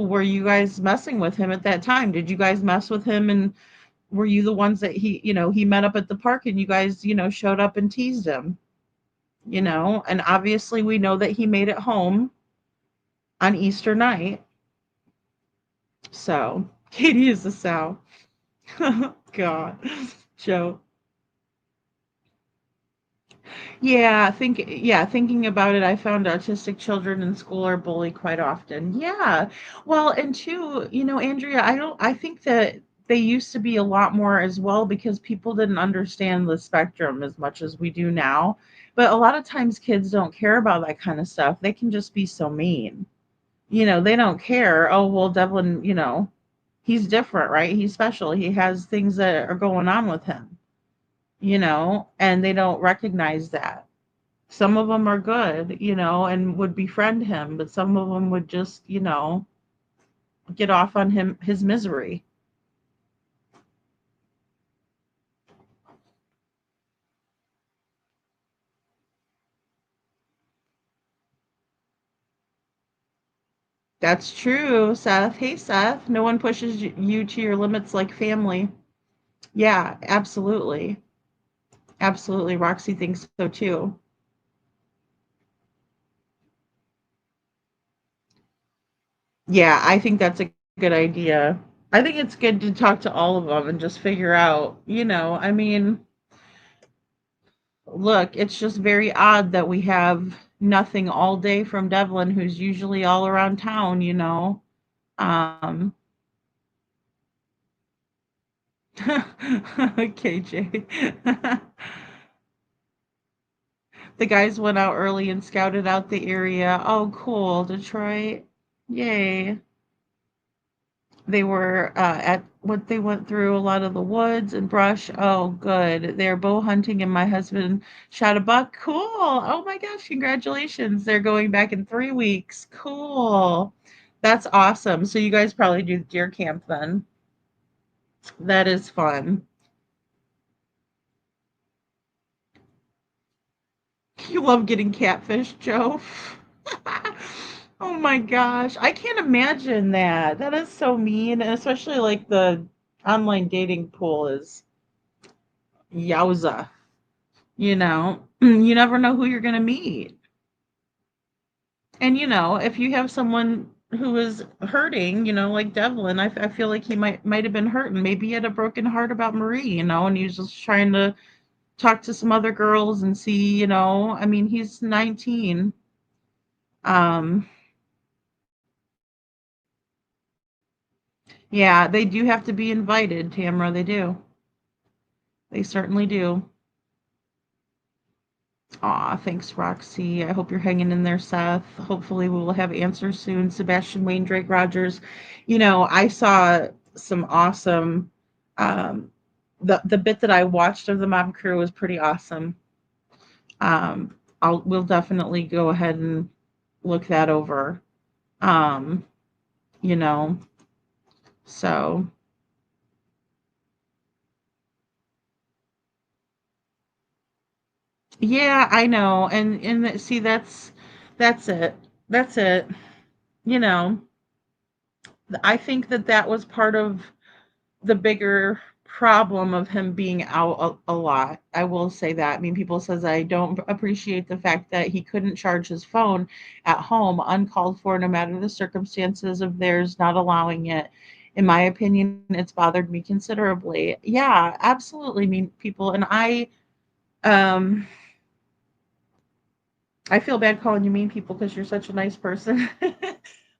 Were you guys messing with him at that time? Did you guys mess with him, and were you the ones that he met up at the park and you guys showed up and teased him? And obviously we know that he made it home on Easter night. So Katie is the sow. God, Joe. Thinking about it, I found autistic children in school are bullied quite often. Yeah. Well, and two, Andrea, I think that they used to be a lot more as well because people didn't understand the spectrum as much as we do now. But a lot of times kids don't care about that kind of stuff. They can just be so mean. They don't care. Oh, well, Devlin, he's different, right? He's special. He has things that are going on with him, and they don't recognize that. Some of them are good, and would befriend him, but some of them would just, get off on his misery. That's true, Seth. Hey, Seth. No one pushes you to your limits like family. Yeah, absolutely. Absolutely. Roxy thinks so too. Yeah, I think that's a good idea. I think it's good to talk to all of them and just figure out, I mean, look, it's just very odd that we have nothing all day from Devlin, who's usually all around town. Um, KJ. The guys went out early and scouted out the area. Oh, cool. Detroit. Yay. They were at what they went through a lot of the woods and brush. Oh, good. They're bow hunting, and my husband shot a buck. Cool. Oh my gosh, congratulations. They're going back in 3 weeks. Cool. That's awesome. So you guys probably do deer camp then. That is fun. You love getting catfish, Joe. Oh my gosh. I can't imagine that. That is so mean. And especially like the online dating pool is yowza. You never know who you're going to meet. And, if you have someone who is hurting, like Devlin, I feel like he might have been hurting. Maybe he had a broken heart about Marie, and he was just trying to talk to some other girls and see, I mean, he's 19. Um, yeah, they do have to be invited, Tamara. They do. They certainly do. Aw, thanks, Roxy. I hope you're hanging in there, Seth. Hopefully, we will have answers soon. Sebastian, Wayne, Drake, Rogers. I saw some awesome. Um, the bit that I watched of the mob crew was pretty awesome. We'll definitely go ahead and look that over. Um, you know, so yeah, I know, and see, that's it. That's it. You know, I think that was part of the bigger problem of him being out a lot. I will say that. I mean, people says I don't appreciate the fact that he couldn't charge his phone at home uncalled for, no matter the circumstances of theirs not allowing it. In my opinion, it's bothered me considerably. Yeah, absolutely. Mean people, and um I feel bad calling you mean people because you're such a nice person.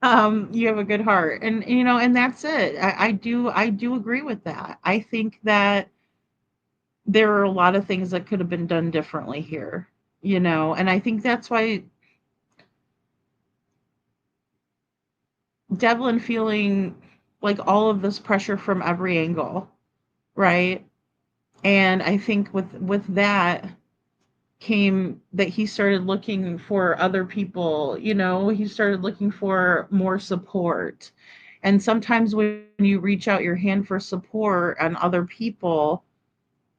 You have a good heart, and and that's it. I do agree with that. I think that there are a lot of things that could have been done differently here, and I think that's why Devlin feeling like all of this pressure from every angle, right? And I think with that came that he started looking for other people, he started looking for more support. And sometimes when you reach out your hand for support on other people,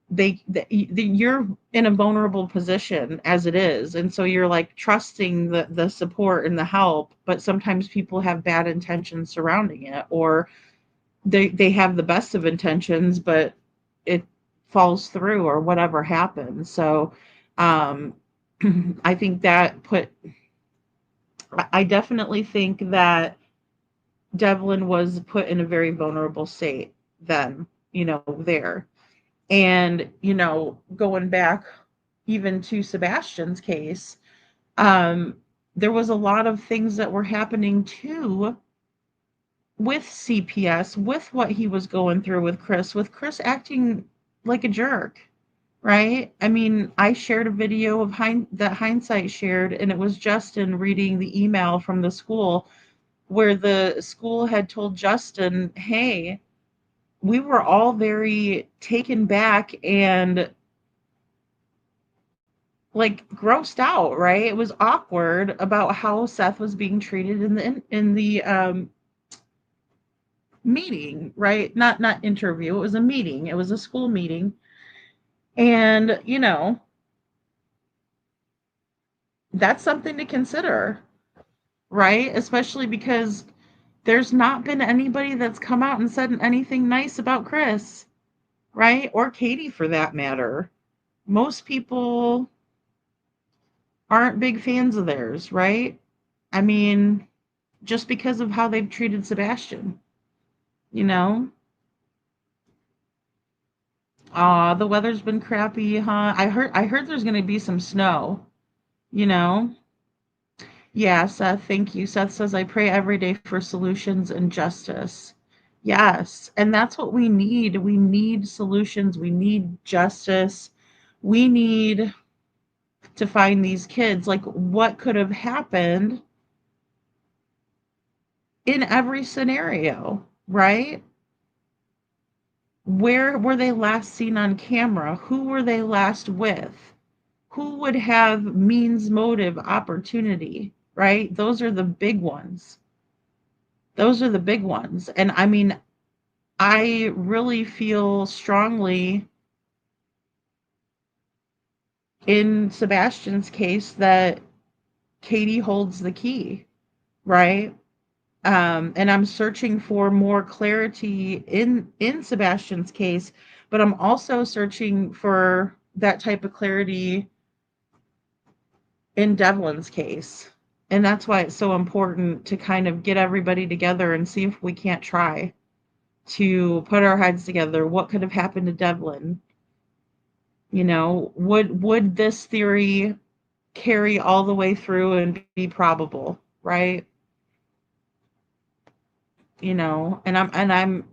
you're in a vulnerable position as it is, and so you're like trusting the support and the help, but sometimes people have bad intentions surrounding it, or they have the best of intentions, but it falls through or whatever happens. So um I think that I definitely think that Devlin was put in a very vulnerable state then, there. And, going back even to Sebastian's case, um, there was a lot of things that were happening too with CPS, with what he was going through with Chris acting like a jerk, right? I mean, I shared a video of that Hindsight shared, and it was Justin reading the email from the school where the school had told Justin, hey, we were all very taken back and like grossed out, right? It was awkward about how Seth was being treated in the meeting, right? Not interview. It was a meeting. It was a school meeting. And, that's something to consider, right? Especially because there's not been anybody that's come out and said anything nice about Chris, right? Or Katie for that matter. Most people aren't big fans of theirs, right? I mean, just because of how they've treated Sebastian, you know? The weather's been crappy, huh? I heard there's gonna be some snow, you know? Yeah, Seth, thank you. Seth says I pray every day for solutions and justice. Yes, and that's what we need. We need solutions, we need justice. We need to find these kids. Like what could have happened in every scenario, right? Where were they last seen on camera? Who were they last with? Who would have means, motive, opportunity, right? Those are the big ones. Those are the big ones. And I mean, I really feel strongly in Sebastian's case that Katie holds the key, right? And I'm searching for more clarity in Sebastian's case, but I'm also searching for that type of clarity in Devlin's case. And that's why it's so important to kind of get everybody together and see if we can't try to put our heads together. What could have happened to Devlin? Would this theory carry all the way through and be probable, right? And I'm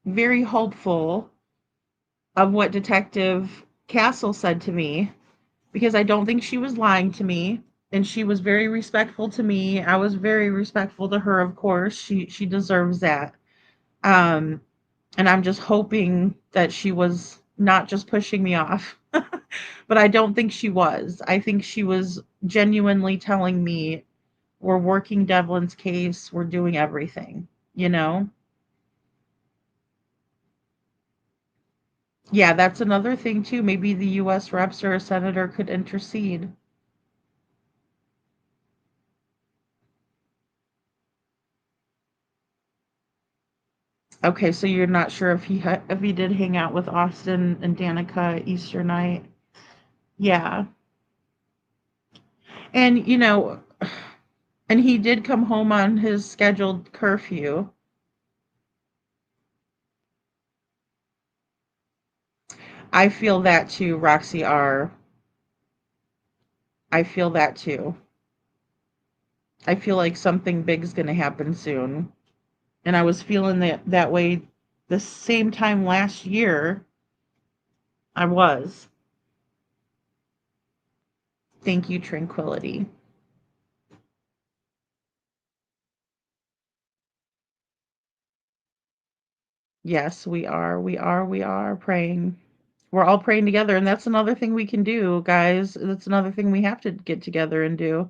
very hopeful of what Detective Castle said to me because I don't think she was lying to me, and she was very respectful to me. I was very respectful to her, of course. She deserves that. Um and I'm just hoping that she was not just pushing me off. But I don't think she was. I think she was genuinely telling me we're working Devlin's case, we're doing everything, you know? Yeah, that's another thing too. Maybe the US reps or a senator could intercede. Okay, so you're not sure if he did hang out with Austin and Danica Easter night. Yeah. And and he did come home on his scheduled curfew. I feel that too, Roxy R. I feel that too. I feel like something big's going to happen soon. And I was feeling that way the same time last year. I was. Thank you, Tranquility. Yes, we are. We are praying. We're all praying together. And that's another thing we can do, guys. That's another thing we have to get together and do.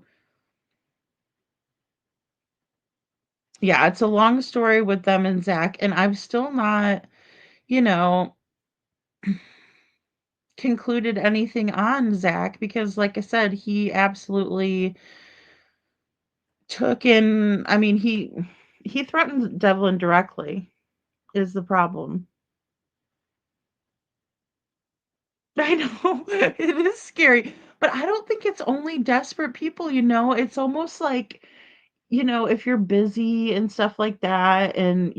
Yeah, it's a long story with them and Zach. And I've still not, you know, concluded anything on Zach because, like I said, he absolutely took in. I mean, he threatened Devlin directly. Is the problem? I know it is scary, but I don't think it's only desperate people. It's almost like if you're busy and stuff like that, and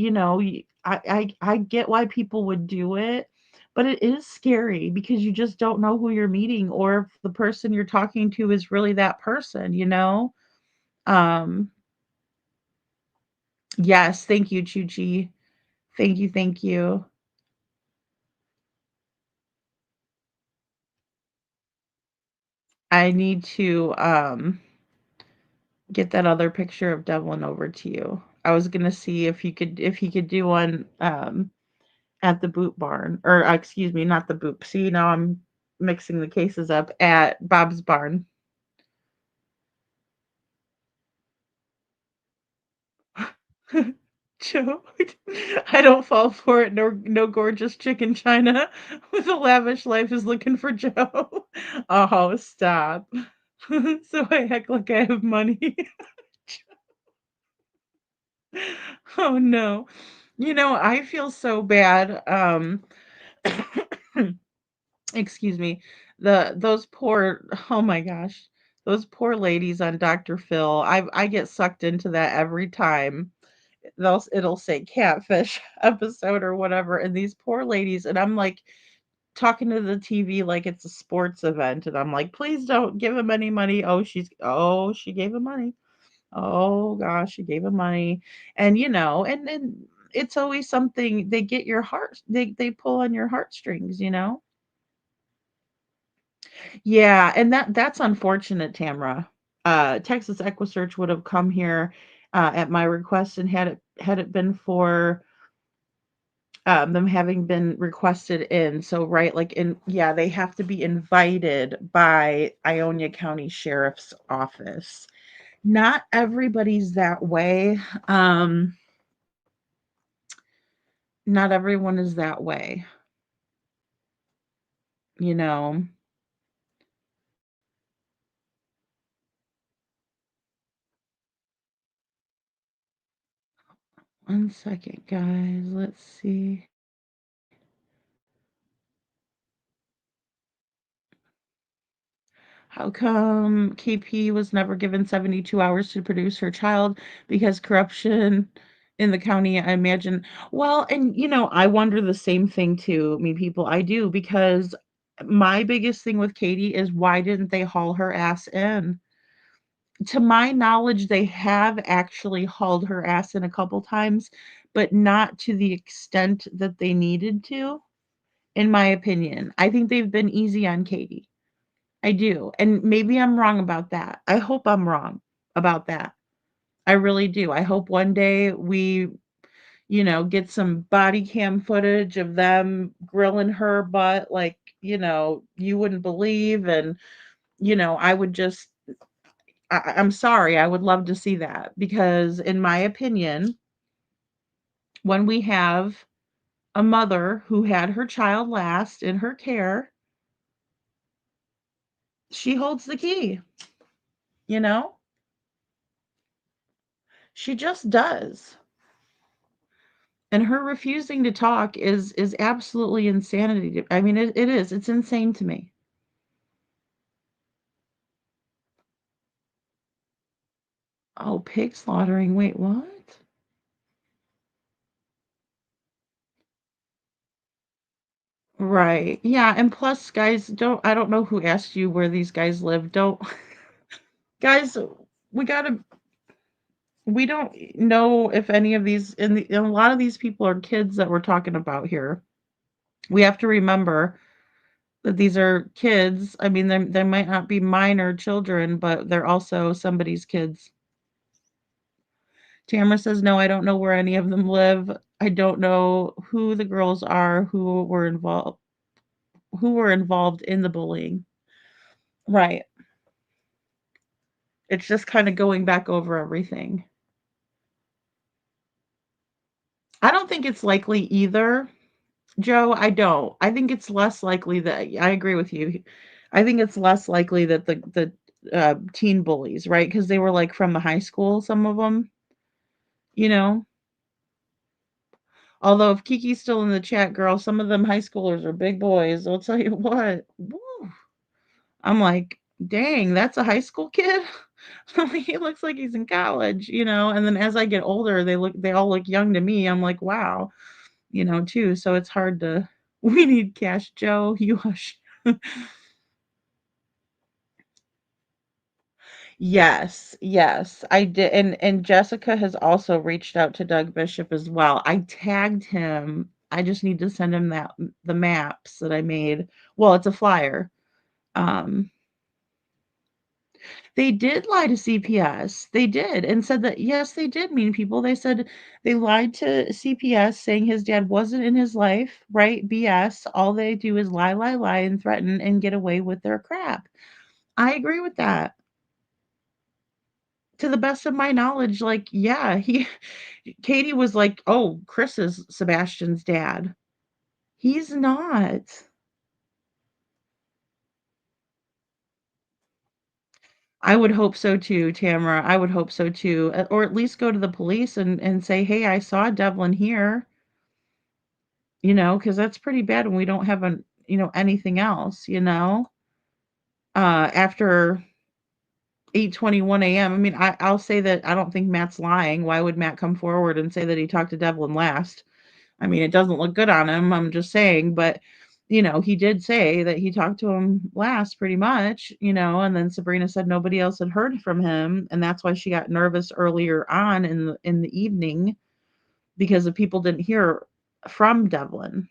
I get why people would do it, but it is scary because you just don't know who you're meeting or if the person you're talking to is really that person. Um, yes, thank you, Chuchi. Thank you, thank you. I need to get that other picture of Devlin over to you. I was gonna see if he could do one at the boot barn, or excuse me, not the boot. See, now I'm mixing the cases up at Bob's barn. Joe, I don't fall for it. No, no gorgeous chicken china with a lavish life is looking for Joe. Oh, stop. So I act like I have money. Oh no. I feel so bad. Excuse me. Those poor, oh my gosh. Those poor ladies on Dr. Phil. I get sucked into that every time. It'll say catfish episode or whatever, and these poor ladies, and I'm like talking to the TV like it's a sports event, and I'm like, please don't give him any money. She gave him money. Oh gosh, she gave him money. And and it's always something. They get your heart, they pull on your heartstrings. Yeah, and that's unfortunate, Tamra. Texas EquiSearch would have come here at my request, and had it been for them having been requested in. So right, like yeah, they have to be invited by Ionia County Sheriff's Office. Not everybody's that way. Um, not everyone is that way, you know. 1 second, guys. Let's see. How come KP was never given 72 hours to produce her child? Because corruption in the county, I imagine. Well, and I wonder the same thing too. Me people, I do, because my biggest thing with Katie is why didn't they haul her ass in? To my knowledge, they have actually hauled her ass in a couple times, but not to the extent that they needed to, in my opinion. I think they've been easy on Katie. I do. And maybe I'm wrong about that. I hope I'm wrong about that. I really do. I hope one day we, get some body cam footage of them grilling her butt like, you wouldn't believe. And, I would just, I'm sorry. I would love to see that because, in my opinion, when we have a mother who had her child last in her care, she holds the key, you know? She just does. And her refusing to talk is absolutely insanity. I mean, it is. It's insane to me. Oh, pig slaughtering. Wait, what? Right. Yeah, and plus, guys, I don't know who asked you where these guys live. Don't guys, we gotta We don't know if any of these, and a lot of these people are kids that we're talking about here. We have to remember that these are kids. I mean, they might not be minor children, but they're also somebody's kids. Tamara says, no, I don't know where any of them live. I don't know who the girls are who were involved in the bullying. Right. It's just kind of going back over everything. I don't think it's likely either, Joe. I don't. I think it's less likely that I agree with you. I think it's less likely that the teen bullies, right? Because they were like from the high school, some of them, you know. Although if Kiki's still in the chat, girl, some of them high schoolers are big boys. I'll tell you what. Woo. I'm like, dang, that's a high school kid. He looks like he's in college, you know. And then as I get older, they all look young to me. I'm like, wow, you know, too. So it's hard to. We need cash, Joe. You hush. Yes, yes, I did, and Jessica has also reached out to Doug Bishop as well. I tagged him. I just need to send him the maps that I made. Well, it's a flyer. Um, they did lie to CPS. They did, and said that yes, they did mean people. They said they lied to CPS saying his dad wasn't in his life, right? BS. All they do is lie, lie, lie, and threaten and get away with their crap. I agree with that. To the best of my knowledge, like, yeah, he Katie was like, "Oh, Chris is Sebastian's dad." He's not. I would hope so too, Tamara. I would hope so too. Or at least go to the police and say, "Hey, I saw Devlin here," you know, because that's pretty bad when we don't have anything else, you know? After 8:21 AM. I mean, I'll say that I don't think Matt's lying. Why would Matt come forward and say that he talked to Devlin last? I mean, it doesn't look good on him, I'm just saying, but, he did say that he talked to him last pretty much, and then Sabrina said nobody else had heard from him, and that's why she got nervous earlier on in the evening because the people didn't hear from Devlin.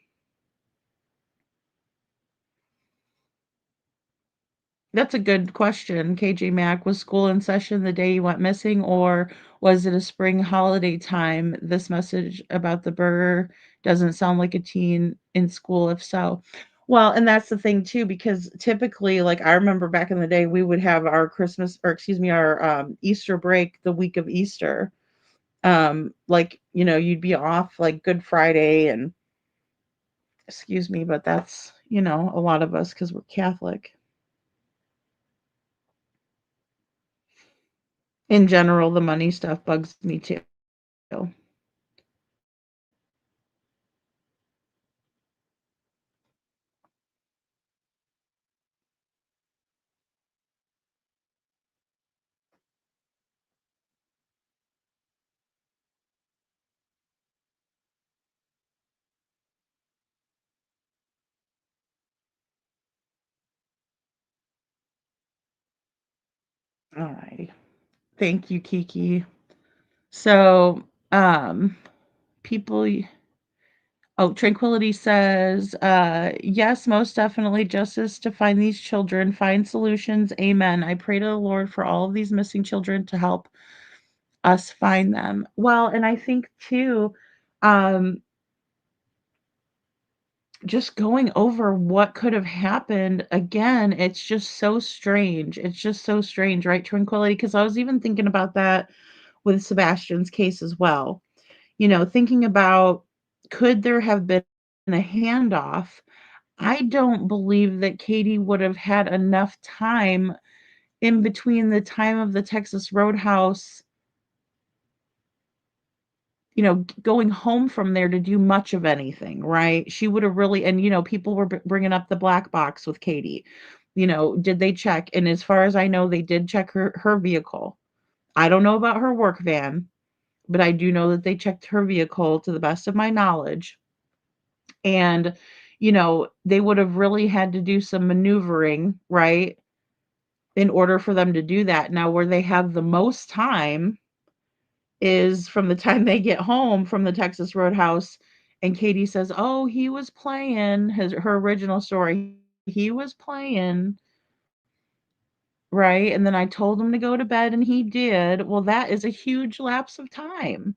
That's a good question, KJ Mac. Was school in session the day you went missing, or was it a spring holiday time? This message about the burger doesn't sound like a teen in school, if so. Well, and that's the thing too, because typically, like I remember back in the day, we would have our Christmas, or excuse me, our Easter break the week of Easter. Like, you'd be off like Good Friday and excuse me, but that's, a lot of us because we're Catholic. In general, the money stuff bugs me too. Alrighty. Thank you, Kiki. So, people Tranquility says, yes, most definitely justice to find these children, find solutions. Amen. I pray to the Lord for all of these missing children to help us find them. Well, and I think too, um, just going over what could have happened again, it's just so strange. It's just so strange, right, Tranquility? Because I was even thinking about that with Sebastian's case as well. Thinking about could there have been a handoff? I don't believe that Katie would have had enough time in between the time of the Texas Roadhouse, going home from there to do much of anything, right? She would have really, and people were bringing up the black box with Katie. Did they check? And as far as I know, they did check her vehicle. I don't know about her work van, but I do know that they checked her vehicle to the best of my knowledge. And, they would have really had to do some maneuvering, right? In order for them to do that. Now, where they have the most time is from the time they get home from the Texas Roadhouse, and Katie says, "Oh, he was playing," her original story. He was playing, right? And then I told him to go to bed and he did. Well, that is a huge lapse of time,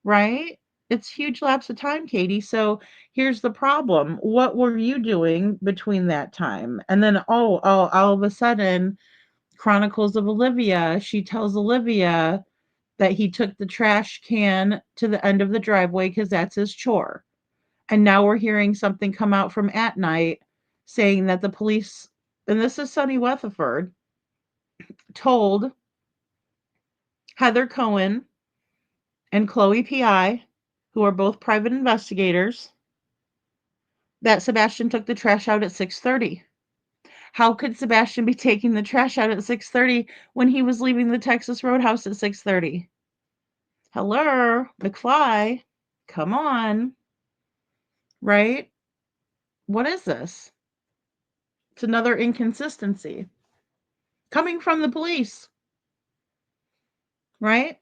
right? It's huge lapse of time, Katie. So here's the problem. What were you doing between that time? And then, all of a sudden, Chronicles of Olivia, she tells Olivia that he took the trash can to the end of the driveway because that's his chore. And now we're hearing something come out from at night saying that the police, and this is Sonny Weatherford, told Heather Cohen and Chloe Pi, who are both private investigators, that Sebastian took the trash out at 6:30. How could Sebastian be taking the trash out at 6:30 when he was leaving the Texas Roadhouse at 6:30? Hello, McFly. Come on, right? What is this? It's another inconsistency coming from the police, right?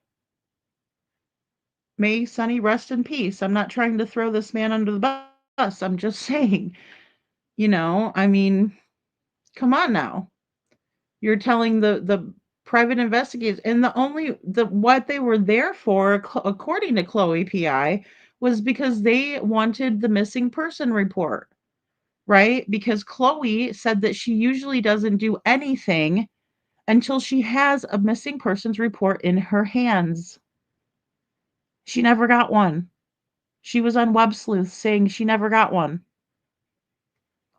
May Sonny rest in peace. I'm not trying to throw this man under the bus. I'm just saying, I mean, come on now. You're telling the private investigators, and what they were there for, according to Chloe Pi, was because they wanted the missing person report, right? Because Chloe said that she usually doesn't do anything until she has a missing persons report in her hands. She never got one. She was on Web Sleuth saying she never got one.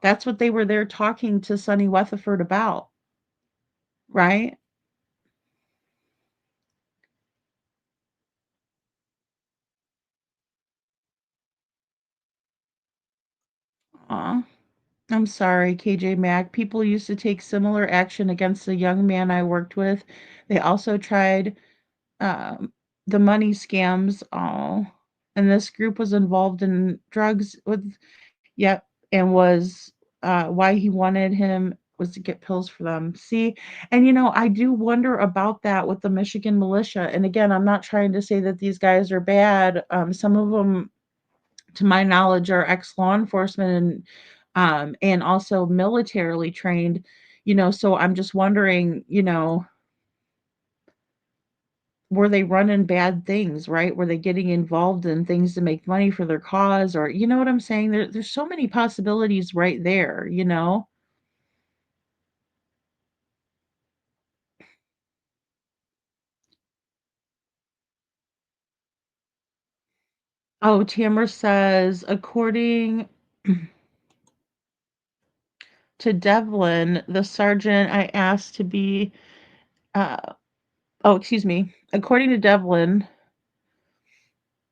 That's what they were there talking to Sonny Weatherford about, right? Aw. I'm sorry, KJ Mack. People used to take similar action against a young man I worked with. They also tried um, the money scams. Oh, and this group was involved in drugs with, yep, and was why he wanted him was to get pills for them. See, and I do wonder about that with the Michigan militia. And again, I'm not trying to say that these guys are bad. Some of them, to my knowledge, are ex law enforcement and also militarily trained. So I'm just wondering, were they running bad things, right? Were they getting involved in things to make money for their cause, or you know what I'm saying? There's so many possibilities right there. Oh, Tamara says, according to Devlin, the sergeant I asked to be, uh, oh, excuse me. According to Devlin,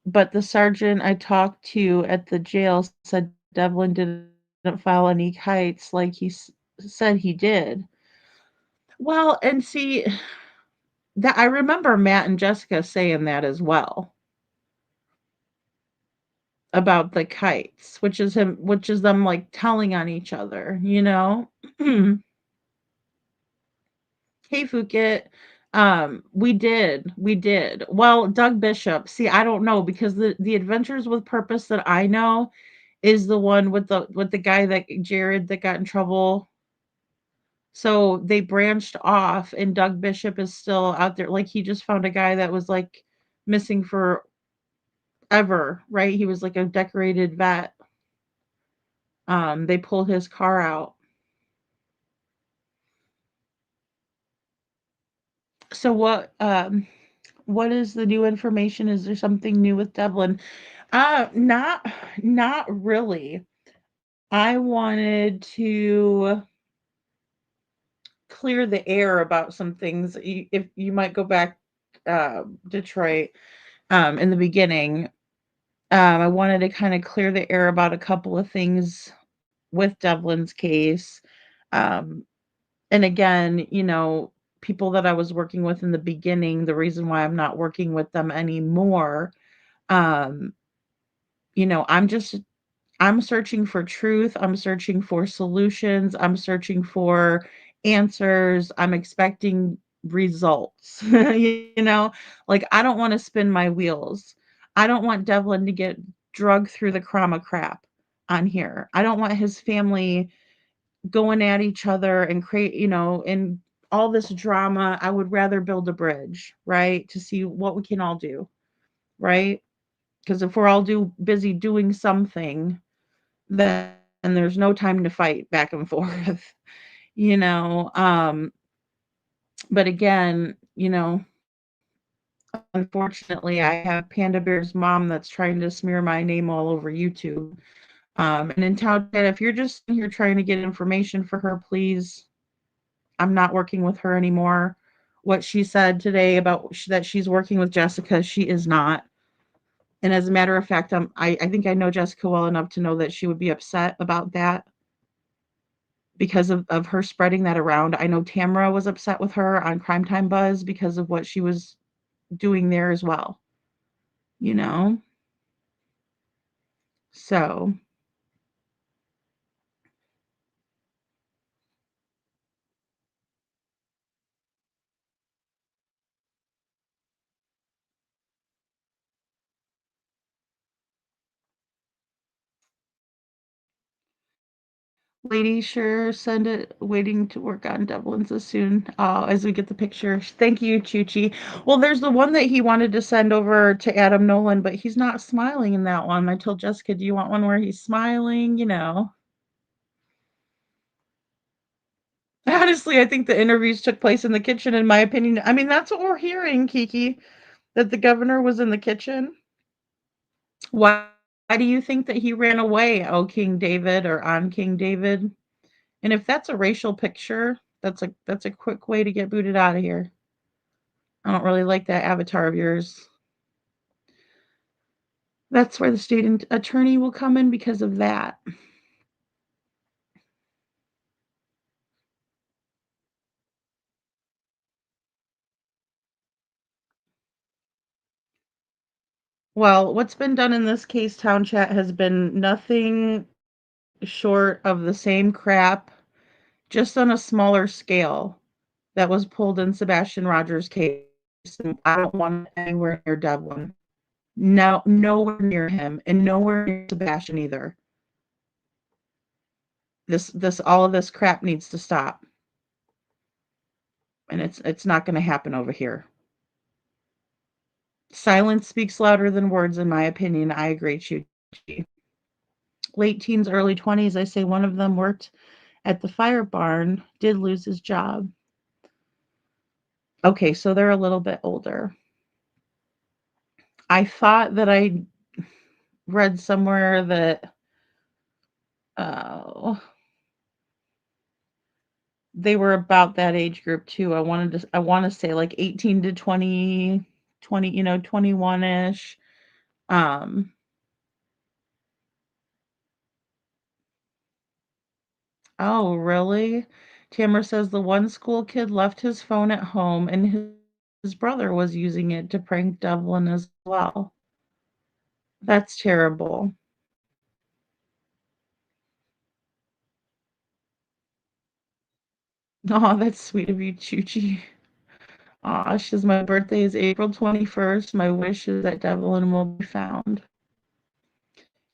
but the sergeant I talked to at the jail said Devlin didn't file any kites like he said he did. Well, and see, that I remember Matt and Jessica saying that as well about the kites, which is them like telling on each other. Hey, Phuket. We did. Well, Doug Bishop. See, I don't know because the Adventures with Purpose that I know is the one with the guy that Jared that got in trouble. So they branched off, and Doug Bishop is still out there. Like he just found a guy that was like missing forever, right? He was like a decorated vet. They pulled his car out. So what is the new information? Is there something new with Devlin? Not really. I wanted to clear the air about some things. If you might go back, Detroit, in the beginning, I wanted to kind of clear the air about a couple of things with Devlin's case. Um, and again, people that I was working with in the beginning, the reason why I'm not working with them anymore, um, I'm just I'm searching for truth. I'm searching for solutions. I'm searching for answers. I'm expecting results. You know, like I don't want to spin my wheels. I don't want Devlin to get drugged through the trauma crap on here. I don't want his family going at each other and create, and all this drama. I would rather build a bridge, right? To see what we can all do, right? Because if we're all busy doing something, then there's no time to fight back and forth, you know. But again, unfortunately, I have Panda Bear's mom that's trying to smear my name all over YouTube. And in Tao Chat, if you're just here trying to get information for her, please, I'm not working with her anymore. What she said today about that she's working with Jessica, she is not. And as a matter of fact, I think I know Jessica well enough to know that she would be upset about that because of her spreading that around. I know Tamara was upset with her on Crime Time Buzz because of what she was doing there as well, you know? So, lady, sure, send it. Waiting to work on Devlin's as soon as we get the picture. Thank you, Chuchi. Well, there's the one that he wanted to send over to Adam Nolan, but he's not smiling in that one. I told Jessica, do you want one where he's smiling? Honestly, I think the interviews took place in the kitchen, in my opinion. I mean, that's what we're hearing, Kiki, that the governor was in the kitchen. Why do you think that he ran away, oh King David or on King David? And if that's a racial picture, that's a quick way to get booted out of here. I don't really like that avatar of yours. That's where the state attorney will come in because of that. Well, what's been done in this case, Town Chat, has been nothing short of the same crap, just on a smaller scale, that was pulled in Sebastian Rogers' case. And I don't want it anywhere near Devlin. No, nowhere near him, and nowhere near Sebastian either. All of this crap needs to stop, and it's not going to happen over here. Silence speaks louder than words, in my opinion. I agree, Chuchi. Late teens, early 20s. I say one of them worked at the fire barn, did lose his job. Okay, so they're a little bit older. I thought that I read somewhere that uh, they were about that age group too. I want to say like 18 to 20, 21ish. Um, oh, really? Tamara says the one school kid left his phone at home and his brother was using it to prank Devlin as well. That's terrible. Oh, that's sweet of you, Chuchi. Aw, she says my birthday is April 21st. My wish is that Devlin will be found.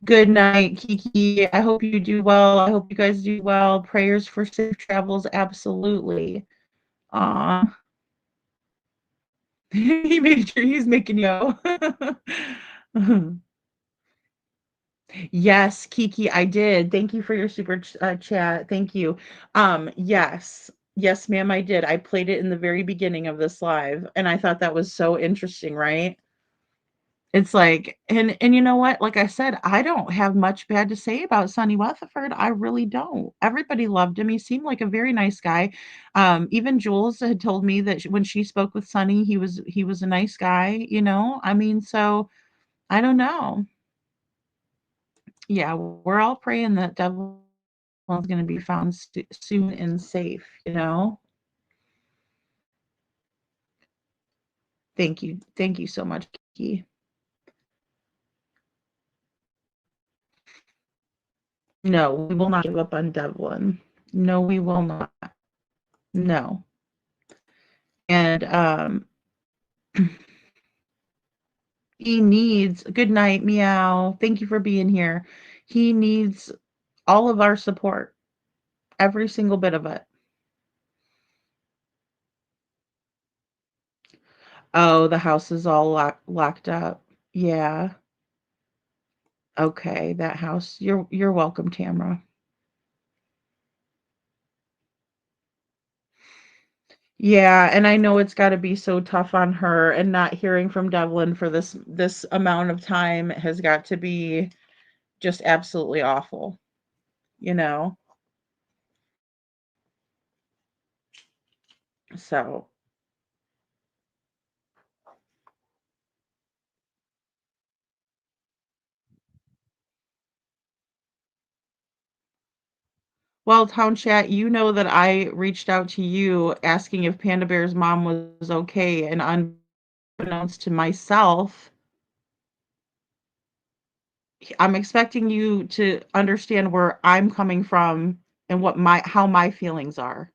Good night, Kiki. I hope you do well. I hope you guys do well. Prayers for safe travels, absolutely. Aw. He made sure he's making yo. Yes, Kiki, I did. Thank you for your super chat. Thank you. Yes. Yes, ma'am, I did. I played it in the very beginning of this live, and I thought that was so interesting, right? It's like, and you know what? Like I said, I don't have much bad to say about Sonny Weatherford. I really don't. Everybody loved him. He seemed like a very nice guy. Even Jules had told me that when she spoke with Sonny, he was a nice guy. I mean, so I don't know. Yeah, we're all praying that Devlin's going to be found soon and safe. Thank you so much, Kiki. No, we will not give up on Devlin. No, we will not. No. And he needs good night, meow. Thank you for being here. He needs all of our support, every single bit of it. Oh, the house is all locked up. Yeah. Okay, that house. You're welcome, Tamra. Yeah, and I know it's got to be so tough on her, and not hearing from Devlin for this amount of time has got to be just absolutely awful, you know. So, well, Town Chat, you know that I reached out to you asking if Panda Bear's mom was okay, and unbeknownst to myself, I'm expecting you to understand where I'm coming from and what my how my feelings are,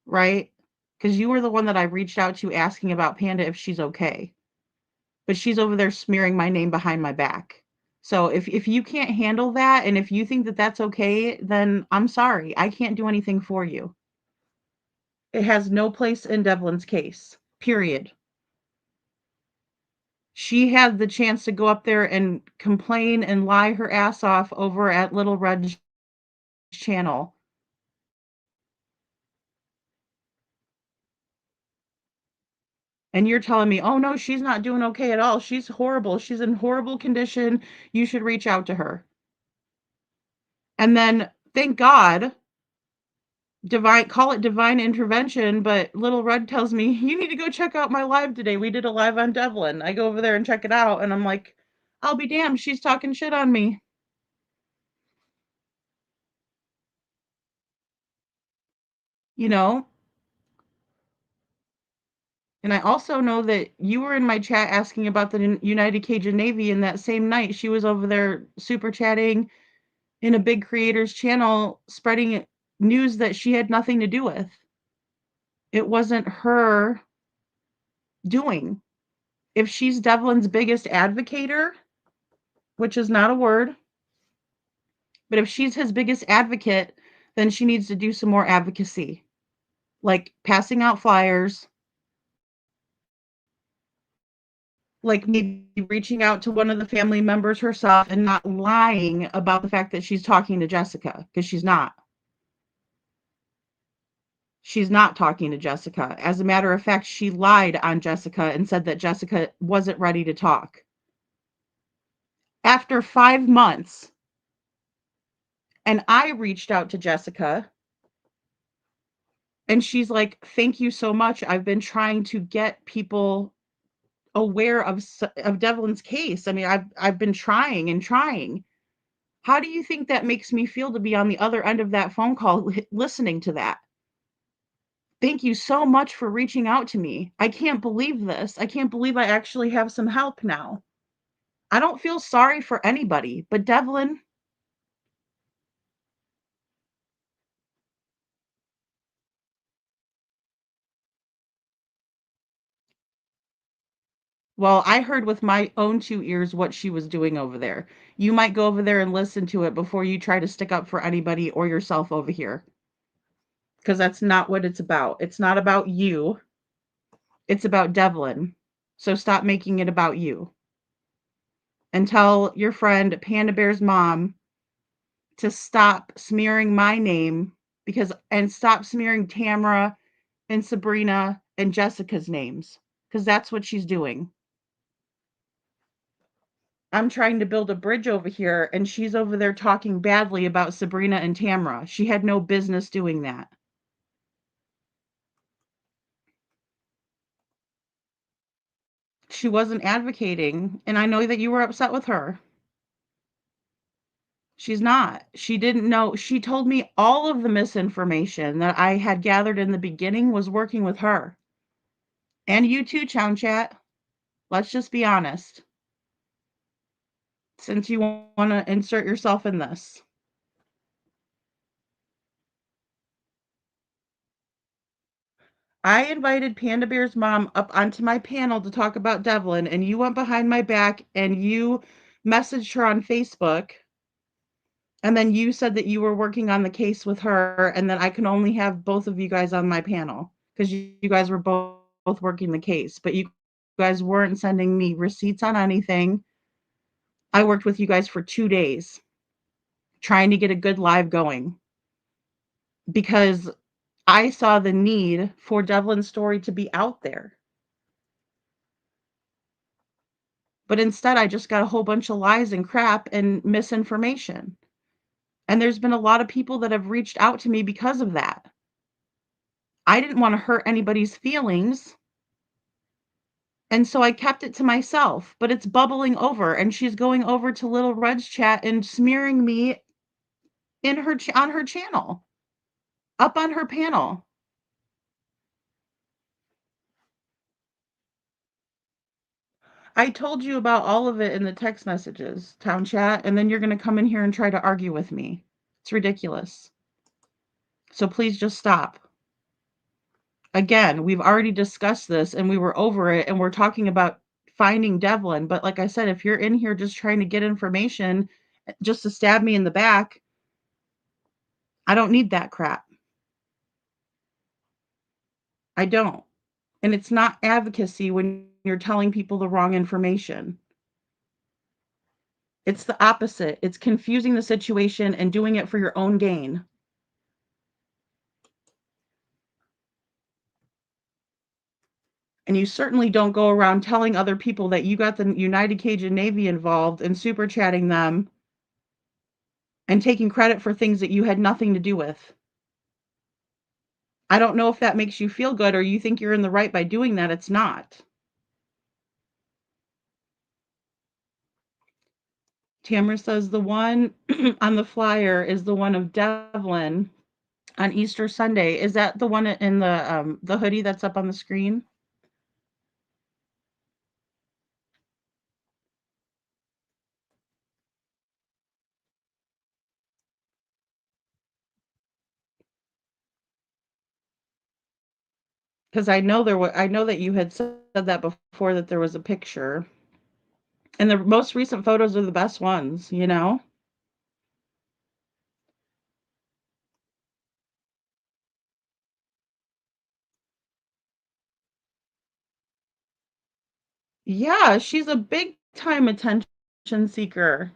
right? Because you were the one that I reached out to asking about Panda if she's okay. But she's over there smearing my name behind my back. So if you can't handle that, and if you think that that's okay, then I'm sorry. I can't do anything for you. It has no place in Devlin's case. Period. She had the chance to go up there and complain and lie her ass off over at Little Red's channel. And you're telling me, "Oh no, she's not doing okay at all. She's horrible. She's in horrible condition. You should reach out to her." And then thank God, divine, call it divine intervention, but Little Red tells me, "You need to go check out my live today. We did a live on Devlin." I go over there and check it out, and I'm like, "I'll be damned, she's talking shit on me." You know? And I also know that you were in my chat asking about the United Cajun Navy, and that same night she was over there super chatting in a big creator's channel, spreading news that she had nothing to do with. It wasn't her doing. If she's Devlin's biggest advocator, which is not a word, but if she's his biggest advocate, then she needs to do some more advocacy, like passing out flyers, like maybe reaching out to one of the family members herself and not lying about the fact that she's talking to Jessica, because she's not. She's not talking to Jessica. As a matter of fact, she lied on Jessica and said that Jessica wasn't ready to talk. After 5 months, and I reached out to Jessica, and she's like, "Thank you so much. I've been trying to get people aware of Devlin's case. I mean, I've been trying and trying." How do you think that makes me feel to be on the other end of that phone call listening to that? "Thank you so much for reaching out to me. I can't believe this. I can't believe I actually have some help now." I don't feel sorry for anybody, but Devlin, well, I heard with my own 2 ears what she was doing over there. You might go over there and listen to it before you try to stick up for anybody or yourself over here, because that's not what it's about. It's not about you. It's about Devlin. So stop making it about you. And tell your friend Panda Bear's mom to stop smearing my name, and stop smearing Tamara and Sabrina and Jessica's names, because that's what she's doing. I'm trying to build a bridge over here, and she's over there talking badly about Sabrina and Tamara. She had no business doing that. She wasn't advocating, and I know that you were upset with her. She's not. She didn't know. She told me all of the misinformation that I had gathered in the beginning was working with her. And you too, Chown Chat. Let's just be honest, since you want to insert yourself in this. I invited Panda Bear's mom up onto my panel to talk about Devlin, and you went behind my back and you messaged her on Facebook. And then you said that you were working on the case with her, and that I can only have both of you guys on my panel because you guys were both working the case, but you guys weren't sending me receipts on anything. I worked with you guys for 2 days trying to get a good live going because I saw the need for Devlin's story to be out there. But instead, I just got a whole bunch of lies and crap and misinformation. And there's been a lot of people that have reached out to me because of that. I didn't want to hurt anybody's feelings. And so I kept it to myself, but it's bubbling over and she's going over to Little Red's chat and smearing me in her on her channel, up on her panel. I told you about all of it in the text messages, town chat, and then you're going to come in here and try to argue with me. It's ridiculous. So please just stop. Again, we've already discussed this and we were over it and we're talking about finding Devlin. But like I said, if you're in here just trying to get information just to stab me in the back, I don't need that crap. I don't. And it's not advocacy when you're telling people the wrong information. It's the opposite. It's confusing the situation and doing it for your own gain. And you certainly don't go around telling other people that you got the United Cajun Navy involved and super chatting them and taking credit for things that you had nothing to do with. I don't know if that makes you feel good or you think you're in the right by doing that. It's not. Tamara says the one on the flyer is the one of Devlin on Easter Sunday. Is that the one in the hoodie that's up on the screen? Because I know that you had said that before, that there was a picture. And the most recent photos are the best ones, you know? Yeah, she's a big time attention seeker.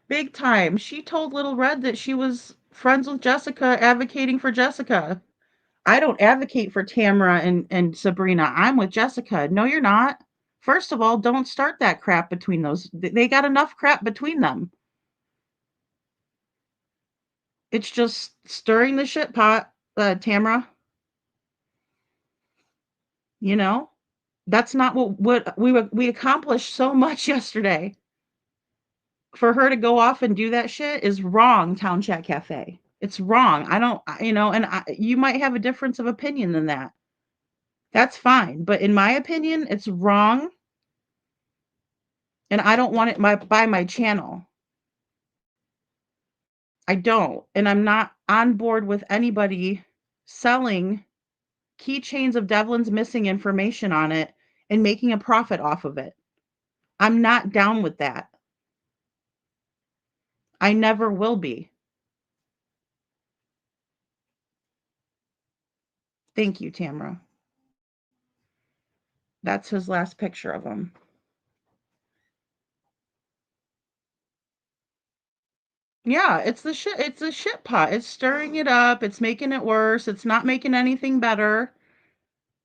Big time. She told Little Red that she was friends with Jessica, advocating for Jessica. I don't advocate for Tamara and Sabrina. I'm with Jessica. No, you're not. First of all, don't start that crap between those. They got enough crap between them. It's just stirring the shit pot, Tamara. You know, that's not what we accomplished so much yesterday. For her to go off and do that shit is wrong, Town Chat Cafe. It's wrong. I don't, you know, and you might have a difference of opinion than that. That's fine. But in my opinion, it's wrong. And I don't want it by my channel. I don't. And I'm not on board with anybody selling keychains of Devlin's missing information on it and making a profit off of it. I'm not down with that. I never will be. Thank you, Tamara. That's his last picture of him. Yeah, it's a shit pot. It's stirring it up, it's making it worse, it's not making anything better.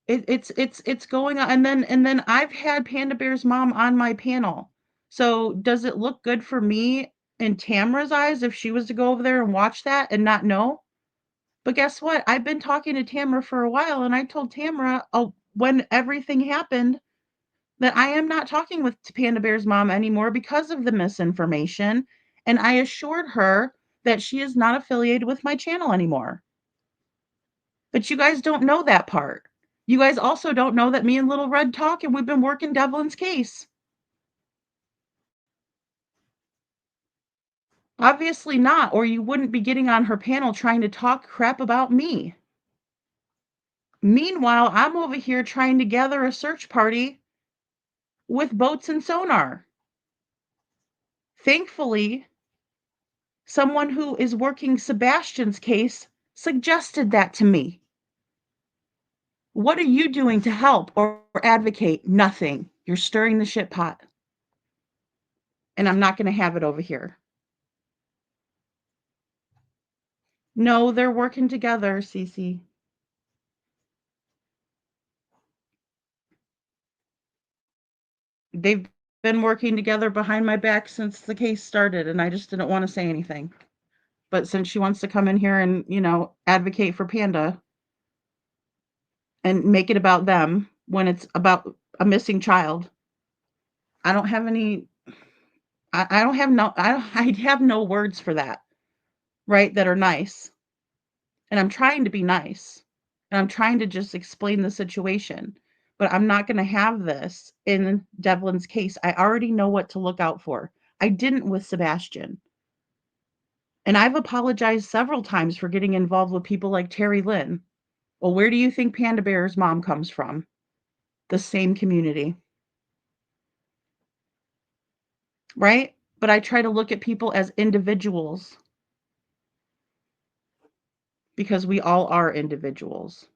It's going on, and then I've had Panda Bear's mom on my panel. So does it look good for me in Tamara's eyes if she was to go over there and watch that and not know? But guess what? I've been talking to Tamara for a while, and I told Tamara, when everything happened, that I am not talking with Panda Bear's mom anymore because of the misinformation. And I assured her that she is not affiliated with my channel anymore. But you guys don't know that part. You guys also don't know that me and Little Red talk and we've been working Devlin's case. Obviously not, or you wouldn't be getting on her panel trying to talk crap about me. Meanwhile, I'm over here trying to gather a search party with boats and sonar. Thankfully, someone who is working Sebastian's case suggested that to me. What are you doing to help or advocate? Nothing. You're stirring the shit pot. And I'm not going to have it over here. No, they're working together, Cece. They've been working together behind my back since the case started, and I just didn't want to say anything. But since she wants to come in here and, advocate for Panda and make it about them when it's about a missing child, I don't have any I don't have no I have no words for that, right? That are nice. And I'm trying to be nice. And I'm trying to just explain the situation. But I'm not going to have this in Devlin's case. I already know what to look out for. I didn't with Sebastian. And I've apologized several times for getting involved with people like Terry Lynn. Well, where do you think Panda Bear's mom comes from? The same community. Right? But I try to look at people as individuals because we all are individuals.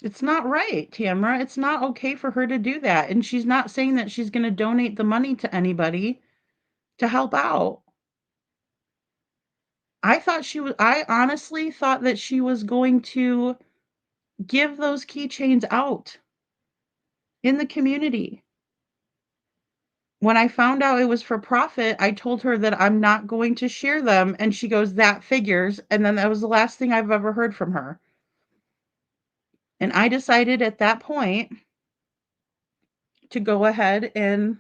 It's not right, Tamara. It's not okay for her to do that. And she's not saying that she's going to donate the money to anybody to help out. I honestly thought that she was going to give those keychains out in the community. When I found out it was for profit, I told her that I'm not going to share them. And she goes, that figures. And then that was the last thing I've ever heard from her. And I decided at that point to go ahead and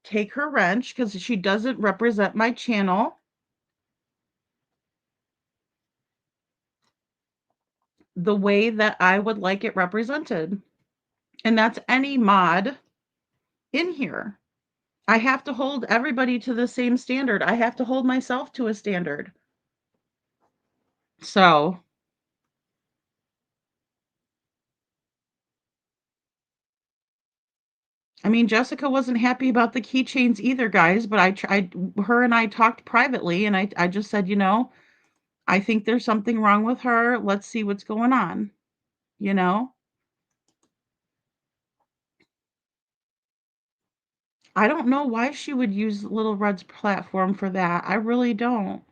take her wrench because she doesn't represent my channel the way that I would like it represented. And that's any mod in here. I have to hold everybody to the same standard. I have to hold myself to a standard. So, I mean, Jessica wasn't happy about the keychains either, guys, but her and I talked privately, and I just said, I think there's something wrong with her. Let's see what's going on, you know? I don't know why she would use Little Red's platform for that. I really don't.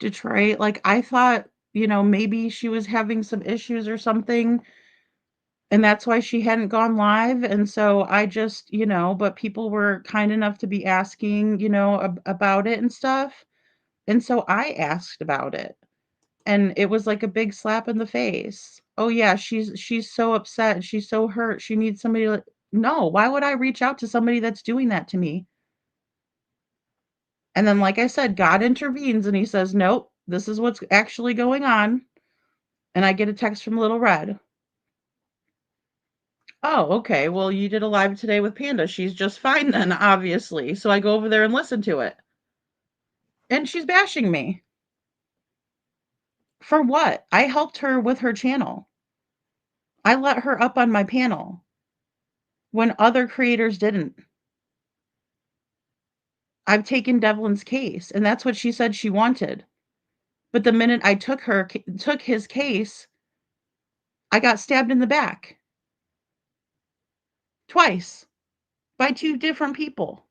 Detroit, like, I thought, maybe she was having some issues or something, and that's why she hadn't gone live, and so I just, but people were kind enough to be asking, about it and stuff, and so I asked about it, and it was like a big slap in the face. Oh, yeah, she's so upset, she's so hurt, she needs somebody to no, why would I reach out to somebody that's doing that to me? And then, like I said, God intervenes and he says, nope, this is what's actually going on. And I get a text from Little Red. Oh, okay. Well, you did a live today with Panda. She's just fine then, obviously. So I go over there and listen to it. And she's bashing me. For what? I helped her with her channel. I let her up on my panel when other creators didn't. I've taken Devlin's case, and that's what she said she wanted. But the minute I took his case, I got stabbed in the back. Twice. By two different people.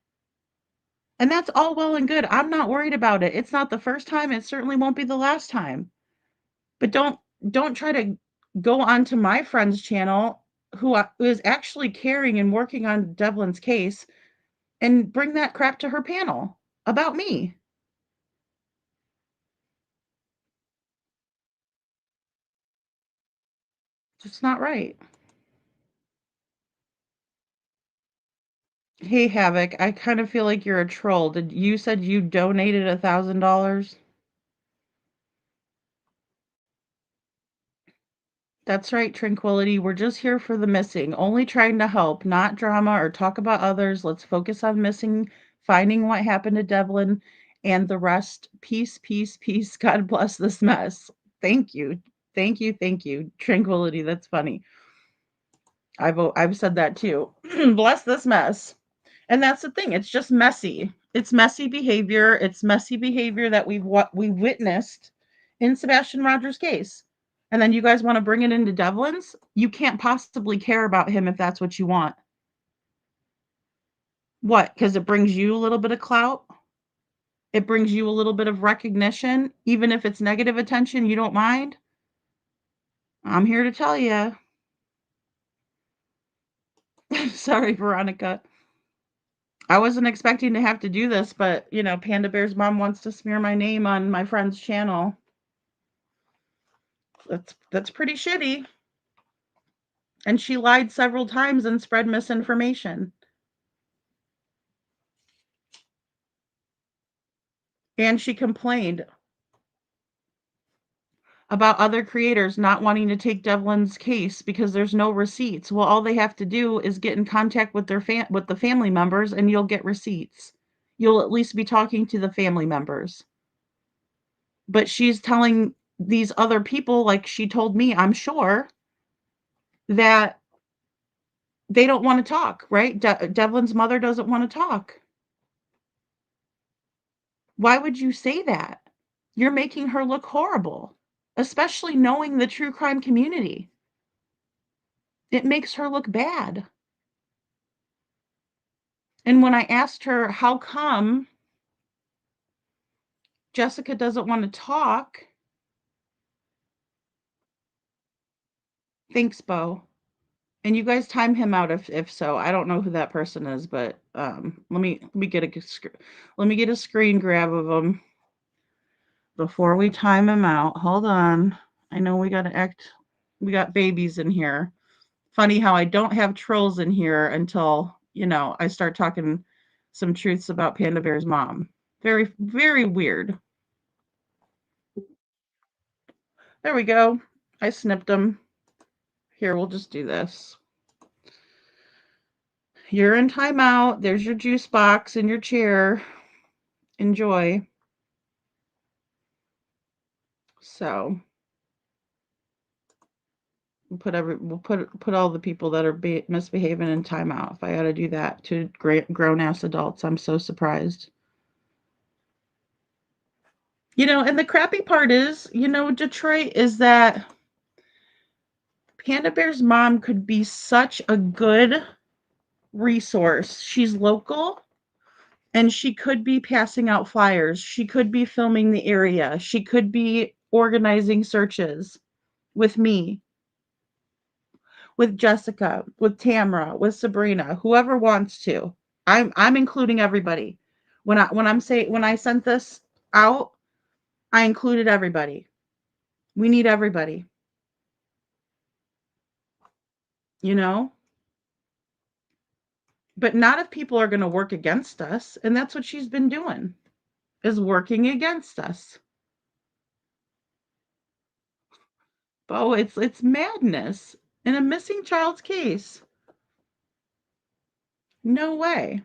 And that's all well and good. I'm not worried about it. It's not the first time. It certainly won't be the last time. But don't try to go onto my friend's channel who is actually caring and working on Devlin's case and bring that crap to her panel about me. It's not right. Hey, Havoc, I kind of feel like you're a troll. Did you said you donated $1,000? That's right, Tranquility. We're just here for the missing, only trying to help, not drama or talk about others. Let's focus on missing, finding what happened to Devlin, and the rest, peace, peace, peace. God bless this mess. Thank you. Thank you. Thank you. Tranquility. That's funny. I've said that too. Bless this mess. And that's the thing. It's just messy. It's messy behavior. It's messy behavior that we witnessed in Sebastian Rogers' case. And then you guys want to bring it into Devlin's? You can't possibly care about him if that's what you want. What? Because it brings you a little bit of clout? It brings you a little bit of recognition, even if it's negative attention, you don't mind? I'm here to tell you. Sorry, Veronica. I wasn't expecting to have to do this, but Panda Bear's mom wants to smear my name on my friend's channel. That's pretty shitty. And she lied several times and spread misinformation. And she complained about other creators not wanting to take Devlin's case because there's no receipts. Well, all they have to do is get in contact with with the family members and you'll get receipts. You'll at least be talking to the family members. But she's telling these other people, like she told me, I'm sure, that they don't want to talk, right? Devlin's mother doesn't want to talk. Why would you say that? You're making her look horrible, especially knowing the true crime community. It makes her look bad. And when I asked her, how come Jessica doesn't want to talk? Thanks, Bo. And you guys time him out if so. I don't know who that person is, but let me get a screen grab of him before we time him out. Hold on. I know we got babies in here. Funny how I don't have trolls in here until, I start talking some truths about Panda Bear's mom. Very, very weird. There we go. I snipped him. Here, we'll just do this. You're in timeout. There's your juice box and your chair. Enjoy. So we'll put all the people that are misbehaving in timeout. If I got to do that to grown ass adults, I'm so surprised. And the crappy part is, Detroit, is that Panda Bear's mom could be such a good resource. She's local and she could be passing out flyers. She could be filming the area. She could be organizing searches with me, with Jessica, with Tamra, with Sabrina, whoever wants to. I'm including everybody. When I sent this out, I included everybody. We need everybody. But not if people are going to work against us. And that's what she's been doing, is working against us. Oh, it's madness in a missing child's case. No way.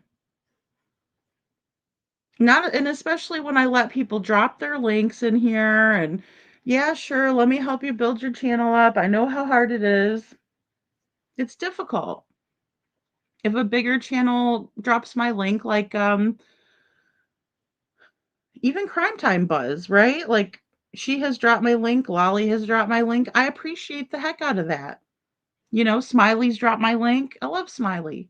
Not, and especially when I let people drop their links in here and yeah, sure, let me help you build your channel up. I know how hard it is. It's difficult. If a bigger channel drops my link, like even Crime Time Buzz, right? Like she has dropped my link, Lolly has dropped my link. I appreciate the heck out of that. Smiley's dropped my link. I love Smiley.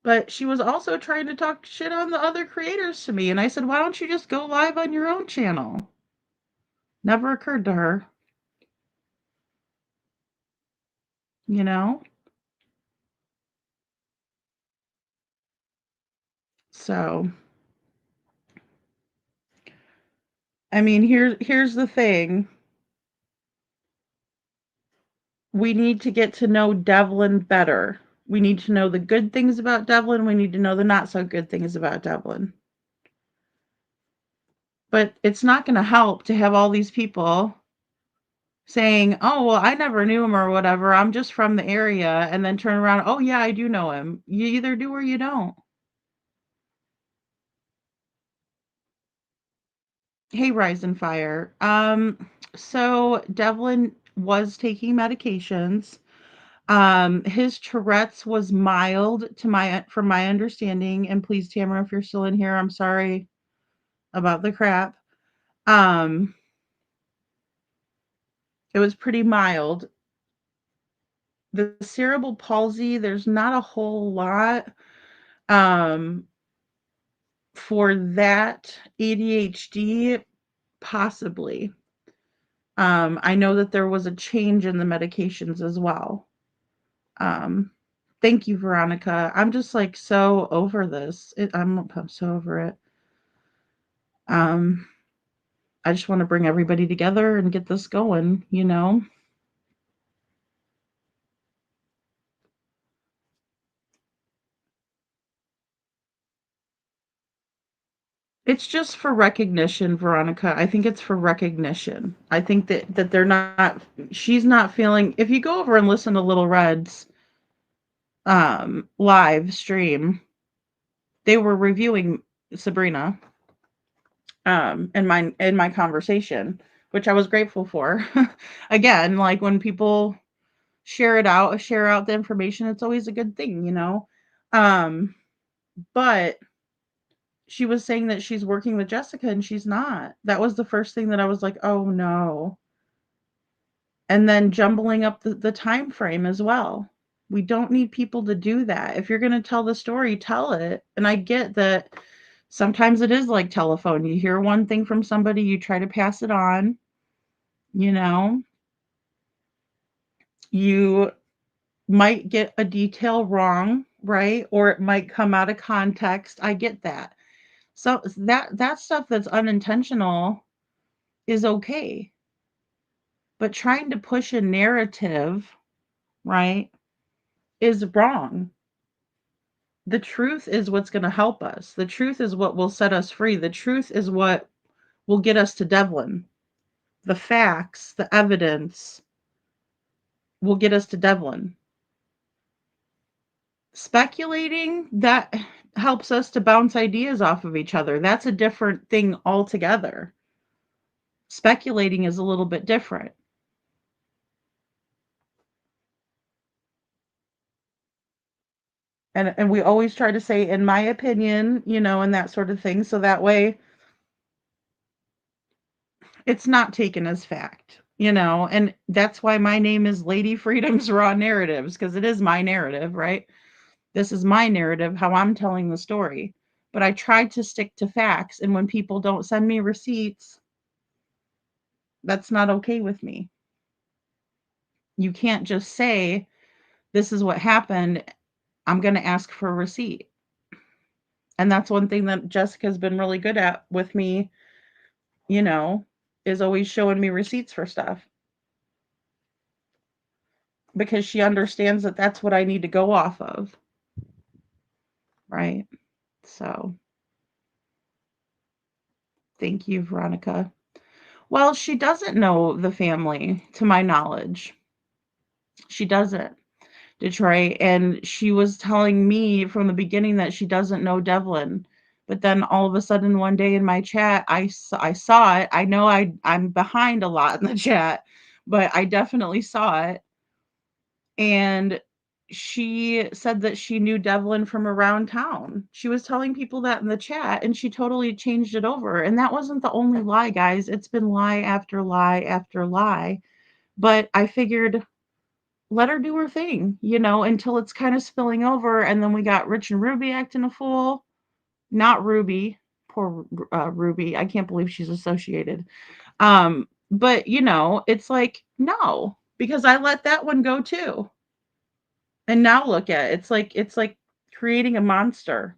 But she was also trying to talk shit on the other creators to me. And I said, why don't you just go live on your own channel? Never occurred to her. So, I mean, here's the thing. We need to get to know Devlin better. We need to know the good things about Devlin. We need to know the not so good things about Devlin. But it's not going to help to have all these people saying, "Oh, well, I never knew him or whatever. I'm just from the area," and then turn around, "Oh, yeah, I do know him." You either do or you don't. Hey, Rise and Fire. So Devlin was taking medications. His Tourette's was mild to my from my understanding, and please, Tamara, if you're still in here, I'm sorry about the crap. Um, it was pretty mild. The cerebral palsy, there's not a whole lot um for that. ADHD, possibly. I know that there was a change in the medications as well. Um, Thank you, Veronica. I'm just like so over this. I'm so over it. Um, I just want to bring everybody together and get this going, you know? It's just for recognition, Veronica. I think it's for recognition. I think that they're not she's not feeling if you go over and listen to Little Red's live stream, they were reviewing Sabrina in my conversation, which I was grateful for. Again, like when people share out the information, it's always a good thing, you know. Um but she was saying that she's working with Jessica and she's not. That was the first thing that I was like, "Oh no." And then jumbling up the time frame as well. We don't need people to do that. If you're going to tell the story, tell it. And I get that sometimes it is like telephone. You hear one thing from somebody, you try to pass it on, you know. You might get a detail wrong, right? Or it might come out of context. I get that. So that stuff that's unintentional is okay. But trying to push a narrative, right, is wrong. The truth is what's going to help us. The truth is what will set us free. The truth is what will get us to Devlin. The facts, the evidence will get us to Devlin. Speculating, that helps us to bounce ideas off of each other. That's a different thing altogether. Speculating is a little bit different. And we always try to say, in my opinion, you know, and that sort of thing. So that way it's not taken as fact, you know, and that's why my name is Lady Freedom's Raw Narratives, because it is my narrative, right? This is my narrative, how I'm telling the story. But I try to stick to facts. And when people don't send me receipts, that's not okay with me. You can't just say, this is what happened. I'm going to ask for a receipt. And that's one thing that Jessica's been really good at with me, you know, is always showing me receipts for stuff because she understands that that's what I need to go off of. Right. So thank you, Veronica. Well, she doesn't know the family, to my knowledge. She doesn't, Detroit. And she was telling me from the beginning that she doesn't know Devlin. But then all of a sudden, one day in my chat, I saw it. I know I'm behind a lot in the chat, but I definitely saw it. And she said that she knew Devlin from around town. She was telling people that in the chat, and she totally changed it over. And that wasn't the only lie, guys. It's been lie after lie after lie. But I figured let her do her thing, you know, until it's kind of spilling over. And then we got Rich and Ruby acting a fool. Not Ruby. Poor Ruby. I can't believe she's associated. But you know, it's like, no, because I let that one go too. And now look at it. It's like creating a monster.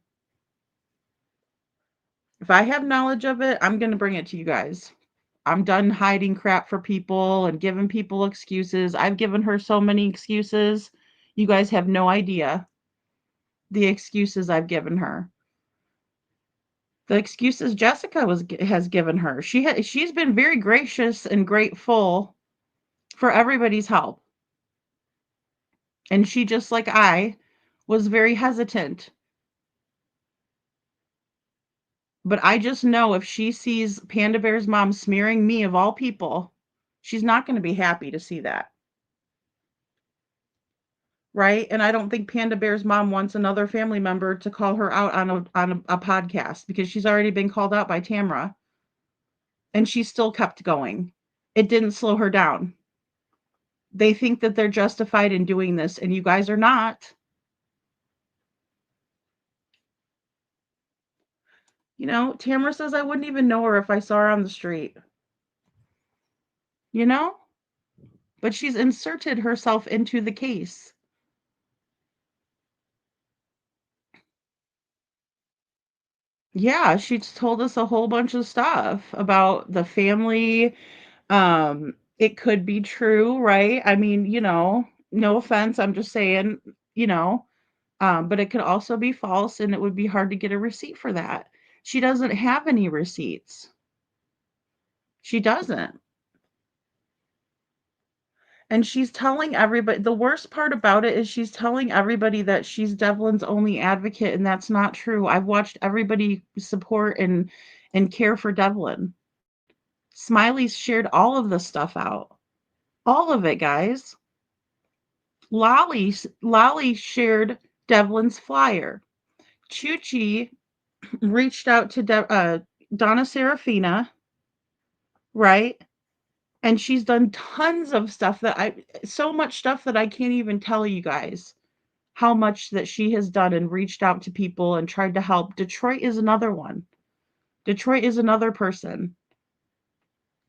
If I have knowledge of it, I'm going to bring it to you guys. I'm done hiding crap for people and giving people excuses. I've given her so many excuses. You guys have no idea the excuses I've given her. The excuses Jessica has given her. She's been very gracious and grateful for everybody's help. And she, just like I, was very hesitant. But I just know if she sees Panda Bear's mom smearing me of all people, she's not going to be happy to see that. Right? And I don't think Panda Bear's mom wants another family member to call her out on a podcast, because she's already been called out by Tamra. And she still kept going. It didn't slow her down. They think that they're justified in doing this, and you guys are not. Tamara says I wouldn't even know her if I saw her on the street. You know? But she's inserted herself into the case. Yeah, she's told us a whole bunch of stuff about the family. It could be true, right? I mean, no offense, I'm just saying, you know, but it could also be false, and it would be hard to get a receipt for that. She doesn't have any receipts. She doesn't. And she's telling everybody, the worst part about it is she's telling everybody that she's Devlin's only advocate, and that's not true. I've watched everybody support and care for Devlin. Smiley's shared all of the stuff out. All of it, guys. Lolly shared Devlin's flyer. Chuchi reached out to Donna Serafina, right? And she's done tons of stuff so much stuff that I can't even tell you guys how much that she has done and reached out to people and tried to help. Detroit is another one. Detroit is another person.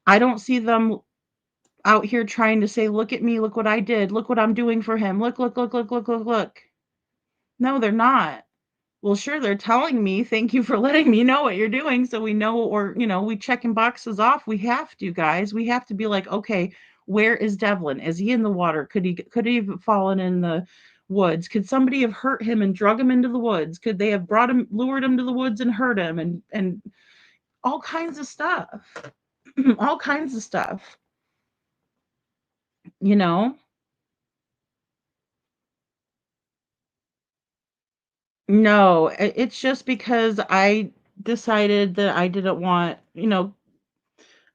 I don't see them out here trying to say, look at me, look what I did, look what I'm doing for him, look, look, look, look, look, look, look. No, they're not. Well, sure, they're telling me, thank you for letting me know what you're doing, so we know, or, we checking boxes off. We have to, guys. We have to be like, okay, where is Devlin? Is he in the water? Could he have fallen in the woods? Could somebody have hurt him and drug him into the woods? Could they have lured him to the woods and hurt him, and all kinds of stuff. All kinds of stuff. You know? No, it's just because I decided that I didn't want,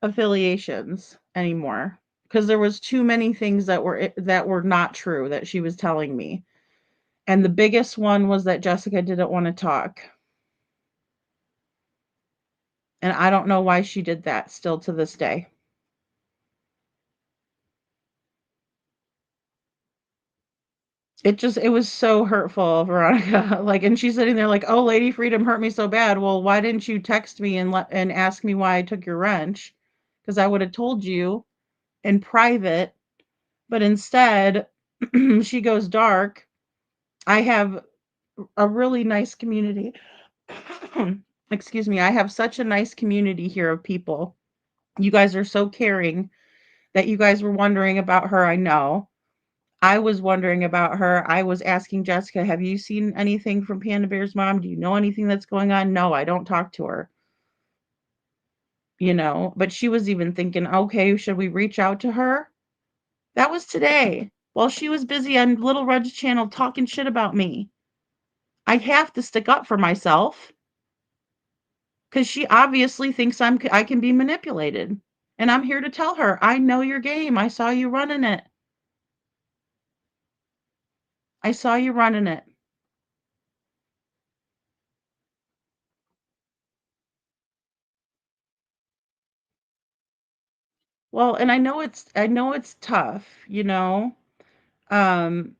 affiliations anymore, because there was too many things that were not true that she was telling me. And the biggest one was that Jessica didn't want to talk. And I don't know why she did that still to this day. It was so hurtful, Veronica. Like, and she's sitting there like, "Oh, Lady Freedom hurt me so bad." Well, why didn't you text me and ask me why I took your wrench? Because I would have told you in private. But instead, she goes dark. I have a really nice community. Excuse me. I have such a nice community here of people. You guys are so caring that you guys were wondering about her. I know. I was wondering about her. I was asking Jessica, have you seen anything from Panda Bear's mom? Do you know anything that's going on? No, I don't talk to her. But she was even thinking, okay, should we reach out to her? That was today, while she was busy on Little Red's channel talking shit about me. I have to stick up for myself, because she obviously thinks I can be manipulated. And I'm here to tell her, I know your game. I saw you running it. I saw you running it. Well, and I know it's tough. Um,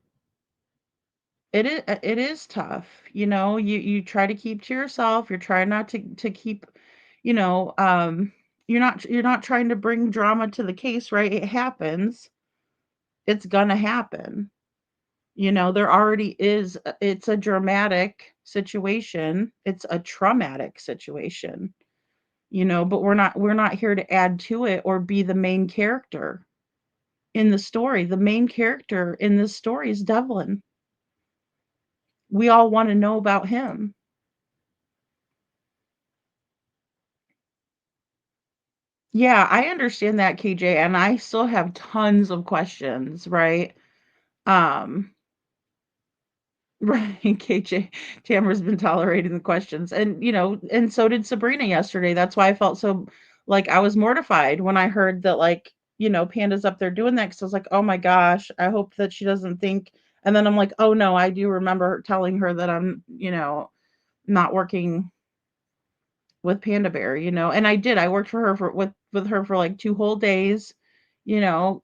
it is tough. You try to keep to yourself. You're trying not to keep, you know, um, you're not trying to bring drama to the case, right? It happens. It's gonna happen. There already is. It's a dramatic situation. It's a traumatic situation. But we're not here to add to it or be the main character in the story. The main character in this story is Devlin. We all want to know about him. Yeah, I understand that, KJ, and I still have tons of questions, right? Um, right, KJ, Tamara's been tolerating the questions, and and so did Sabrina yesterday. That's why I felt so like I was mortified when I heard that, like, Panda's up there doing that, because I was like, oh my gosh, I hope that she doesn't think. And then I'm like, oh no, I do remember telling her that I'm, not working with Panda Bear, and I did. I worked for her with her for like 2 whole days, you know,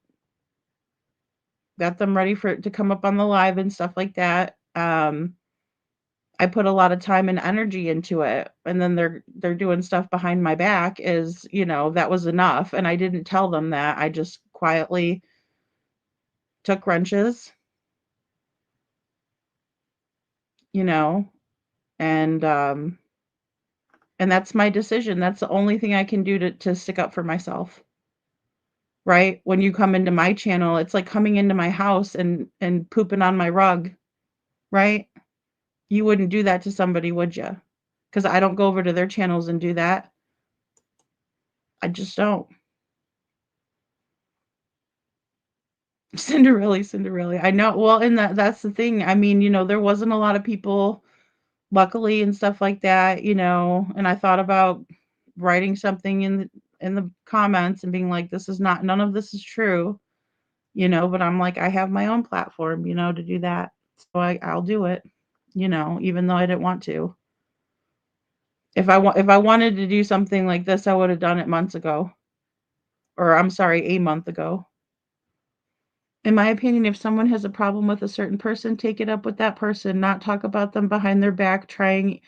got them ready for to come up on the live and stuff like that. I put a lot of time and energy into it, and then they're doing stuff behind my back is, that was enough, and I didn't tell them that. I just quietly took wrenches, you know, and and that's my decision. That's the only thing I can do to stick up for myself. Right? When you come into my channel, it's like coming into my house and pooping on my rug, right? You wouldn't do that to somebody, would you? Because I don't go over to their channels and do that. I just don't. Cinderella, Cinderella. I know. Well, and that's the thing. I mean, there wasn't a lot of people, luckily, and stuff like that, and I thought about writing something in the comments and being like, this is not, none of this is true, but I'm like, I have my own platform, to do that. So I'll do it, even though I didn't want to. If I wanted to do something like this, I would have done it months ago. Or I'm sorry, a month ago. In my opinion, if someone has a problem with a certain person, take it up with that person, not talk about them behind their back, trying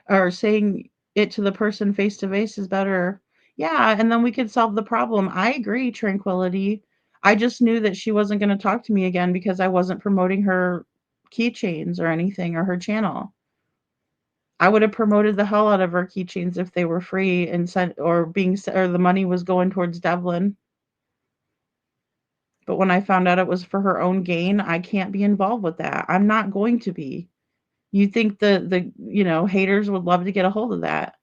or saying it to the person face to face is better. Yeah, and then we could solve the problem. I agree, Tranquility. I just knew that she wasn't going to talk to me again because I wasn't promoting her keychains or anything or her channel. I would have promoted the hell out of her keychains if they were free and sent or the money was going towards Devlin. But when I found out it was for her own gain, I can't be involved with that. I'm not going to be. You think the haters would love to get a hold of that,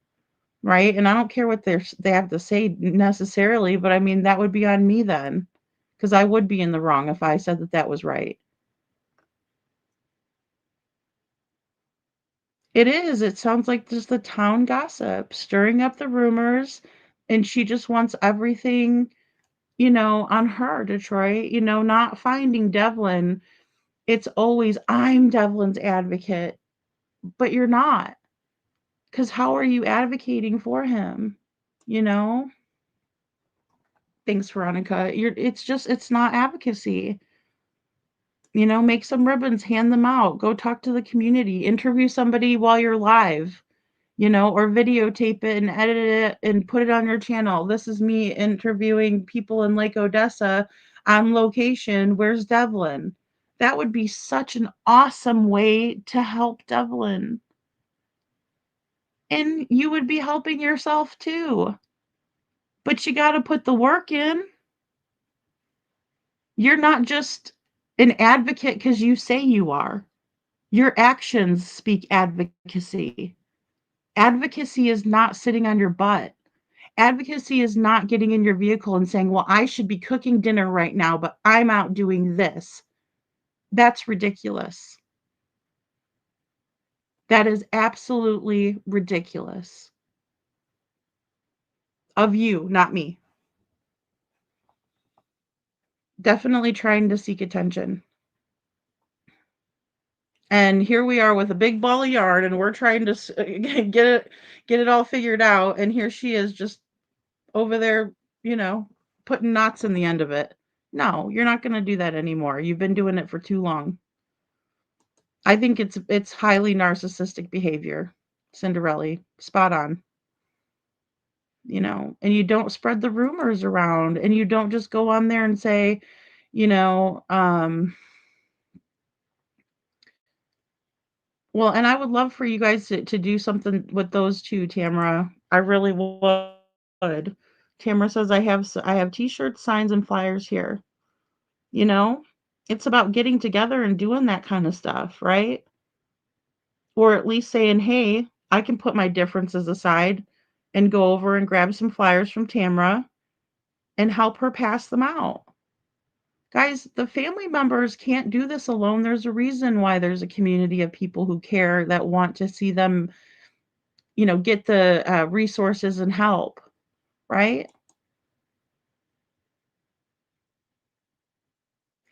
right? And I don't care what they have to say necessarily, but I mean that would be on me then, because I would be in the wrong if I said that that was right. It is. It sounds like just the town gossip, stirring up the rumors, and she just wants everything, on her, Detroit, not finding Devlin. It's always, I'm Devlin's advocate, but you're not. Because how are you advocating for him? You know? Thanks, Veronica. It's not advocacy. Make some ribbons, hand them out, go talk to the community, interview somebody while you're live, or videotape it and edit it and put it on your channel. This is me interviewing people in Lake Odessa on location. Where's Devlin? That would be such an awesome way to help Devlin. And you would be helping yourself too. But you got to put the work in. You're not just an advocate because you say you are. Your actions speak advocacy. Advocacy is not sitting on your butt. Advocacy is not getting in your vehicle and saying, well, I should be cooking dinner right now, but I'm out doing this. That's ridiculous. That is absolutely ridiculous. Of you, not me. Definitely trying to seek attention. And here we are with a big ball of yarn, and we're trying to get it all figured out, and here she is just over there, putting knots in the end of it. No, you're not going to do that anymore. You've been doing it for too long. I think it's highly narcissistic behavior. Cinderella, spot on. And you don't spread the rumors around, and you don't just go on there and say, well, and I would love for you guys to do something with those two, Tamara. I really would. Tamara says I have t-shirts, signs, and flyers here. You know, it's about getting together and doing that kind of stuff, right? Or at least saying, hey, I can put my differences aside and go over and grab some flyers from Tamara. and help her pass them out. Guys, the family members can't do this alone. There's a reason why there's a community of people who care that want to see them, get the resources and help, right?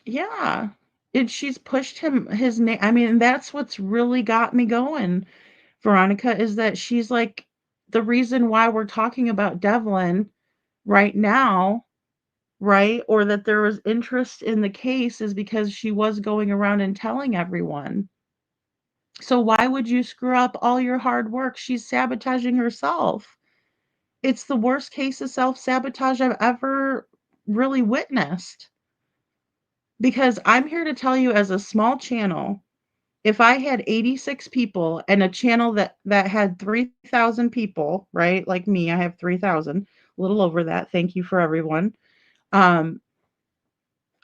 Yeah. And she's pushed his name. I mean, that's what's really got me going, Veronica, is that she's like the reason why we're talking about Devlin right now, right? Or that there was interest in the case is because she was going around and telling everyone. So why would you screw up all your hard work? She's sabotaging herself. It's the worst case of self-sabotage I've ever really witnessed. Because I'm here to tell you, as a small channel, if I had 86 people and a channel that had 3,000 people, right? Like me, I have 3,000, a little over that. Thank you for everyone. Um,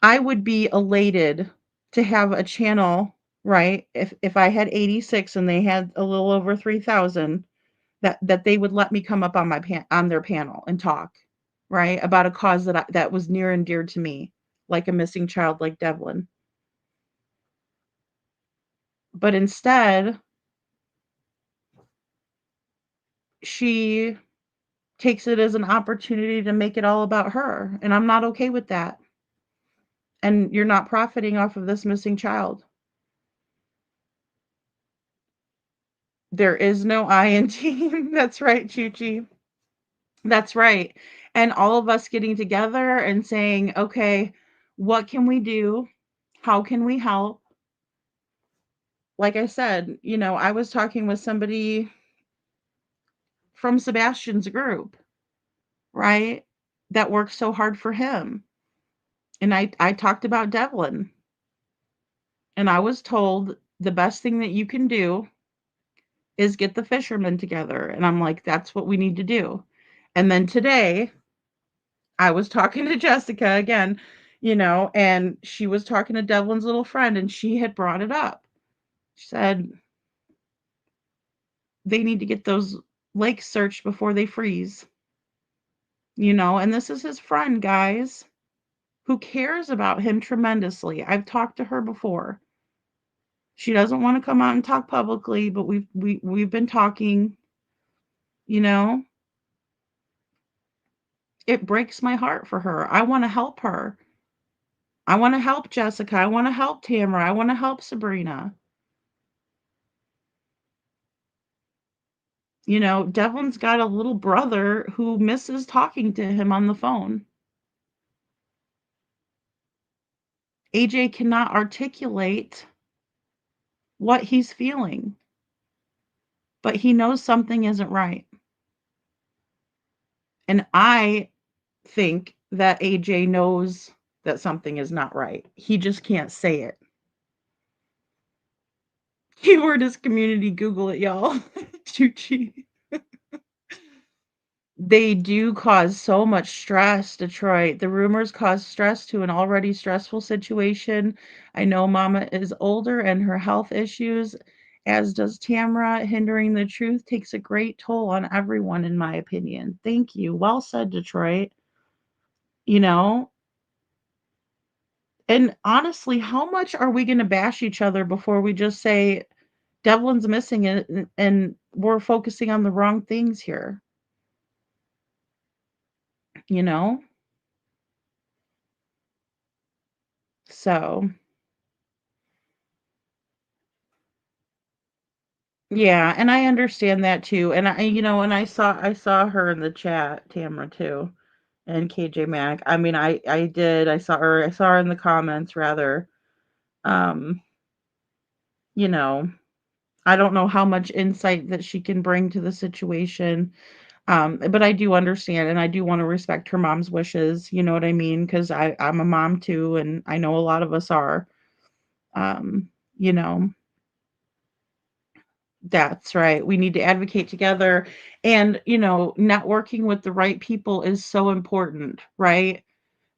I would be elated to have a channel, right? If I had 86 and they had a little over 3,000, that they would let me come up on on their panel and talk, right? About a cause that was near and dear to me, like a missing child like Devlin. But instead, she takes it as an opportunity to make it all about her, and I'm not okay with that. And you're not profiting off of this missing child. There is no I in team. That's right, Chuchi. That's right. And all of us getting together and saying, okay, what can we do? How can we help? Like I said, I was talking with somebody from Sebastian's group, right? That works so hard for him. And I talked about Devlin. And I was told the best thing that you can do is get the fishermen together. And I'm like, that's what we need to do. And then today, I was talking to Jessica again, and she was talking to Devlin's little friend, and she had brought it up. She said, they need to get those lakes searched before they freeze, and this is his friend, guys, who cares about him tremendously. I've talked to her before. She doesn't want to come out and talk publicly, but we've been talking, you know. It breaks my heart for her. I want to help her. I want to help Jessica. I want to help Tamara. I want to help Sabrina. Devlin's got a little brother who misses talking to him on the phone. AJ cannot articulate what he's feeling, but he knows something isn't right. And I think that AJ knows that something is not right. He just can't say it. Keyword is community. Google it, y'all. Chuchi. They do cause so much stress, Detroit. The rumors cause stress to an already stressful situation. I know Mama is older and her health issues, as does Tamara. Hindering the truth takes a great toll on everyone, in my opinion. Thank you. Well said, Detroit. You know, and honestly, how much are we going to bash each other before we just say Devlin's missing it and we're focusing on the wrong things here? You know? So, yeah, and I understand that too. And and I saw her in the chat, Tamara too, and KJ Mac. I mean, I did. I saw her in the comments rather. Um, you know, I don't know how much insight that she can bring to the situation. But I do understand and I do want to respect her mom's wishes, you know what I mean? Because I'm a mom too, and I know a lot of us are. Um, you know, That's right. We need to advocate together. And, networking with the right people is so important, right?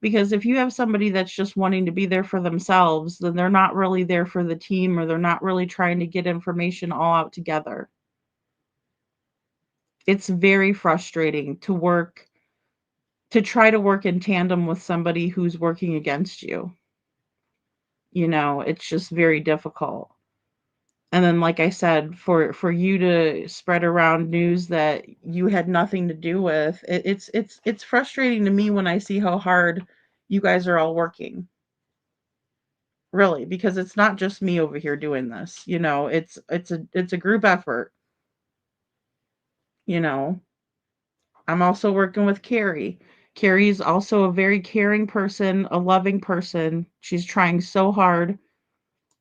Because if you have somebody that's just wanting to be there for themselves, then they're not really there for the team, or they're not really trying to get information all out together. It's very frustrating to work to try to work in tandem with somebody who's working against you. It's just very difficult. And then, like I said, for you to spread around news that you had nothing to do with, it's frustrating to me when I see how hard you guys are all working. Really, because it's not just me over here doing this. It's a group effort. You know, I'm also working with Carrie. Carrie's also a very caring person, a loving person. She's trying so hard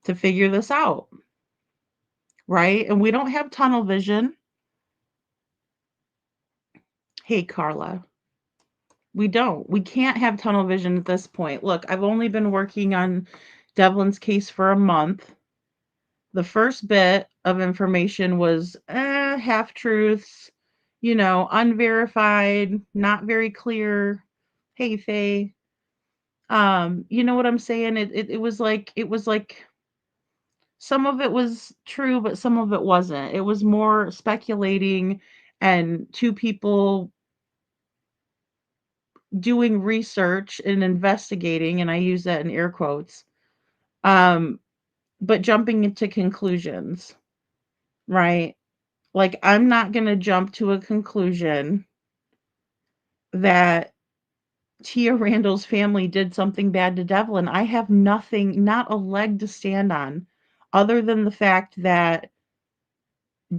to figure this out, right? And we don't have tunnel vision. Hey, Carla, we don't. We can't have tunnel vision at this point. Look, I've only been working on Devlin's case for a month. The first bit of information was half truths, unverified, not very clear. Hey, Faye. You know what I'm saying? It was like some of it was true, but some of it wasn't. It was more speculating and two people doing research and investigating, and I use that in air quotes, um, but jumping into conclusions, right? Like, I'm not going to jump to a conclusion that Tia Randall's family did something bad to Devlin. I have nothing, not a leg to stand on, other than the fact that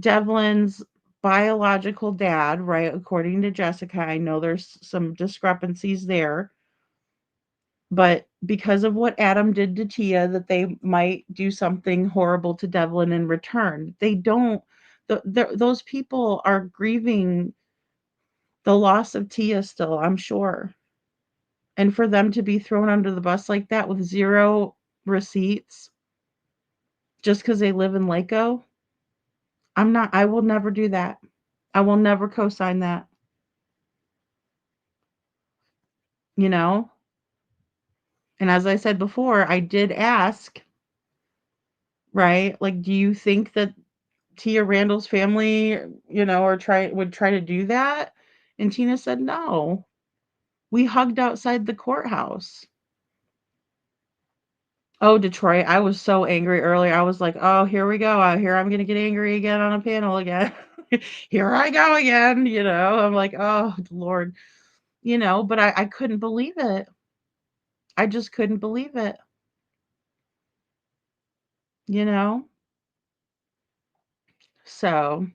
Devlin's biological dad, right, according to Jessica, I know there's some discrepancies there, but because of what Adam did to Tia, that they might do something horrible to Devlin in return. They don't. Those people are grieving the loss of Tia still, I'm sure. And for them to be thrown under the bus like that with zero receipts just because they live in Laco, I will never do that. I will never co sign that, you know? And as I said before, I did ask, right? Like, do you think that Tia Randall's family, or would try to do that? And Tina said, no. We hugged outside the courthouse. Oh, Detroit, I was so angry earlier. I was like, oh, here we go. Here I'm going to get angry again on a panel again. Here I go again. I'm like, oh, Lord, but I couldn't believe it. I just couldn't believe it, you know? So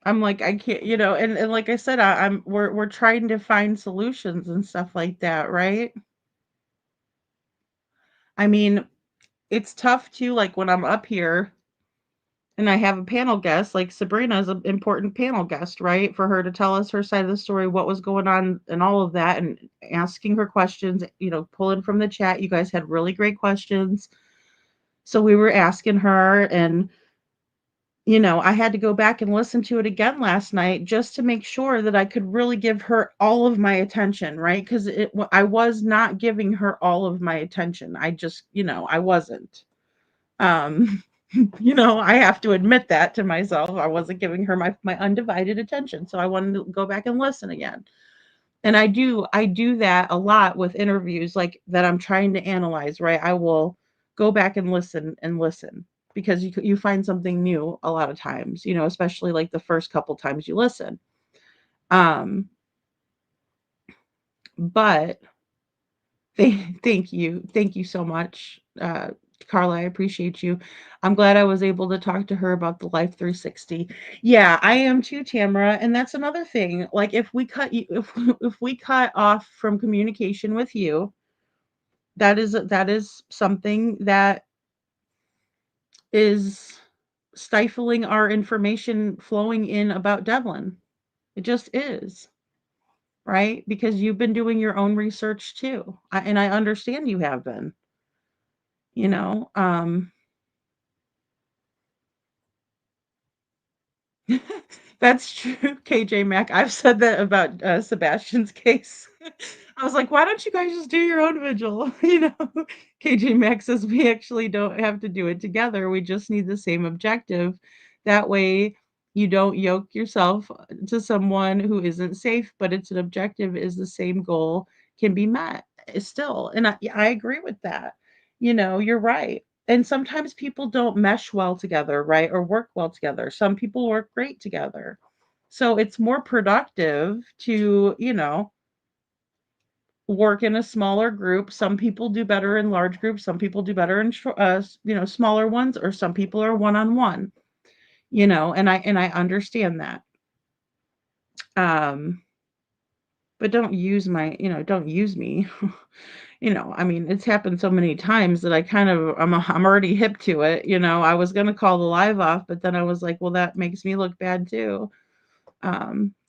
I'm like, I can't, and like I said, we're trying to find solutions and stuff like that, right? I mean, it's tough too, like when I'm up here and I have a panel guest, like Sabrina is an important panel guest, right? For her to tell us her side of the story, what was going on and all of that, and asking her questions, pulling from the chat. You guys had really great questions. So we were asking her, and I had to go back and listen to it again last night just to make sure that I could really give her all of my attention, right? Because I was not giving her all of my attention. I just, I wasn't. Um, I have to admit that to myself. I wasn't giving her my undivided attention. So I wanted to go back and listen again. And I do that a lot with interviews like that I'm trying to analyze, right? I will go back and listen because you find something new a lot of times, especially like the first couple times you listen. Um, but thank you so much, Carla. I appreciate you. I'm glad I was able to talk to her about the Life 360. Yeah, I am too, Tamara. And that's another thing. Like if we cut you, if we cut off from communication with you, that is something that is stifling our information flowing in about Devlin. It just is, right? Because you've been doing your own research too. And I understand you have been, you know. That's true, KJ Mac. I've said that about Sebastian's case. I was like, why don't you guys just do your own vigil? KJ Mac says we actually don't have to do it together. We just need the same objective. That way, You don't yoke yourself to someone who isn't safe, but it's an objective is the same goal can be met still. And I agree with that. You're right. And sometimes people don't mesh well together, right? Or work well together. Some people work great together. So it's more productive to, work in a smaller group. Some people do better in large groups. Some people do better in smaller ones, or some people are one on one. And I understand that. Um, but don't use me. I mean, it's happened so many times that I'm already hip to it. I was gonna call the live off, but then I was like, well, that makes me look bad too.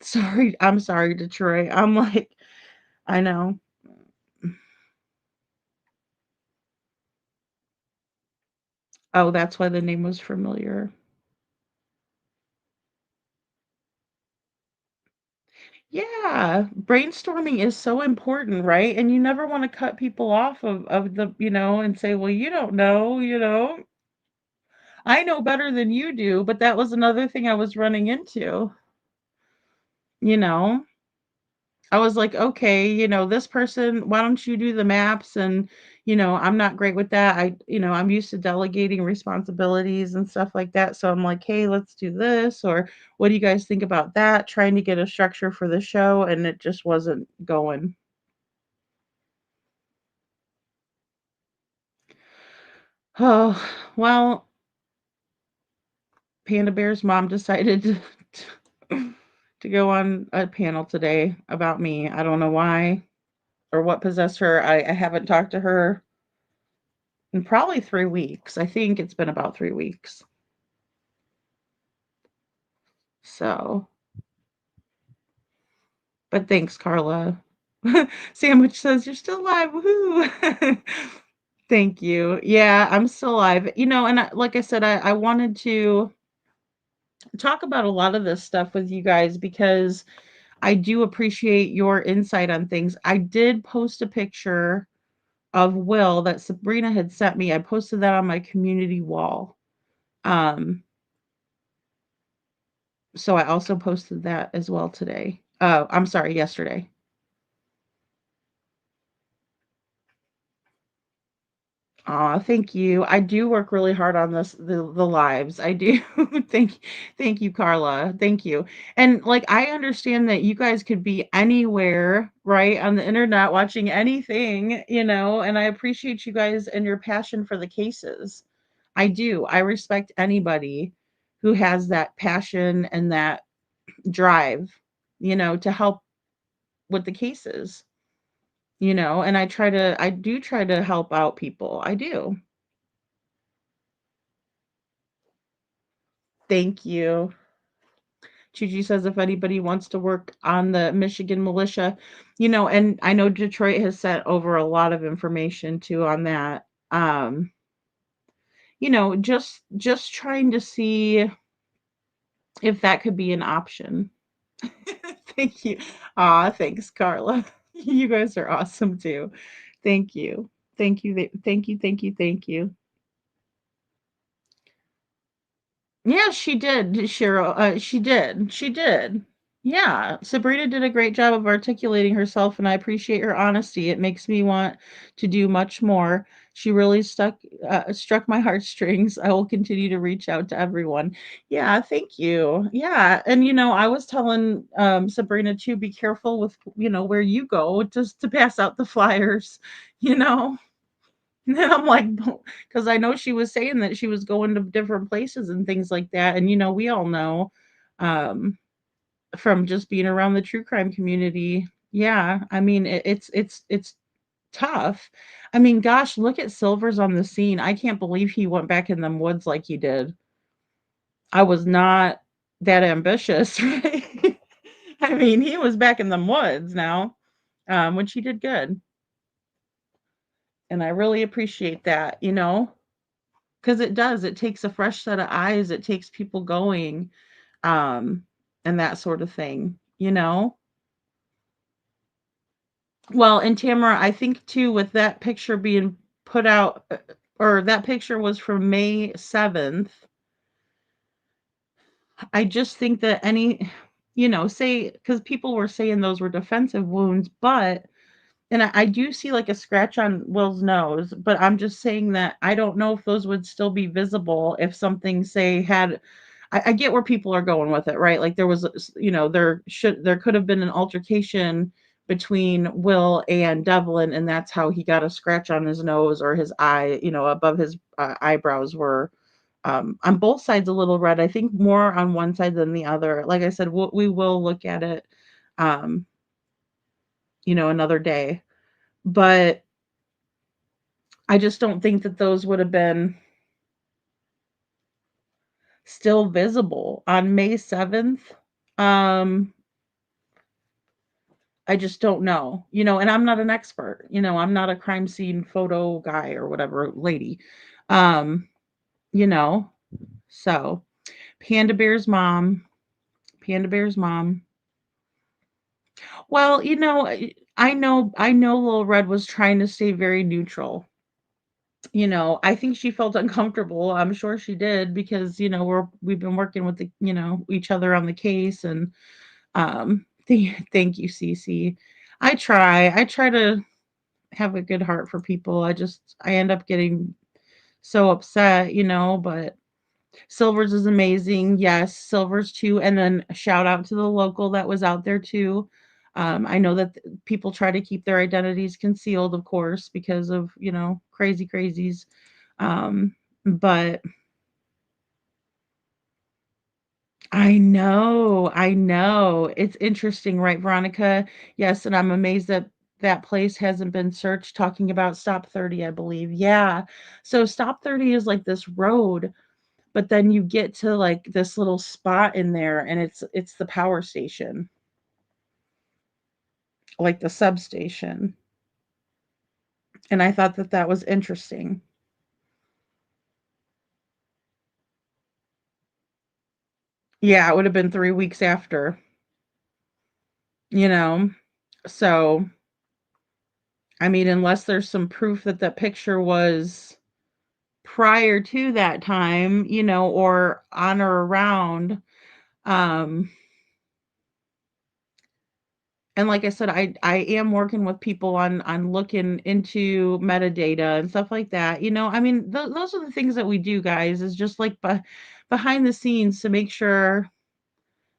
Sorry, I'm sorry, Detroit. I'm like, I know. Oh, that's why the name was familiar. Yeah, brainstorming is so important, right? And you never want to cut people off of and say, well, you don't know. I know better than you do, but that was another thing I was running into, you know. I was like, okay, this person, why don't you do the maps? And, I'm not great with that. I'm used to delegating responsibilities and stuff like that. So I'm like, hey, let's do this. Or what do you guys think about that? Trying to get a structure for the show. And it just wasn't going. Oh, well, Panda Bear's mom decided to go on a panel today about me. I don't know why or what possessed her. I haven't talked to her in probably 3 weeks. I think it's been about 3 weeks. So, but thanks, Carla. Sandwich says you're still alive. Woohoo! Thank you. Yeah, I'm still alive. And like I said, I wanted to talk about a lot of this stuff with you guys because I do appreciate your insight on things. I did post a picture of Will that Sabrina had sent me. I posted that on my community wall. Um, so I also posted that as well today. I'm sorry, yesterday. Aw, thank you. I do work really hard on the lives. I do. Thank you, Carla. Thank you. And like I understand that you guys could be anywhere, right, on the internet watching anything, and I appreciate you guys and your passion for the cases. I do. I respect anybody who has that passion and that drive, to help with the cases, and I do try to help out people. I do. Thank you. Chuchi says if anybody wants to work on the Michigan militia, and I know Detroit has sent over a lot of information too on that. Just trying to see if that could be an option. Thank you. Aw, thanks, Carla. You guys are awesome too. Thank you. Thank you. Thank you. Thank you. Thank you. Yeah, she did, Cheryl. She did. She did. Yeah, Sabrina did a great job of articulating herself, and I appreciate her honesty. It makes me want to do much more. She really struck my heartstrings. I will continue to reach out to everyone. Yeah, thank you. Yeah, and I was telling Sabrina to be careful with where you go just to pass out the flyers. You know. And I'm like, because I know she was saying that she was going to different places and things like that. And, we all know um, from just being around the true crime community. Yeah. I mean, it's tough. I mean, gosh, look at Silver's on the scene. I can't believe he went back in them woods like he did. I was not that ambitious, right? I mean, he was back in them woods now, which he did good. And I really appreciate that, 'cause it does, it takes a fresh set of eyes, it takes people going, um, and that sort of thing, you know? Well, and Tamara, I think too with that picture being put out, or that picture was from May 7th. I just think that say, because people were saying those were defensive wounds, but and I do see like a scratch on Will's nose, but I'm just saying that I don't know if those would still be visible if something, say, had. I get where people are going with it, right? Like there was, there could have been an altercation between Will and Devlin, and that's how he got a scratch on his nose or his eye, above his eyebrows were on both sides a little red. I think more on one side than the other. Like I said, we will look at it, um, another day. But I just don't think that those would have been still visible on May 7th. Um, I just don't know, and I'm not an expert, I'm not a crime scene photo guy or whatever lady. Um, you know, so Panda Bear's mom, Panda Bear's mom. Well, I know Little Red was trying to stay very neutral. I think she felt uncomfortable. I'm sure she did because, we've been working with each other on the case and thank you, Cece. I try to have a good heart for people. I end up getting so upset, but Silver's is amazing. Yes, Silver's too. And then a shout out to the local that was out there too. I know that people try to keep their identities concealed, of course, because of, crazy crazies. But I know. It's interesting, right, Veronica? Yes, and I'm amazed that that place hasn't been searched, talking about Stop 30, I believe. Yeah. So Stop 30 is like this road, but then you get to like this little spot in there and it's the power station, like the substation. And I thought that that was interesting. Yeah, it would have been 3 weeks after, you know. So, I mean, unless there's some proof that that picture was prior to that time, or on or around. Um, and like I said, I am working with people on looking into metadata and stuff like that. I mean, those are the things that we do, guys. Is just like behind the scenes to make sure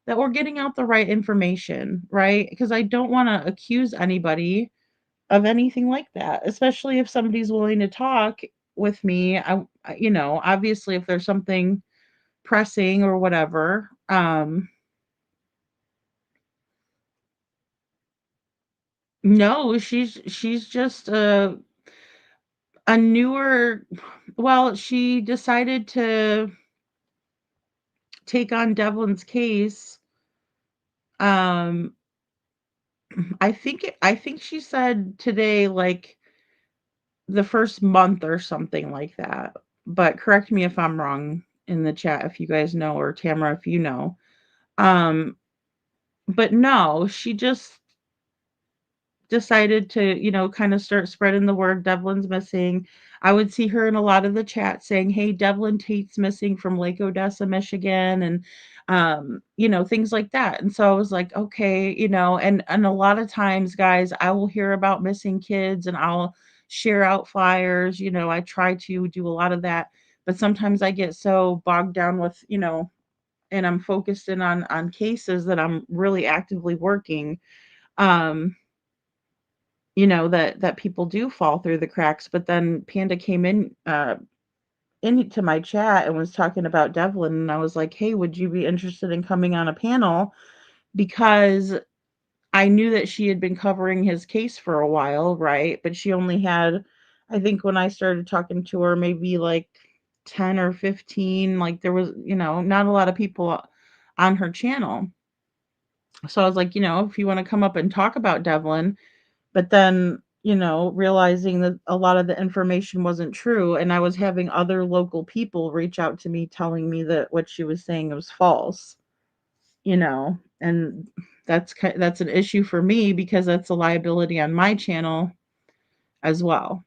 that we're getting out the right information, right? Because I don't want to accuse anybody of anything like that, especially if somebody's willing to talk with me. Obviously, if there's something pressing or whatever. No, she's just a newer. Well, she decided to take on Devlin's case. Um, I think she said today, like the first month or something like that. But correct me if I'm wrong in the chat if you guys know, or Tamara if you know. Um, but no, she just decided to, kind of start spreading the word Devlin's missing. I would see her in a lot of the chat saying, "Hey, Devlin Tate's missing from Lake Odessa, Michigan," and things like that. And so I was like, okay, and a lot of times, guys, I will hear about missing kids and I'll share out flyers. I try to do a lot of that, but sometimes I get so bogged down with, and I'm focused in on cases that I'm really actively working. Um, that people do fall through the cracks. But then Panda came into my chat and was talking about Devlin, and I was like, "Hey, would you be interested in coming on a panel?" Because I knew that she had been covering his case for a while, right? But she only had, I think when I started talking to her, maybe like 10 or 15. Like there was, not a lot of people on her channel. So I was like, if you want to come up and talk about Devlin, but then, realizing that a lot of the information wasn't true, and I was having other local people reach out to me telling me that what she was saying was false, and that's an issue for me because that's a liability on my channel as well.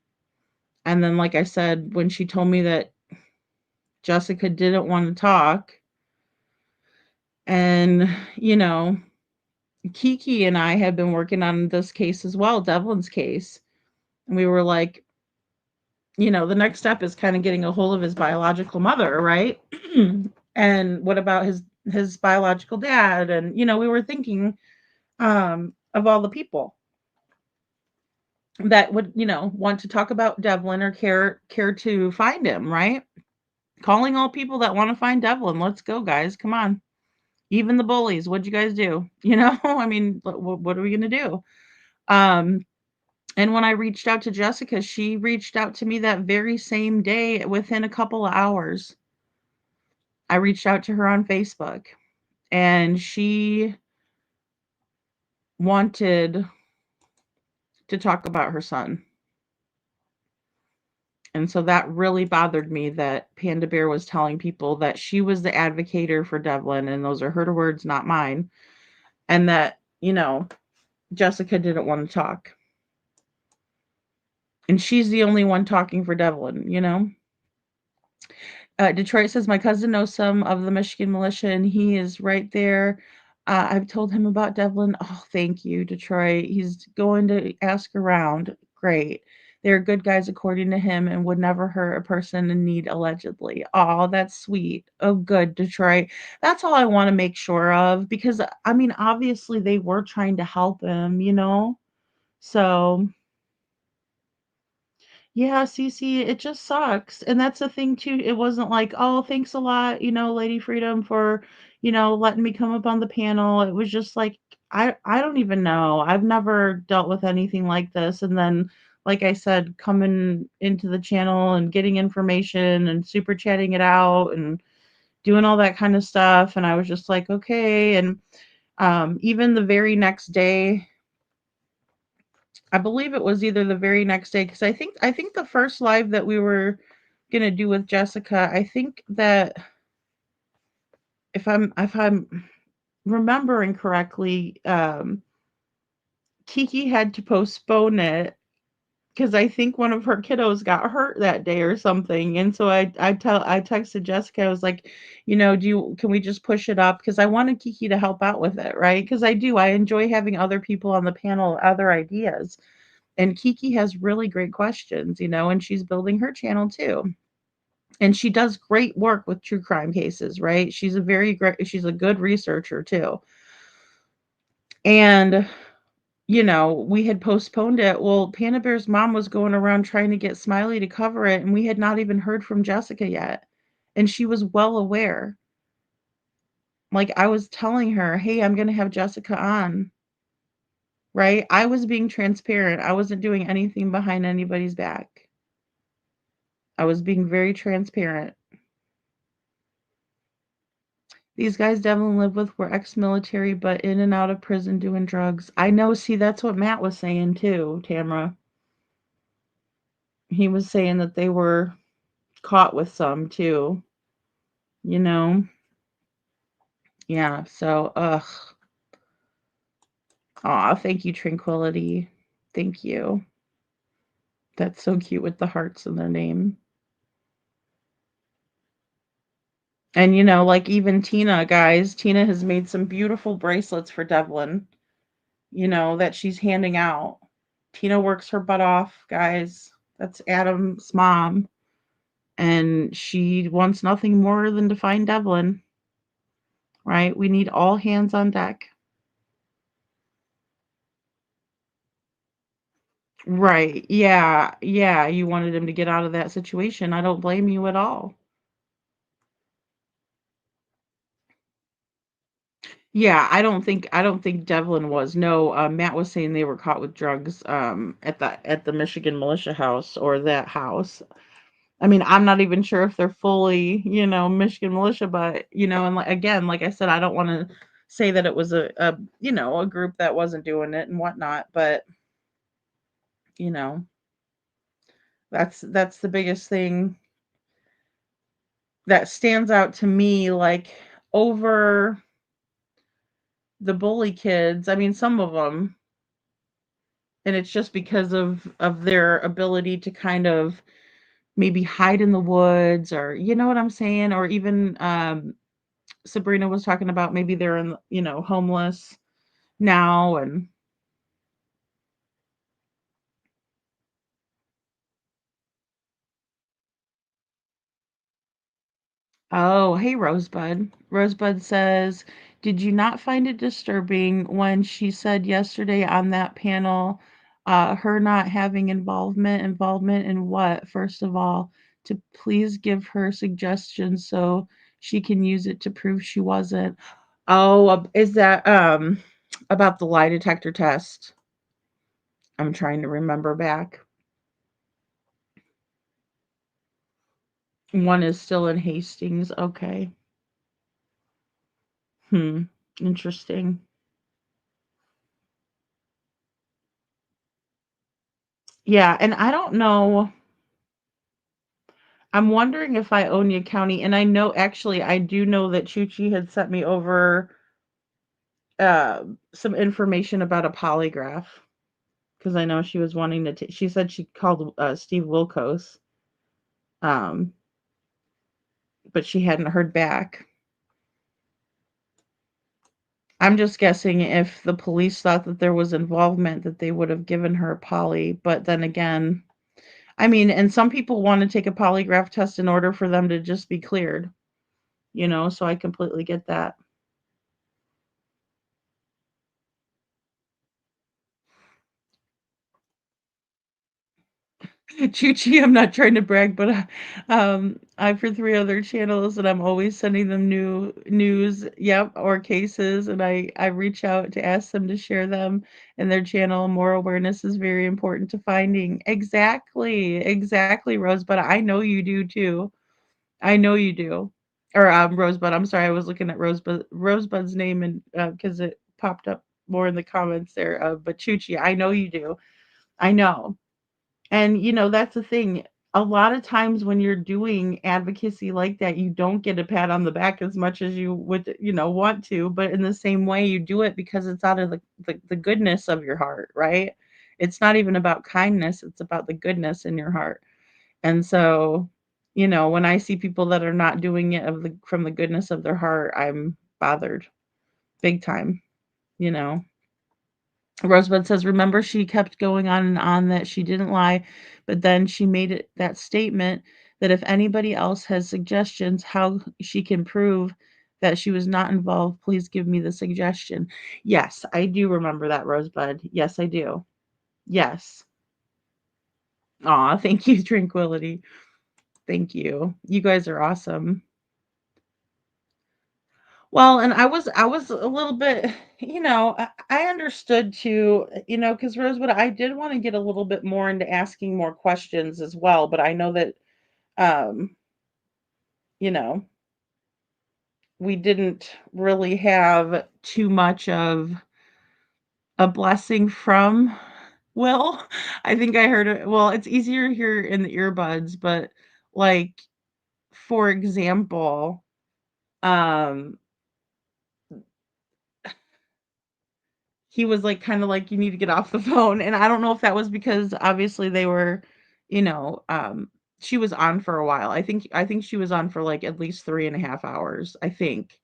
And then, like I said, when she told me that Jessica didn't want to talk, And, you know, Kiki and I had been working on this case as well, Devlin's case. And we were like, the next step is kind of getting a hold of his biological mother, right? And what about his biological dad? And we were thinking of all the people that would, want to talk about Devlin or care to find him, right? Calling all people that want to find Devlin. Let's go, guys. Come on. Even the bullies. What'd you guys do? I mean, what are we gonna do? Um, and when I reached out to Jessica, she reached out to me that very same day within a couple of hours. I reached out to her on Facebook and she wanted to talk about her son. And so that really bothered me that Panda Bear was telling people that she was the advocator for Devlin, and those are her words, not mine. And that, Jessica didn't want to talk. And she's the only one talking for Devlin. Detroit says, my cousin knows some of the Michigan militia, and he is right there. I've told him about Devlin. Oh, thank you, Detroit. He's going to ask around. Great. They're good guys, according to him, and would never hurt a person in need, allegedly. Oh, that's sweet. Oh, good, Detroit. That's all I want to make sure of because, I mean, obviously they were trying to help him. So yeah, Cece, it just sucks. And that's the thing too. It wasn't like, oh, thanks a lot, Lady Freedom for, letting me come up on the panel. It was just like, I don't even know. I've never dealt with anything like this. And then, like I said, coming into the channel and getting information and super chatting it out and doing all that kind of stuff. And I was just like, okay. And even the very next day, I believe it was either the very next day because I think the first live that we were gonna do with Jessica, I think that if I'm remembering correctly, Kiki had to postpone it because I think one of her kiddos got hurt that day or something. And so I texted Jessica, I was like, can we just push it up? Because I wanted Kiki to help out with it, right? Because I enjoy having other people on the panel, other ideas. And Kiki has really great questions, and she's building her channel too. And she does great work with true crime cases, right? She's a good researcher too. And we had postponed it. Well, Panda Bear's mom was going around trying to get Smiley to cover it, and we had not even heard from Jessica yet. And she was well aware. Like I was telling her, hey, I'm going to have Jessica on, right? I was being transparent. I wasn't doing anything behind anybody's back. I was being very transparent. These guys Devlin lived with were ex-military, but in and out of prison doing drugs. I know. See, that's what Matt was saying too, Tamara. He was saying that they were caught with some too. You know? Yeah. So, ugh. Aw, thank you, Tranquility. Thank you. That's so cute with the hearts in their name. And like even Tina, guys, Tina has made some beautiful bracelets for Devlin, that she's handing out. Tina works her butt off, guys. That's Adam's mom. And she wants nothing more than to find Devlin, right? We need all hands on deck. Right. Yeah. Yeah. You wanted him to get out of that situation. I don't blame you at all. Yeah, I don't think Devlin was. No, Matt was saying they were caught with drugs at the Michigan militia house or that house. I mean, I'm not even sure if they're fully, Michigan militia, but and again, like I said, I don't want to say that it was a group that wasn't doing it and whatnot, but you know, that's the biggest thing that stands out to me, like over the bully kids. I mean, some of them, and it's just because of their ability to kind of maybe hide in the woods, or you know what I'm saying, or even Sabrina was talking about maybe they're in, homeless now. And oh, hey, Rosebud. Rosebud says, did you not find it disturbing when she said yesterday on that panel, her not having involvement in what? First of all, to please give her suggestions so she can use it to prove she wasn't. Oh, is that about the lie detector test? I'm trying to remember back. One is still in Hastings. Okay. Hmm. Interesting. Yeah, and I don't know. I'm wondering if Ionia County, and I know actually I do know that Chuchi had sent me over uh, some information about a polygraph because I know she was wanting to. She said she called Steve Wilkos, um, but she hadn't heard back. I'm just guessing if the police thought that there was involvement, that they would have given her a poly. But then again, I mean, and some people want to take a polygraph test in order for them to just be cleared, so I completely get that. Chuchi, I'm not trying to brag, but I for 3 other channels, and I'm always sending them new news, yep, or cases, and I reach out to ask them to share them in their channel. More awareness is very important to finding. Exactly, exactly, Rosebud. I know you do too. I know you do. Or Rosebud. I'm sorry, I was looking at Rosebud's name and because it popped up more in the comments there. But Chuchi, I know you do. I know. And, that's the thing. A lot of times when you're doing advocacy like that, you don't get a pat on the back as much as you would, want to. But in the same way, you do it because it's out of the goodness of your heart, right? It's not even about kindness, it's about the goodness in your heart. And so, when I see people that are not doing it from the goodness of their heart, I'm bothered big time, you know. Rosebud says, remember, she kept going on and on that she didn't lie, but then she made it that statement that if anybody else has suggestions how she can prove that she was not involved, please give me the suggestion. Yes, I do remember that, Rosebud. Yes, I do. Yes. Aw, thank you, Tranquility. Thank you. You guys are awesome. Well, and I was a little bit, I understood too, because Rosewood, I did want to get a little bit more into asking more questions as well, but I know that, um, you know, we didn't really have too much of a blessing from Will. I think I heard it. Well, it's easier here in the earbuds, but like, for example, um, he was like kind of like you need to get off the phone, and I don't know if that was because obviously they were, you know um she was on for a while. I think she was on for like at least 3.5 hours, I think,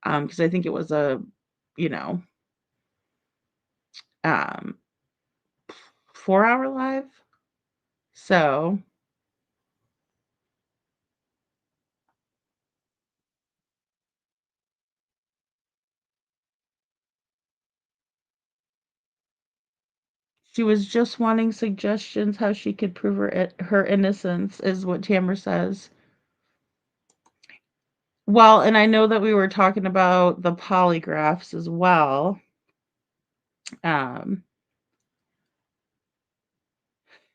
because I think it was a, you know 4-hour live. So she was just wanting suggestions how she could prove her innocence, is what Tamara says. Well, and I know that we were talking about the polygraphs as well. um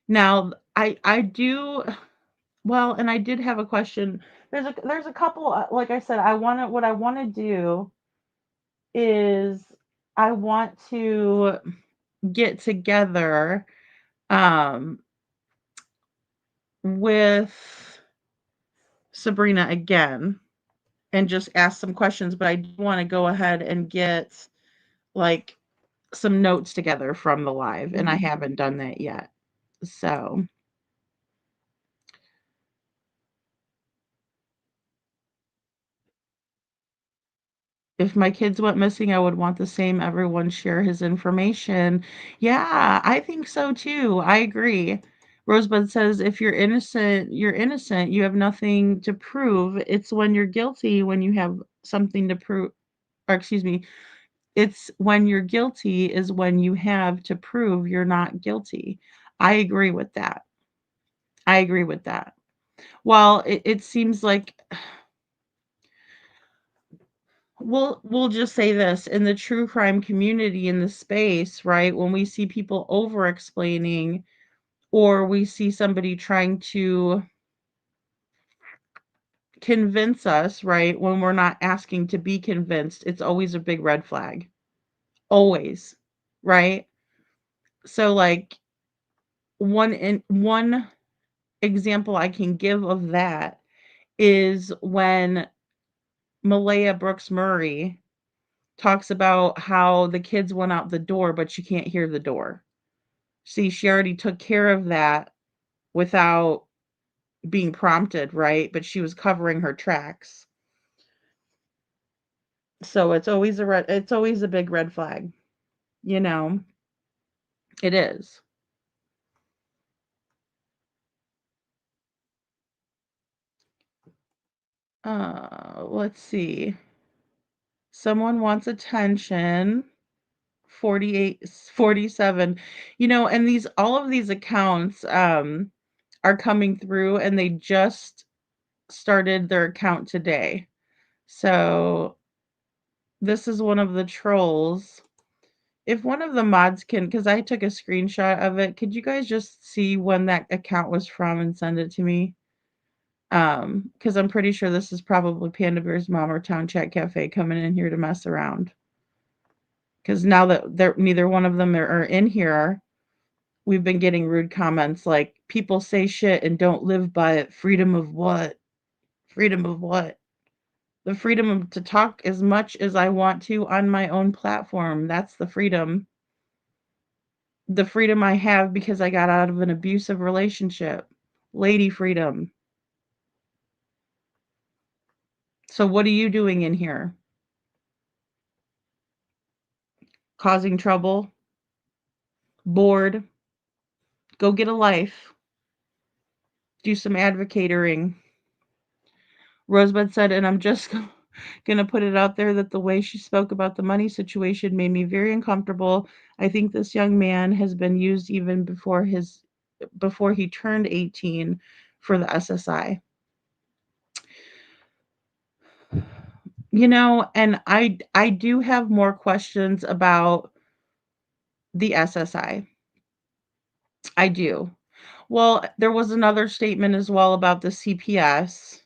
Now, I do, well, and I did have a question. There's a couple, like I said, what I wanna do is I want to get together, um, with Sabrina again and just ask some questions, but I do wanna go ahead and get, like, some notes together from the live, and I haven't done that yet. So, If my kids went missing, I would want the same, everyone share his information. Yeah, I think so too. I agree. Rosebud says, if you're innocent, you're innocent. You have nothing to prove. It's when you're guilty when you have something to prove. Or, excuse me, it's when you're guilty is when you have to prove you're not guilty. I agree with that. I agree with that. Well, it seems like we'll just say this in the true crime community in the space, right? When we see people over explaining or we see somebody trying to convince us, right? When we're not asking to be convinced, it's always a big red flag. Always, right? So like one example I can give of that is when Malaya Brooks Murray talks about how the kids went out the door, but she can't hear the door. See, she already took care of that without being prompted, right? But she was covering her tracks. So it's always a big red flag, you know. It is. Let's see. Someone wants attention. 48, 47. You know, and these all of these accounts are coming through and they just started their account today. So this is one of the trolls. If one of the mods can, because I took a screenshot of it, could you guys just see when that account was from and send it to me? Because I'm pretty sure this is probably Panda Bear's mom or Town Chat Cafe coming in here to mess around. Because now that they're neither one of them are in here, we've been getting rude comments like people say shit and don't live by it. Freedom of what? Freedom of what? The freedom to talk as much as I want to on my own platform. That's the freedom. The freedom I have because I got out of an abusive relationship. Lady freedom. So what are you doing in here? Causing trouble? Bored? Go get a life. Do some advocating. Rosebud said, and I'm just going to put it out there that the way she spoke about the money situation made me very uncomfortable. I think this young man has been used even before he turned 18 for the SSI. You know, and I do have more questions about the SSI. I do. Well, there was another statement as well about the CPS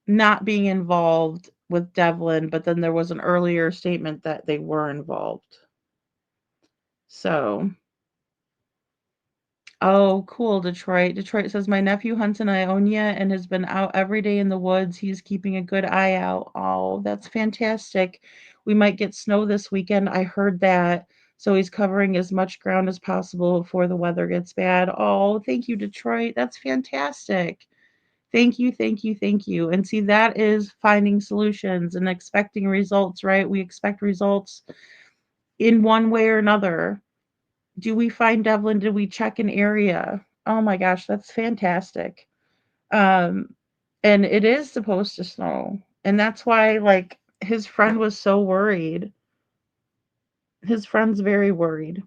not being involved with Devlin, but then there was an earlier statement that they were involved. So, oh, cool, Detroit. Detroit says, my nephew hunts in Ionia and has been out every day in the woods. He's keeping a good eye out. Oh, that's fantastic. We might get snow this weekend. I heard that. So he's covering as much ground as possible before the weather gets bad. Oh, thank you, Detroit. That's fantastic. Thank you, thank you, thank you. And see, that is finding solutions and expecting results, right? We expect results in one way or another. Do we find Devlin? Did we check an area? Oh my gosh, that's fantastic. Um, and it is supposed to snow. And that's why, like, his friend was so worried. His friend's very worried.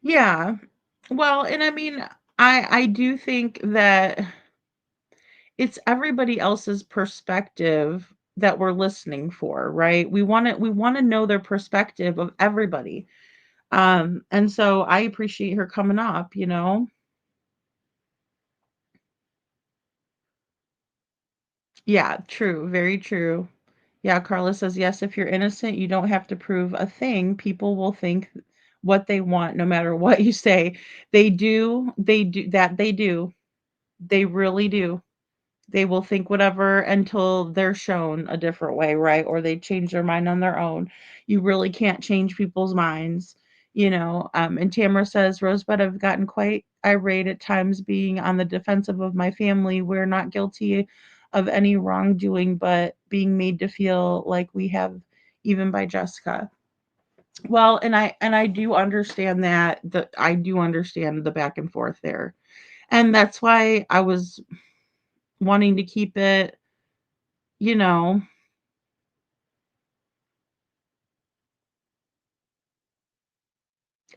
Yeah. Well, and I mean, I do think that it's everybody else's perspective that we're listening for, right? We want to know their perspective of everybody. And so I appreciate her coming up, you know. Yeah, true, very true. Yeah, Carla says yes, if you're innocent, you don't have to prove a thing. People will think what they want no matter what you say. They do that they do. They really do. They will think whatever until they're shown a different way, right? Or they change their mind on their own. You really can't change people's minds, you know. And Tamara says, Rosebud, I've gotten quite irate at times being on the defensive of my family. We're not guilty of any wrongdoing, but being made to feel like we have, even by Jessica. Well, and I do understand that, I do understand the back and forth there. And that's why I was wanting to keep it, you know,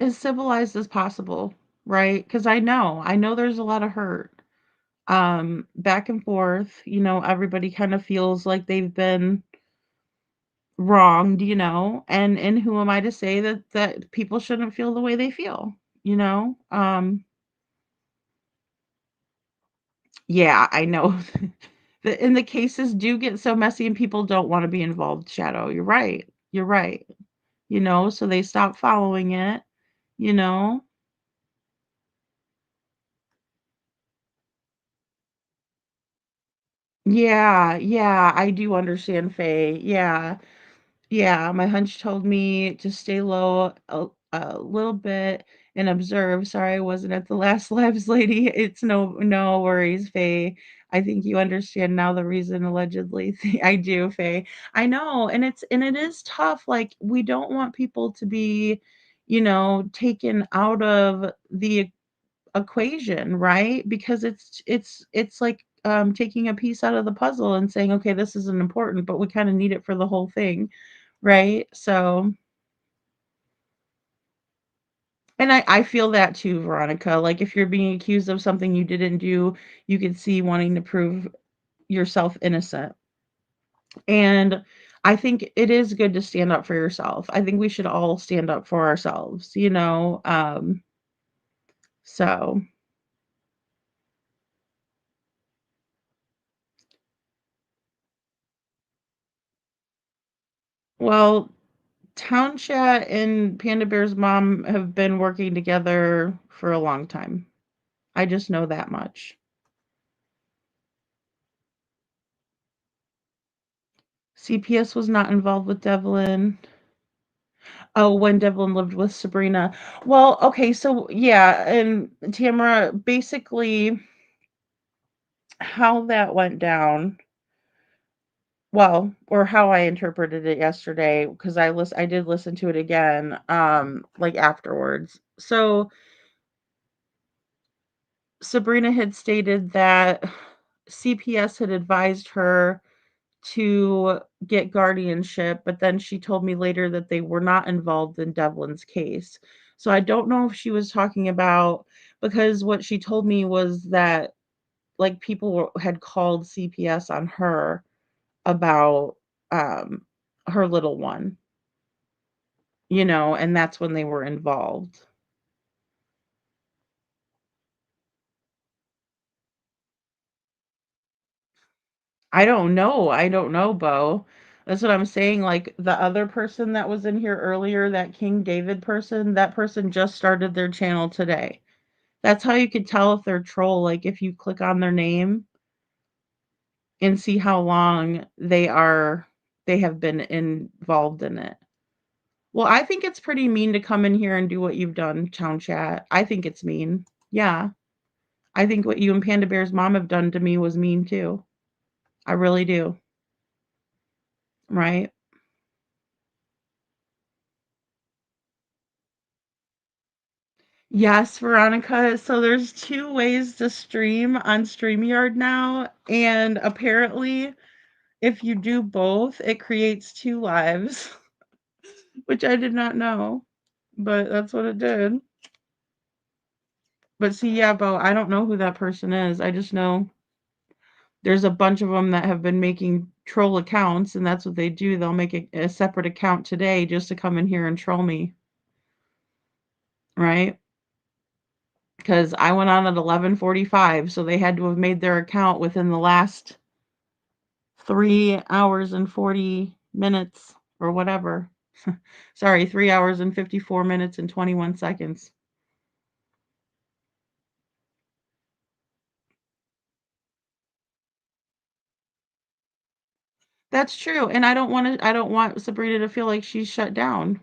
as civilized as possible, right? Because I know there's a lot of hurt. Back and forth, everybody kind of feels like they've been wronged, and who am I to say that people shouldn't feel the way they feel, you know? Yeah, I know. And the cases do get so messy and people don't want to be involved, Shadow. You're right. You're right. So they stop following it, you know? Yeah, yeah, I do understand, Faye. Yeah. Yeah, my hunch told me to stay low a little bit and observe. Sorry, I wasn't at the last lives, lady. It's no worries, Faye. I think you understand now the reason allegedly. I do, Faye. I know, and it is tough. Like we don't want people to be, taken out of the equation, right? Because it's like taking a piece out of the puzzle and saying, okay, this isn't important, but we kind of need it for the whole thing, right? So, and I feel that too, Veronica. Like if you're being accused of something you didn't do, you can see wanting to prove yourself innocent. And I think it is good to stand up for yourself. I think we should all stand up for ourselves, so well, Town Chat and Panda Bear's mom have been working together for a long time. I just know that much. CPS was not involved with Devlin. Oh, when Devlin lived with Sabrina. Well, okay, so yeah, and Tamara, basically how that went down, well, or how I interpreted it yesterday, because I did listen to it again, like afterwards. So Sabrina had stated that CPS had advised her to get guardianship, but then she told me later that they were not involved in Devlin's case. So I don't know if she was talking about, because what she told me was that like had called CPS on her about um her little one, and that's when they were involved. I don't know, Bo. That's what I'm saying. Like the other person that was in here earlier, that King David person, that person just started their channel today. That's how you could tell if they're troll. Like if you click on their name and see how long they have been involved in it. Well, I think it's pretty mean to come in here and do what you've done, Town Chat. I think it's mean. Yeah. I think what you and Panda Bear's mom have done to me was mean too. I really do. Right? Yes, Veronica. So there's two ways to stream on StreamYard now. And apparently, if you do both, it creates two lives, which I did not know. But that's what it did. But see, yeah, Bo, I don't know who that person is. I just know there's a bunch of them that have been making troll accounts, and that's what they do. They'll make a separate account today just to come in here and troll me, right? Because I went on at 11:45, so they had to have made their account within the last 3 hours and 40 minutes or whatever. Sorry, 3 hours and 54 minutes and 21 seconds. That's true. And I don't want Sabrina to feel like she's shut down,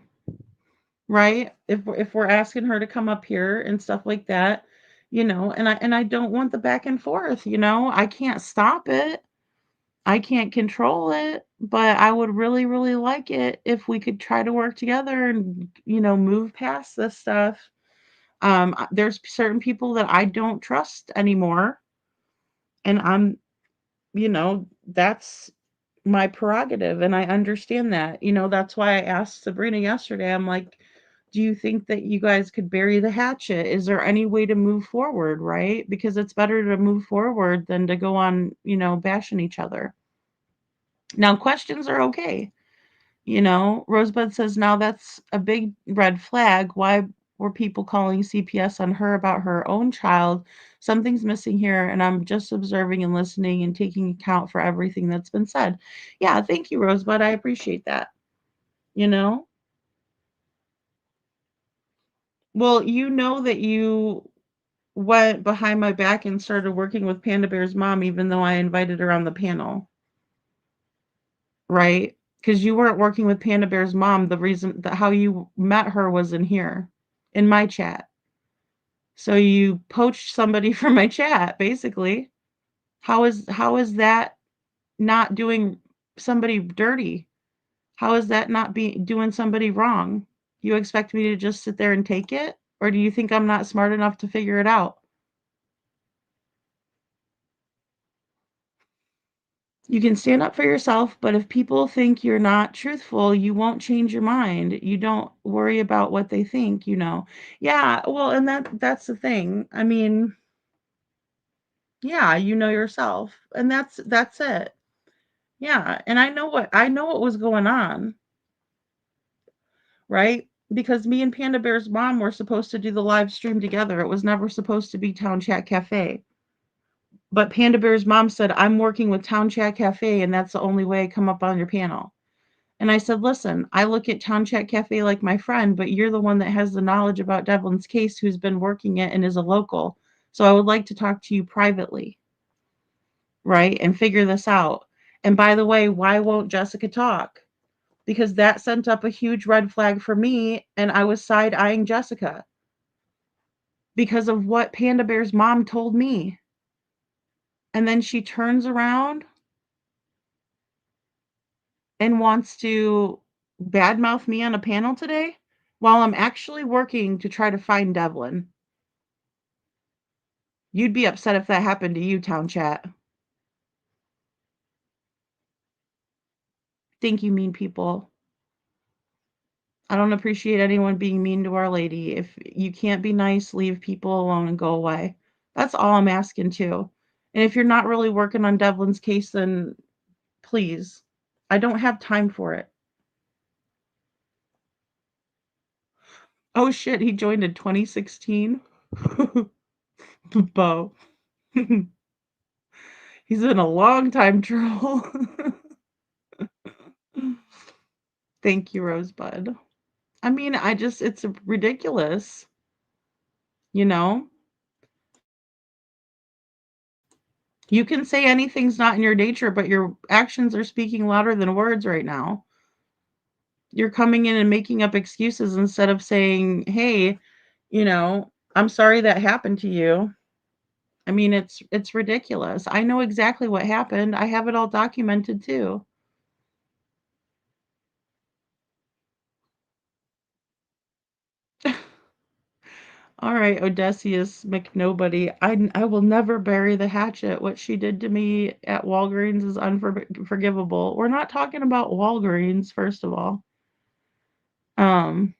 right? If we're asking her to come up here and stuff like that, and I don't want the back and forth, I can't stop it. I can't control it, but I would really, really like it if we could try to work together and, move past this stuff. There's certain people that I don't trust anymore, and that's my prerogative, and I understand that. That's why I asked Sabrina yesterday. I'm like, do you think that you guys could bury the hatchet? Is there any way to move forward, right? Because it's better to move forward than to go on, bashing each other. Now, questions are okay. Rosebud says, now that's a big red flag. Why were people calling CPS on her about her own child? Something's missing here, and I'm just observing and listening and taking account for everything that's been said. Yeah, thank you, Rosebud. I appreciate that. You know? Well, you know that you went behind my back and started working with Panda Bear's mom, even though I invited her on the panel, right? Because you weren't working with Panda Bear's mom. The reason that how you met her was in here, in my chat. So you poached somebody from my chat, basically. How is that not doing somebody dirty? How is that not be doing somebody wrong? You expect me to just sit there and take it? Or do you think I'm not smart enough to figure it out? You can stand up for yourself, but if people think you're not truthful, you won't change your mind. You don't worry about what they think. Yeah, well, and that's the thing. I mean, yeah, you know yourself. And that's it. Yeah, and I know what was going on, right? Because me and Panda Bear's mom were supposed to do the live stream together. It was never supposed to be Town Chat Cafe. But Panda Bear's mom said, I'm working with Town Chat Cafe, and that's the only way I come up on your panel. And I said, listen, I look at Town Chat Cafe like my friend, but you're the one that has the knowledge about Devlin's case who's been working it and is a local. So I would like to talk to you privately, right? And figure this out. And by the way, why won't Jessica talk? Because that sent up a huge red flag for me, and I was side eyeing Jessica because of what Panda Bear's mom told me. And then she turns around and wants to badmouth me on a panel today while I'm actually working to try to find Devlin. You'd be upset if that happened to you, Town Chat. Thank you, mean people. I don't appreciate anyone being mean to Our Lady. If you can't be nice, leave people alone and go away. That's all I'm asking too. And if you're not really working on Devlin's case, then please. I don't have time for it. Oh shit, he joined in 2016. Bo. He's been a long time troll. Thank you, Rosebud. I mean, it's ridiculous, you know? You can say anything's not in your nature, but your actions are speaking louder than words right now. You're coming in and making up excuses instead of saying, "Hey, I'm sorry that happened to you." I mean, it's ridiculous. I know exactly what happened. I have it all documented too. All right, Odysseus McNobody. I will never bury the hatchet. What she did to me at Walgreens is unforgivable. We're not talking about Walgreens, first of all. Um,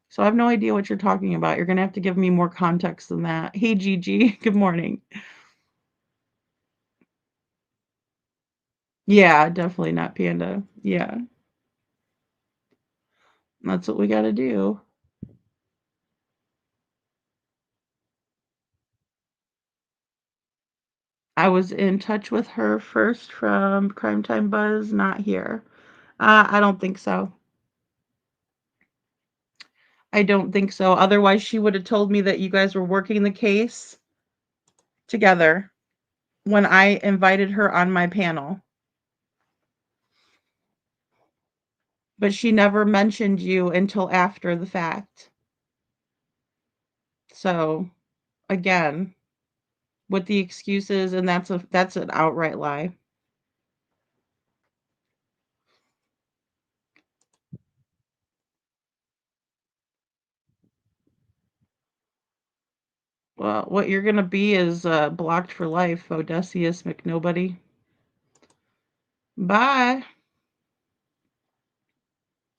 so I have no idea what you're talking about. You're gonna have to give me more context than that. Hey, Gigi. Good morning. Yeah, definitely not Panda. Yeah, that's what we got to do. I was in touch with her first from Crime Time Buzz, not here. I don't think so. I don't think so. Otherwise, she would have told me that you guys were working the case together when I invited her on my panel. But she never mentioned you until after the fact. So, again, with the excuses, and that's an outright lie. Well, what you're gonna be is blocked for life, Odysseus McNobody. Bye.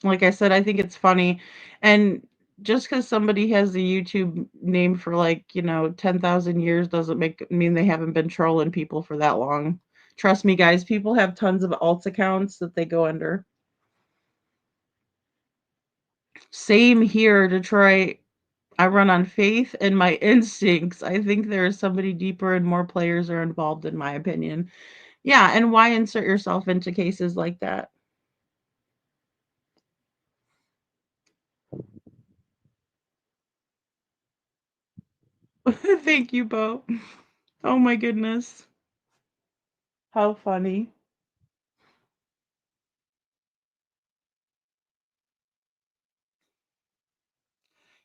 Like I said, I think it's funny. And just because somebody has a YouTube name for like, 10,000 years doesn't mean they haven't been trolling people for that long. Trust me, guys, people have tons of alt accounts that they go under. Same here, Detroit. I run on faith and my instincts. I think there is somebody deeper and more players are involved, in my opinion. Yeah, and why insert yourself into cases like that? Thank you, Bo. Oh my goodness. How funny.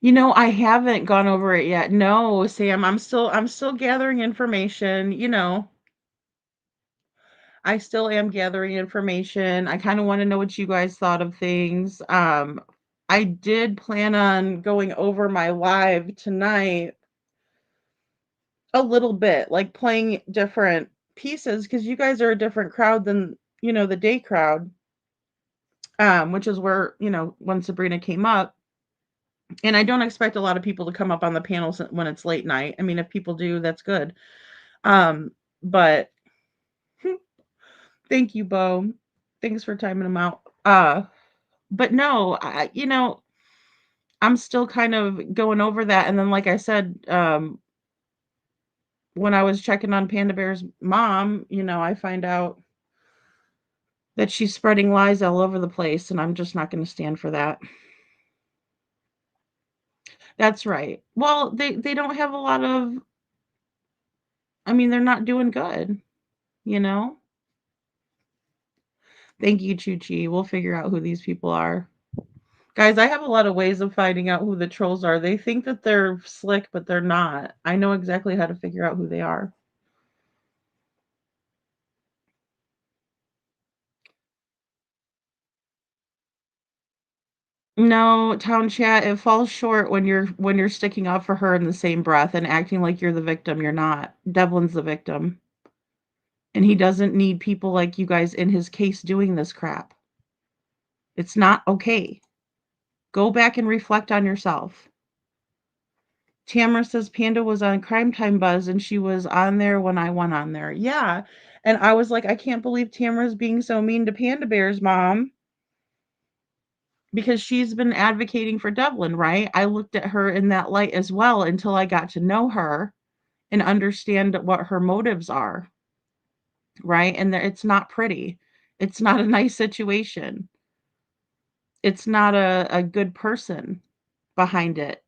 I haven't gone over it yet. No, Sam, I'm still gathering information, I still am gathering information. I kind of want to know what you guys thought of things. I did plan on going over my live tonight a little bit, like playing different pieces because you guys are a different crowd than, the day crowd, which is where, when Sabrina came up. And I don't expect a lot of people to come up on the panels when it's late night. I mean, if people do, that's good. But thank you, Bo. Thanks for timing them out. But no, I'm still kind of going over that. And then, like I said, when I was checking on Panda Bear's mom, I find out that she's spreading lies all over the place, and I'm just not going to stand for that. That's right. Well, they don't have a lot of. I mean, they're not doing good. You know. Thank you, Chuchi. We'll figure out who these people are. Guys, I have a lot of ways of finding out who the trolls are. They think that they're slick, but they're not. I know exactly how to figure out who they are. No, town chat, it falls short when you're sticking up for her in the same breath and acting like you're the victim. You're not. Devlin's the victim. And he doesn't need people like you guys in his case doing this crap. It's not okay. Go back and reflect on yourself. Tamara says Panda was on Crime Time Buzz and she was on there when I went on there. Yeah. And I was like, I can't believe Tamara's being so mean to Panda Bear's mom because she's been advocating for Devlin, right? I looked at her in that light as well until I got to know her and understand what her motives are, right? And it's not pretty. It's not a nice situation. It's not a good person behind it.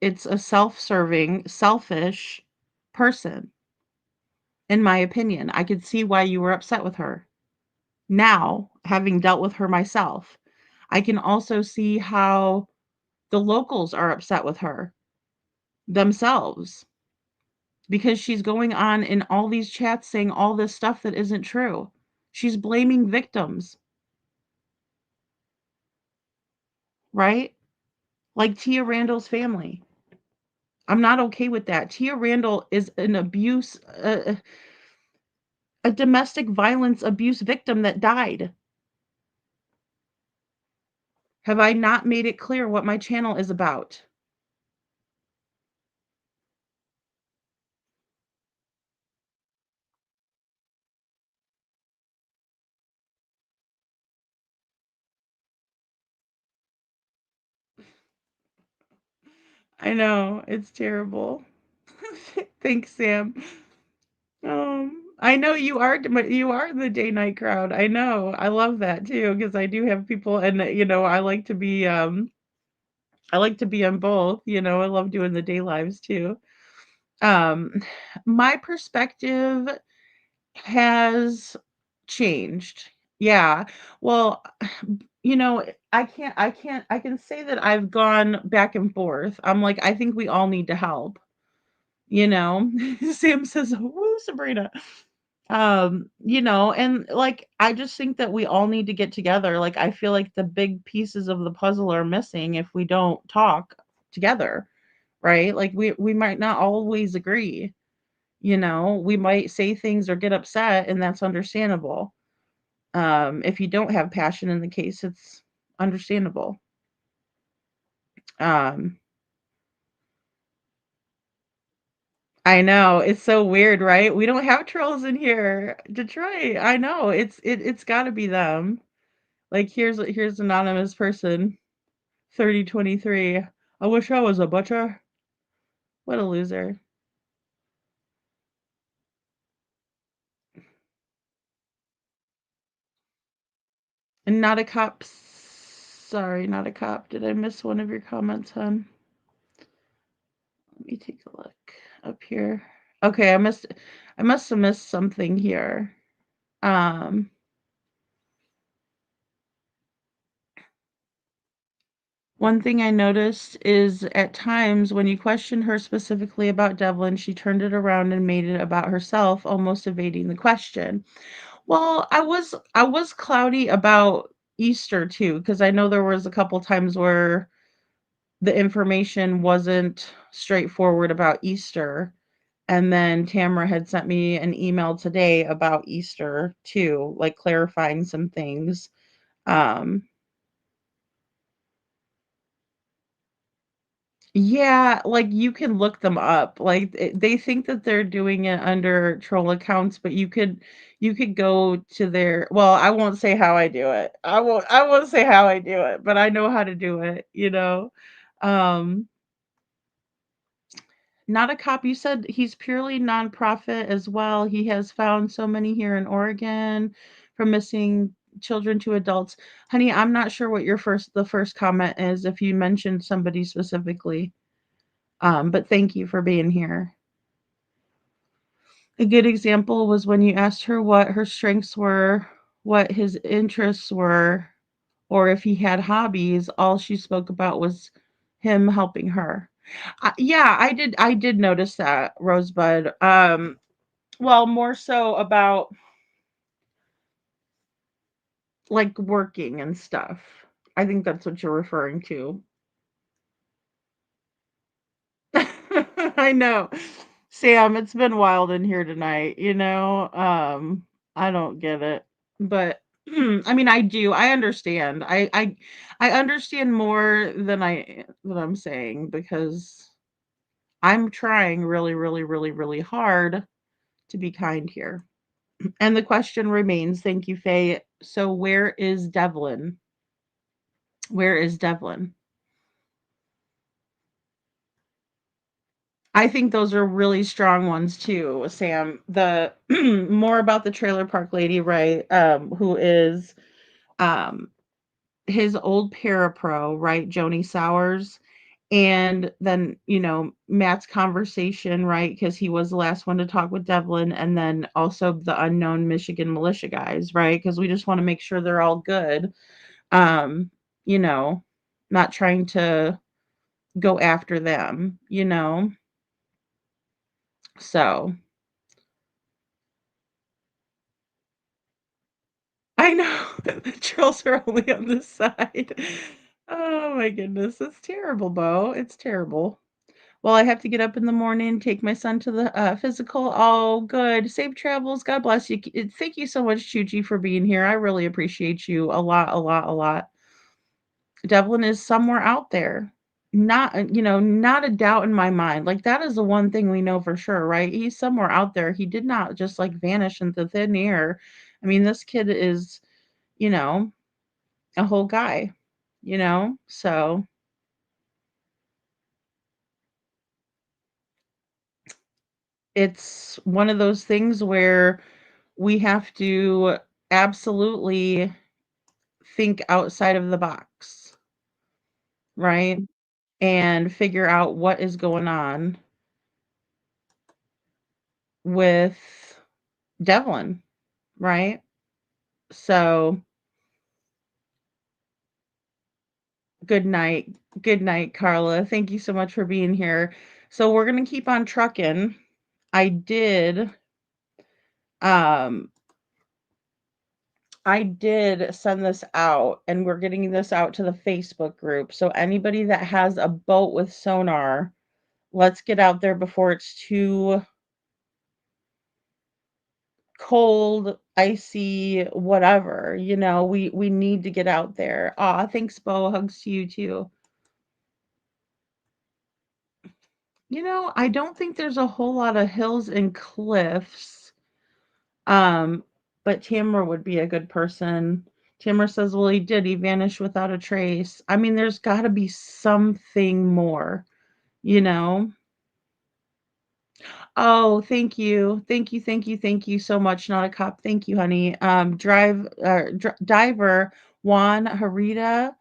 It's a self-serving, selfish person, in my opinion. I could see why you were upset with her. Now, having dealt with her myself, I can also see how the locals are upset with her themselves because she's going on in all these chats saying all this stuff that isn't true. She's blaming victims, right? Like Tia Randall's family. I'm not okay with that. Tia Randall is an a domestic violence abuse victim that died. Have I not made it clear what my channel is about? I know, it's terrible. Thanks, Sam. I know you are the day night crowd. I know. I love that too because I do have people, and I like to be on both. I love doing the day lives too. Um, my perspective has changed. Yeah. Well, I can say that I've gone back and forth. I'm like, I think we all need to help, you know. Sam says, "Woo, Sabrina." And like I just think that we all need to get together. Like I feel like the big pieces of the puzzle are missing if we don't talk together, right? Like we might not always agree, we might say things or get upset, and that's understandable. If you don't have passion in the case, it's understandable. Um, I know, it's so weird, right? We don't have trolls in here. Detroit, I know. It's gotta be them. Like here's anonymous person, 3023. I wish I was a butcher. What a loser. And not a cop. Sorry, not a cop. Did I miss one of your comments, hon? Let me take a look up here. Okay, I must have missed something here. Um One thing I noticed is at times when you questioned her specifically about Devlin, she turned it around and made it about herself, almost evading the question. Well, I was cloudy about Easter too, because I know there was a couple times where the information wasn't straightforward about Easter. And then Tamara had sent me an email today about Easter too, like clarifying some things. Um, Yeah, like, you can look them up, like, they think that they're doing it under troll accounts, but you could go to their well, I won't say how I do it. I won't say how I do it, but I know how to do it. Um, Not a cop, you said he's purely nonprofit as well. He has found so many here in Oregon, from missing children to adults. Honey, I'm not sure what the first comment is, if you mentioned somebody specifically. But thank you for being here. A good example was when you asked her what her strengths were, what his interests were, or if he had hobbies. All she spoke about was him helping her. Yeah, I did notice that, Rosebud. Well, more so about like working and stuff. I think that's what you're referring to. I know. Sam, it's been wild in here tonight. I don't get it. But I mean I do. I understand. I understand more than I'm saying, because I'm trying really, really, really, really hard to be kind here. And the question remains, thank you, Faye. So where is Devlin? Where is Devlin? I think those are really strong ones too, Sam. The more about the trailer park lady, right? Who is um his old parapro, right? Joni Sowers. And then, Matt's conversation, right? Because he was the last one to talk with Devlin, and then also the unknown Michigan militia guys, right? Because we just want to make sure they're all good. Um, you know, Not trying to go after them. So I know the trolls are only on this side. Oh my goodness, it's terrible, Bo. It's terrible. Well, I have to get up in the morning, take my son to the physical. Oh, good. Safe travels. God bless you. Thank you so much, Chuchi, for being here. I really appreciate you a lot, a lot, a lot. Devlin is somewhere out there. Not a doubt in my mind. Like, that is the one thing we know for sure, right? He's somewhere out there. He did not just like vanish into thin air. I mean, this kid is, you know, a whole guy. So it's one of those things where we have to absolutely think outside of the box, right? And figure out what is going on with Devlin, right? So, good night. Good night, Carla. Thank you so much for being here. So, we're going to keep on trucking. Um I did send this out, and we're getting this out to the Facebook group. So anybody that has a boat with sonar, Let's get out there before it's too cold, icy, whatever. We need to get out there. Aw, thanks, Bo. Hugs to you too. I don't think there's a whole lot of hills and cliffs. Um, but Tamara would be a good person. Tamara says, well, he did. He vanished without a trace. I mean, there's got to be something more, you know? Oh, thank you. Thank you, thank you, thank you so much. Not a cop. Thank you, honey. Diver Juan Harita.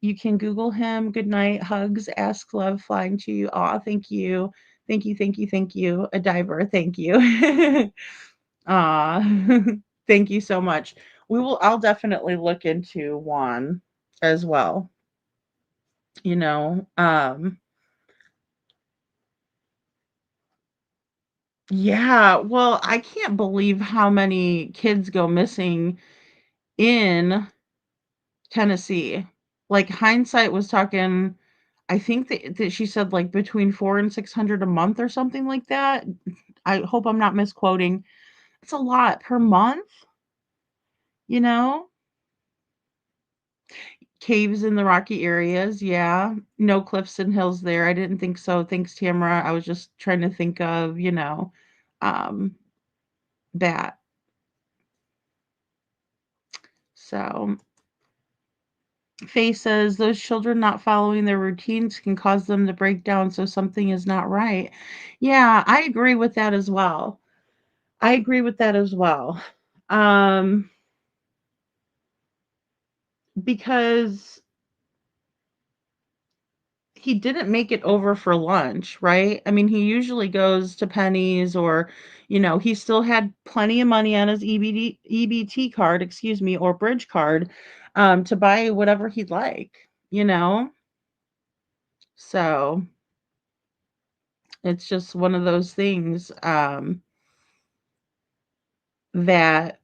You can Google him. Good night. Hugs. Ask love. Flying to you. Aw, thank you. Thank you, thank you, thank you. A diver. Thank you. Aw. Thank you so much. I'll definitely look into Juan as well. You know. Yeah, well, I can't believe how many kids go missing in Tennessee. Like hindsight was talking, I think that she said like between 4 and 600 a month or something like that. I hope I'm not misquoting. It's a lot per month, you know? Caves in the rocky areas, yeah. No cliffs and hills there. I didn't think so. Thanks, Tamara. I was just trying to think of, um, that. So Faye says those children not following their routines can cause them to break down, so something is not right. Yeah, I agree with that as well. I agree with that as well. Um, because he didn't make it over for lunch, right? I mean, he usually goes to Penny's or, he still had plenty of money on his EBT card, excuse me, or bridge card, to buy whatever he'd like, you know? So it's just one of those things, that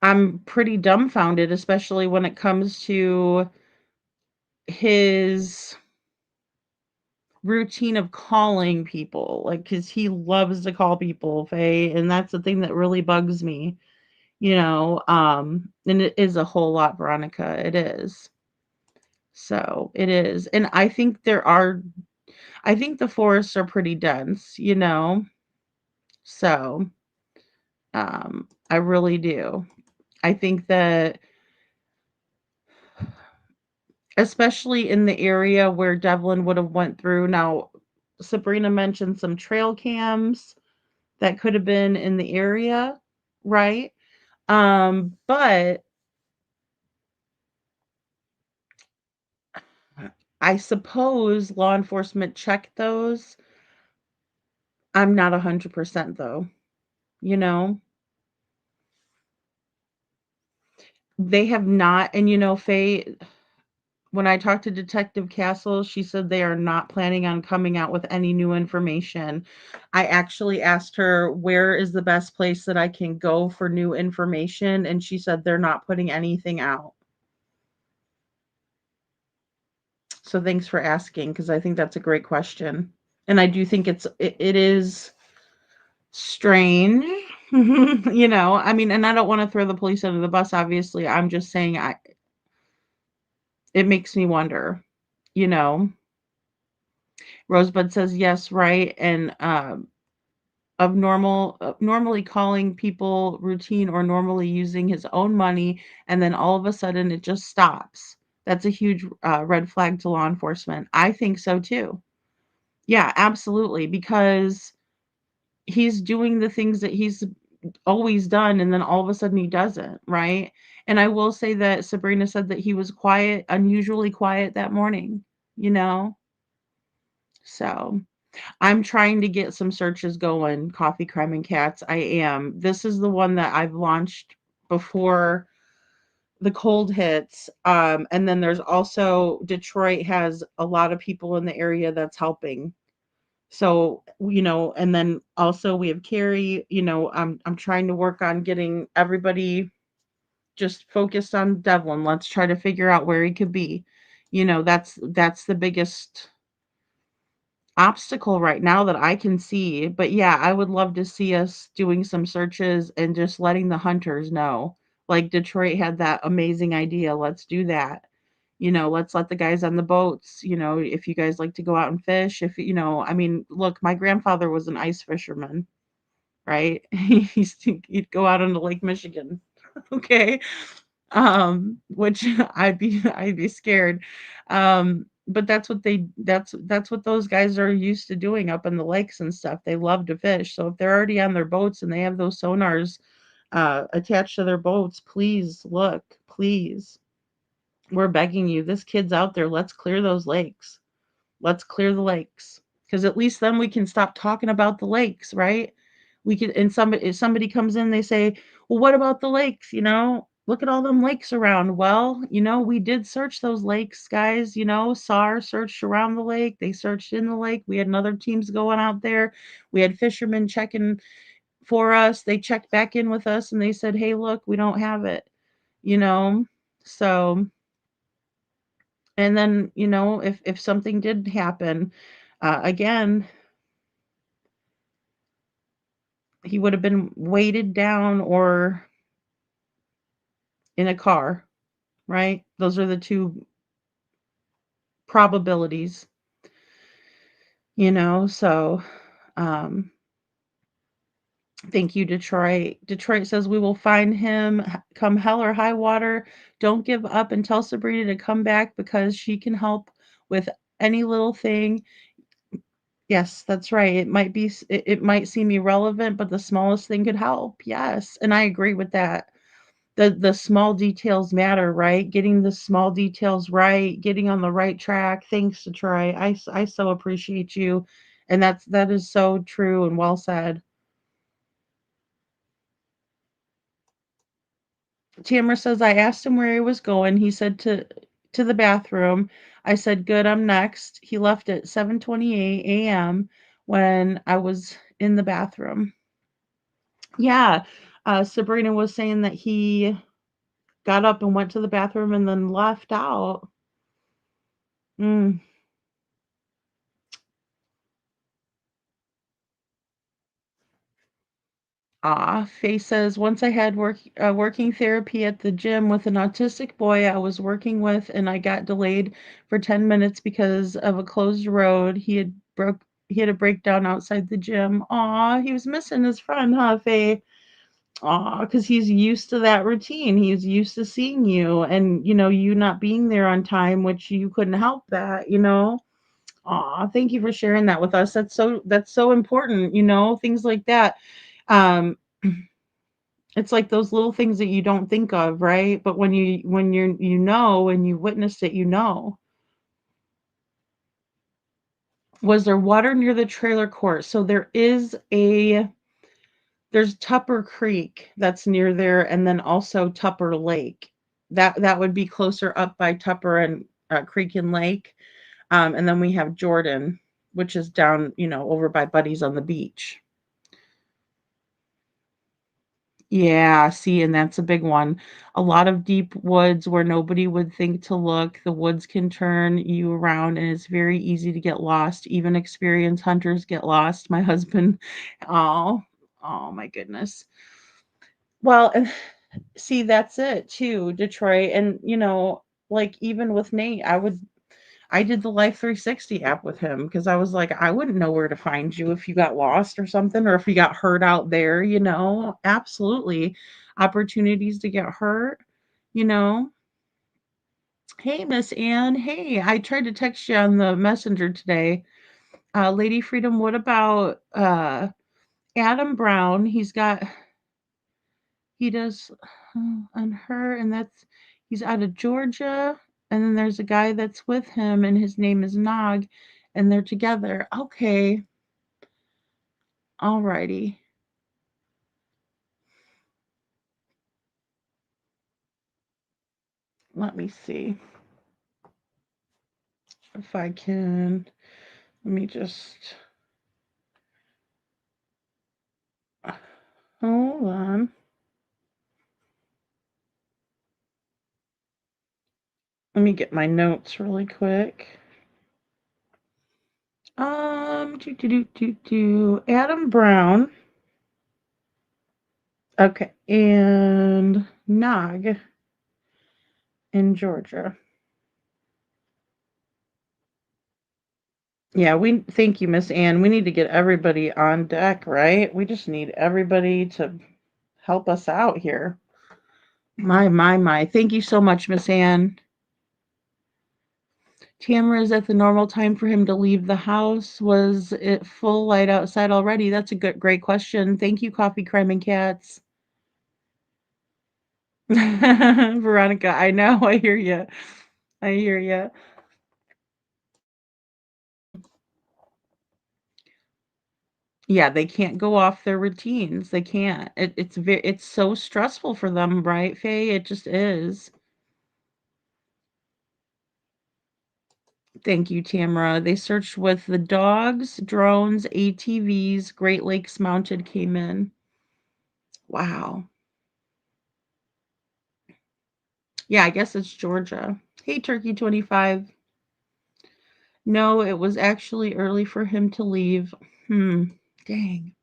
I'm pretty dumbfounded, especially when it comes to his routine of calling people, like, because he loves to call people, Faye, and that's the thing that really bugs me, and it is a whole lot, Veronica. It is. So it is. And I think the forests are pretty dense, so I really do. I think that especially in the area where Devlin would have went through. Now, Sabrina mentioned some trail cams that could have been in the area, right? But I suppose law enforcement checked those. I'm not 100% though, you know? They have not, and Faye, when I talked to Detective Castle, she said they are not planning on coming out with any new information. I actually asked her, where is the best place that I can go for new information? And she said they're not putting anything out. So thanks for asking, because I think that's a great question. And I do think it is strange. I mean, and I don't want to throw the police under the bus, obviously. I'm just saying it makes me wonder, you know. Rosebud says yes, right? And normally calling people routine or normally using his own money, and then all of a sudden it just stops. That's a huge red flag to law enforcement. I think so too. Yeah, absolutely, because he's doing the things that he's always done, and then all of a sudden he doesn't, right? And I will say that Sabrina said that he was quiet, unusually quiet that morning, you know? So I'm trying to get some searches going, Coffee, Crime, and Cats. I am. This is the one that I've launched before the cold hits. And then there's also Detroit has a lot of people in the area that's helping. So, and then also we have Carrie, I'm trying to work on getting everybody just focused on Devlin. Let's try to figure out where he could be. That's the biggest obstacle right now that I can see. But yeah, I would love to see us doing some searches and just letting the hunters know. Like Detroit had that amazing idea. Let's do that. Let's let the guys on the boats, if you guys like to go out and fish, if I mean, look, my grandfather was an ice fisherman, right? He'd go out onto Lake Michigan. Okay. Which I'd be scared. But that's what those guys are used to doing up in the lakes and stuff. They love to fish. So if they're already on their boats and they have those sonars attached to their boats, please look, please. We're begging you. This kid's out there. Let's clear those lakes. Let's clear the lakes. Because at least then we can stop talking about the lakes, right? We could, and somebody, if somebody comes in, they say, well, what about the lakes? Look at all them lakes around. Well, we did search those lakes, guys. SAR searched around the lake. They searched in the lake. We had another teams going out there. We had fishermen checking for us. They checked back in with us and they said, hey, look, we don't have it, you know? So, and then, if something did happen, again, he would have been weighted down or in a car, right? Those are the two probabilities, so um thank you, Detroit. Detroit says we will find him come hell or high water. Don't give up and tell Sabrina to come back because she can help with any little thing. Yes, that's right. It might seem irrelevant, but the smallest thing could help. Yes, and I agree with that. The small details matter, right? Getting the small details right, getting on the right track. Thanks to Troy. I so appreciate you. And that is so true and well said. Tamara says I asked him where he was going. He said to the bathroom. I said, "Good, I'm next." He left at 7:28 a.m. when I was in the bathroom. Yeah. Sabrina was saying that he got up and went to the bathroom and then left out. Mm. Faye says, once I had working therapy at the gym with an autistic boy I was working with, and I got delayed for 10 minutes because of a closed road. He had a breakdown outside the gym. He was missing his friend, huh, Faye? Because he's used to that routine. He's used to seeing you and you not being there on time, which you couldn't help that. Thank you for sharing that with us. That's so important, things like that. Um, it's like those little things that you don't think of, right? But when you're and you witnessed it. Was there water near the trailer court? So there's Tupper Creek that's near there, and then also Tupper Lake. That would be closer up by Tupper and Creek and Lake. And then we have Jordan, which is down, over by Buddies on the beach. Yeah, see, and that's a big one. A lot of deep woods where nobody would think to look. The woods can turn you around and it's very easy to get lost. Even experienced hunters get lost. My husband, oh, oh my goodness. Well, and see, that's it too, Detroit. And like even with Nate, I did the Life 360 app with him because I was like, I wouldn't know where to find you if you got lost or something, or if you got hurt out there. Absolutely. Opportunities to get hurt, you know. Hey, Miss Ann. Hey, I tried to text you on the messenger today. Lady Freedom, what about Adam Brown? He does on her, and he's out of Georgia. And then there's a guy that's with him, and his name is Nog, and they're together. Okay, alrighty. Let me see if I can. Let me just hold on. Let me get my notes really quick. Adam Brown. Okay, and Nog in Georgia. Yeah, we thank you, Miss Ann. We need to get everybody on deck, right? We just need everybody to help us out here. My. Thank you so much, Miss Ann. Tamara, is that the normal time for him to leave the house? Was it full light outside already? That's a great question. Thank you, Coffee Crime and Cats. Veronica, I know. I hear you. I hear you. Yeah, they can't go off their routines. They can't. It's so stressful for them, right, Faye? It just is. Thank you, Tamara. They searched with the dogs, drones, ATVs, Great Lakes Mounted came in. Wow. Yeah, I guess it's Georgia. Hey, Turkey 25. No, it was actually early for him to leave. Dang.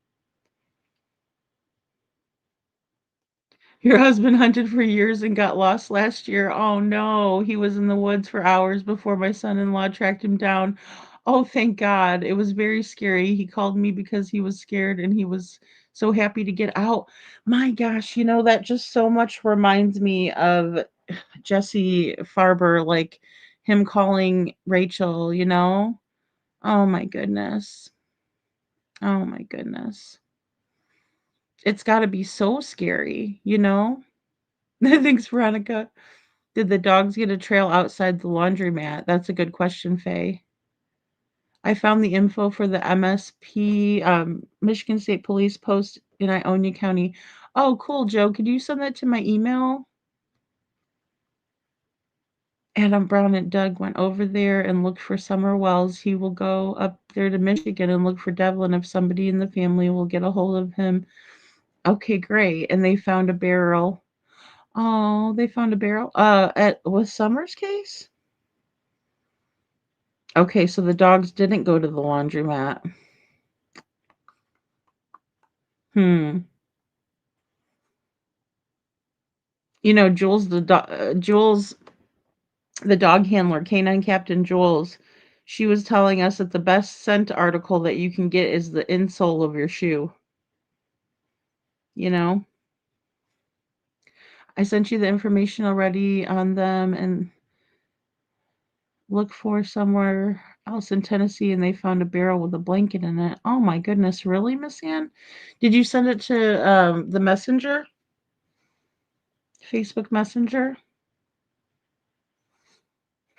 Your husband hunted for years and got lost last year. Oh no, he was in the woods for hours before my son-in-law tracked him down. Oh, thank God. It was very scary. He called me because he was scared and he was so happy to get out. My gosh, that just so much reminds me of Jesse Farber, like him calling Rachel. Oh my goodness. Oh my goodness. It's got to be so scary. Thanks, Veronica. Did the dogs get a trail outside the laundromat? That's a good question, Faye. I found the info for the MSP, Michigan State Police post in Ionia County. Oh, cool, Joe. Could you send that to my email? Adam Brown and Doug went over there and looked for Summer Wells. He will go up there to Michigan and look for Devlin if somebody in the family will get a hold of him. Okay, great. And they found a barrel. Oh, they found a barrel. Was Summer's case? Okay, so the dogs didn't go to the laundromat. Hmm. Jules, the dog handler, Canine Captain Jules, she was telling us that the best scent article that you can get is the insole of your shoe. You know, I sent you the information already on them and look for somewhere else in Tennessee and they found a barrel with a blanket in it. Oh my goodness, really, Miss Ann? Did you send it to the messenger? Facebook Messenger?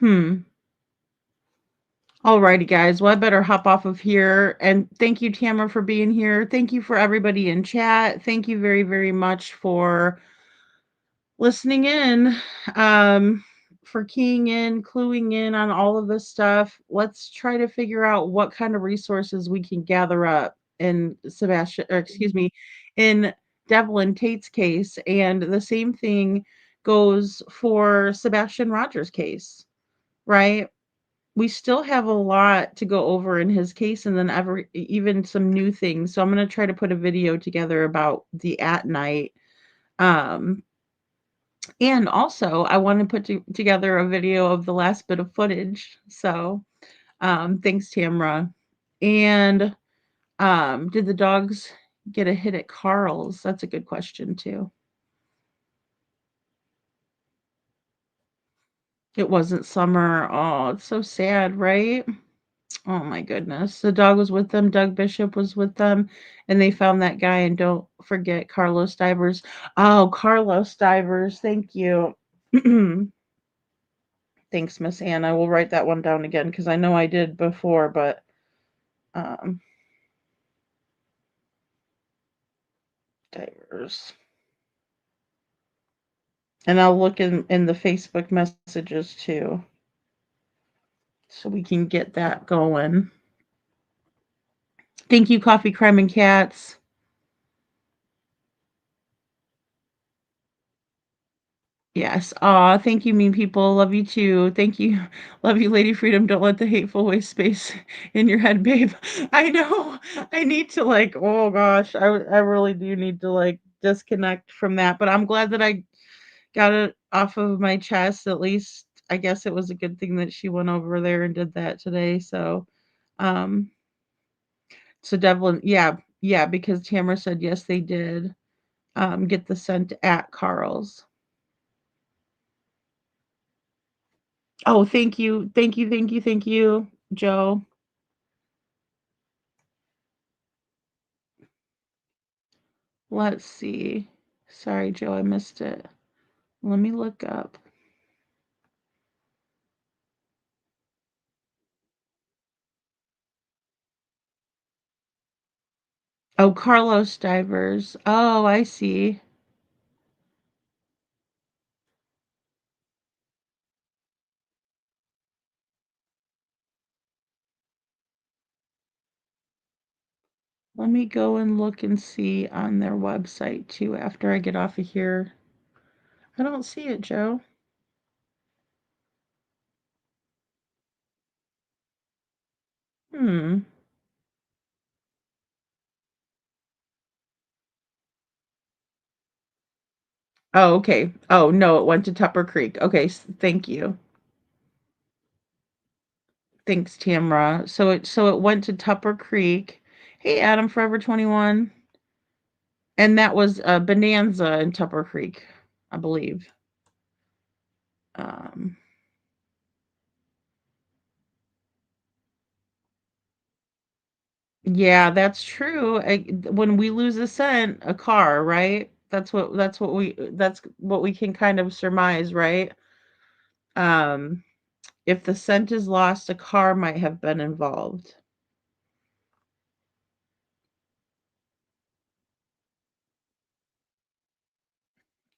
Hmm. Alrighty, guys. Well, I better hop off of here. And thank you, Tamara, for being here. Thank you for everybody in chat. Thank you very, very much for listening in, for keying in, cluing in on all of this stuff. Let's try to figure out what kind of resources we can gather up in in Devlin Tate's case. And the same thing goes for Sebastian Rogers' case, right? We still have a lot to go over in his case and then even some new things. So I'm going to try to put a video together about the at night. Um, and also I want to put together a video of the last bit of footage. So thanks, Tamra. And did the dogs get a hit at Carl's? That's a good question too. It wasn't Summer. Oh, it's so sad, right? Oh my goodness. The dog was with them. Doug Bishop was with them. And they found that guy. And don't forget Carlos Divers. Oh, Carlos Divers. Thank you. Thanks, Miss Anna. We'll write that one down again because I know I did before, but um, Divers. And I'll look in the Facebook messages too. So we can get that going. Thank you, Coffee Crime and Cats. Yes. Aw, thank you, mean people. Love you too. Thank you. Love you, Lady Freedom. Don't let the hateful waste space in your head, babe. I know. I need to like, oh gosh, I really do need to like disconnect from that. But I'm glad that I got it off of my chest. At least I guess it was a good thing that she went over there and did that today. Um, so Devlin, yeah, yeah, because Tamara said yes, they did get the scent at Carl's. Oh, thank you. Thank you, thank you, thank you, Joe. Let's see. Sorry, Joe, I missed it. Let me look up. Oh, Carlos Divers. Oh, I see. Let me go and look and see on their website too after I get off of here. I don't see it, Joe. Hmm. Oh, okay. Oh, no, it went to Tupper Creek. Okay, thank you. Thanks, Tamra. So it went to Tupper Creek. Hey, Adam Forever 21. And that was Bonanza in Tupper Creek, I believe. Um, yeah, that's true. When we lose a scent, a car, right? That's what we can kind of surmise, right? Um, if the scent is lost, a car might have been involved.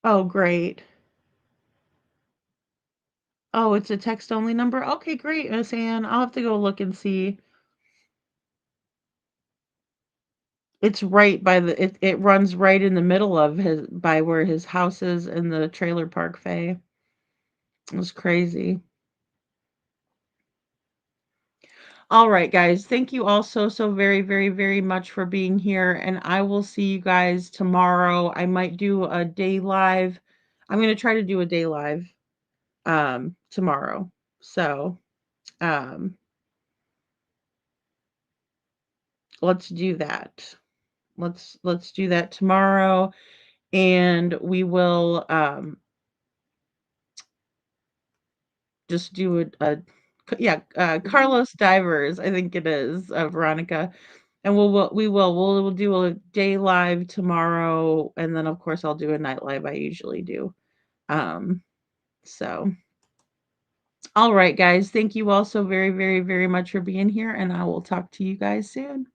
Oh, great. Oh, it's a text only number. Okay, great, Miss Ann. I'll have to go look and see. It's right by it runs right in the middle of his by where his house is in the trailer park, Faye. It was crazy. All right, guys. Thank you all so very, very, very much for being here. And I will see you guys tomorrow. I might do a day live. I'm going to try to do a day live tomorrow. So um let's do that. Let's do that tomorrow. And we will just do yeah, Carlos Divers, I think it is, Veronica. And we'll do a day live tomorrow, and then of course I'll do a night live I usually do. Um, so all right, guys, thank you all so very, very, very much for being here, and I will talk to you guys soon.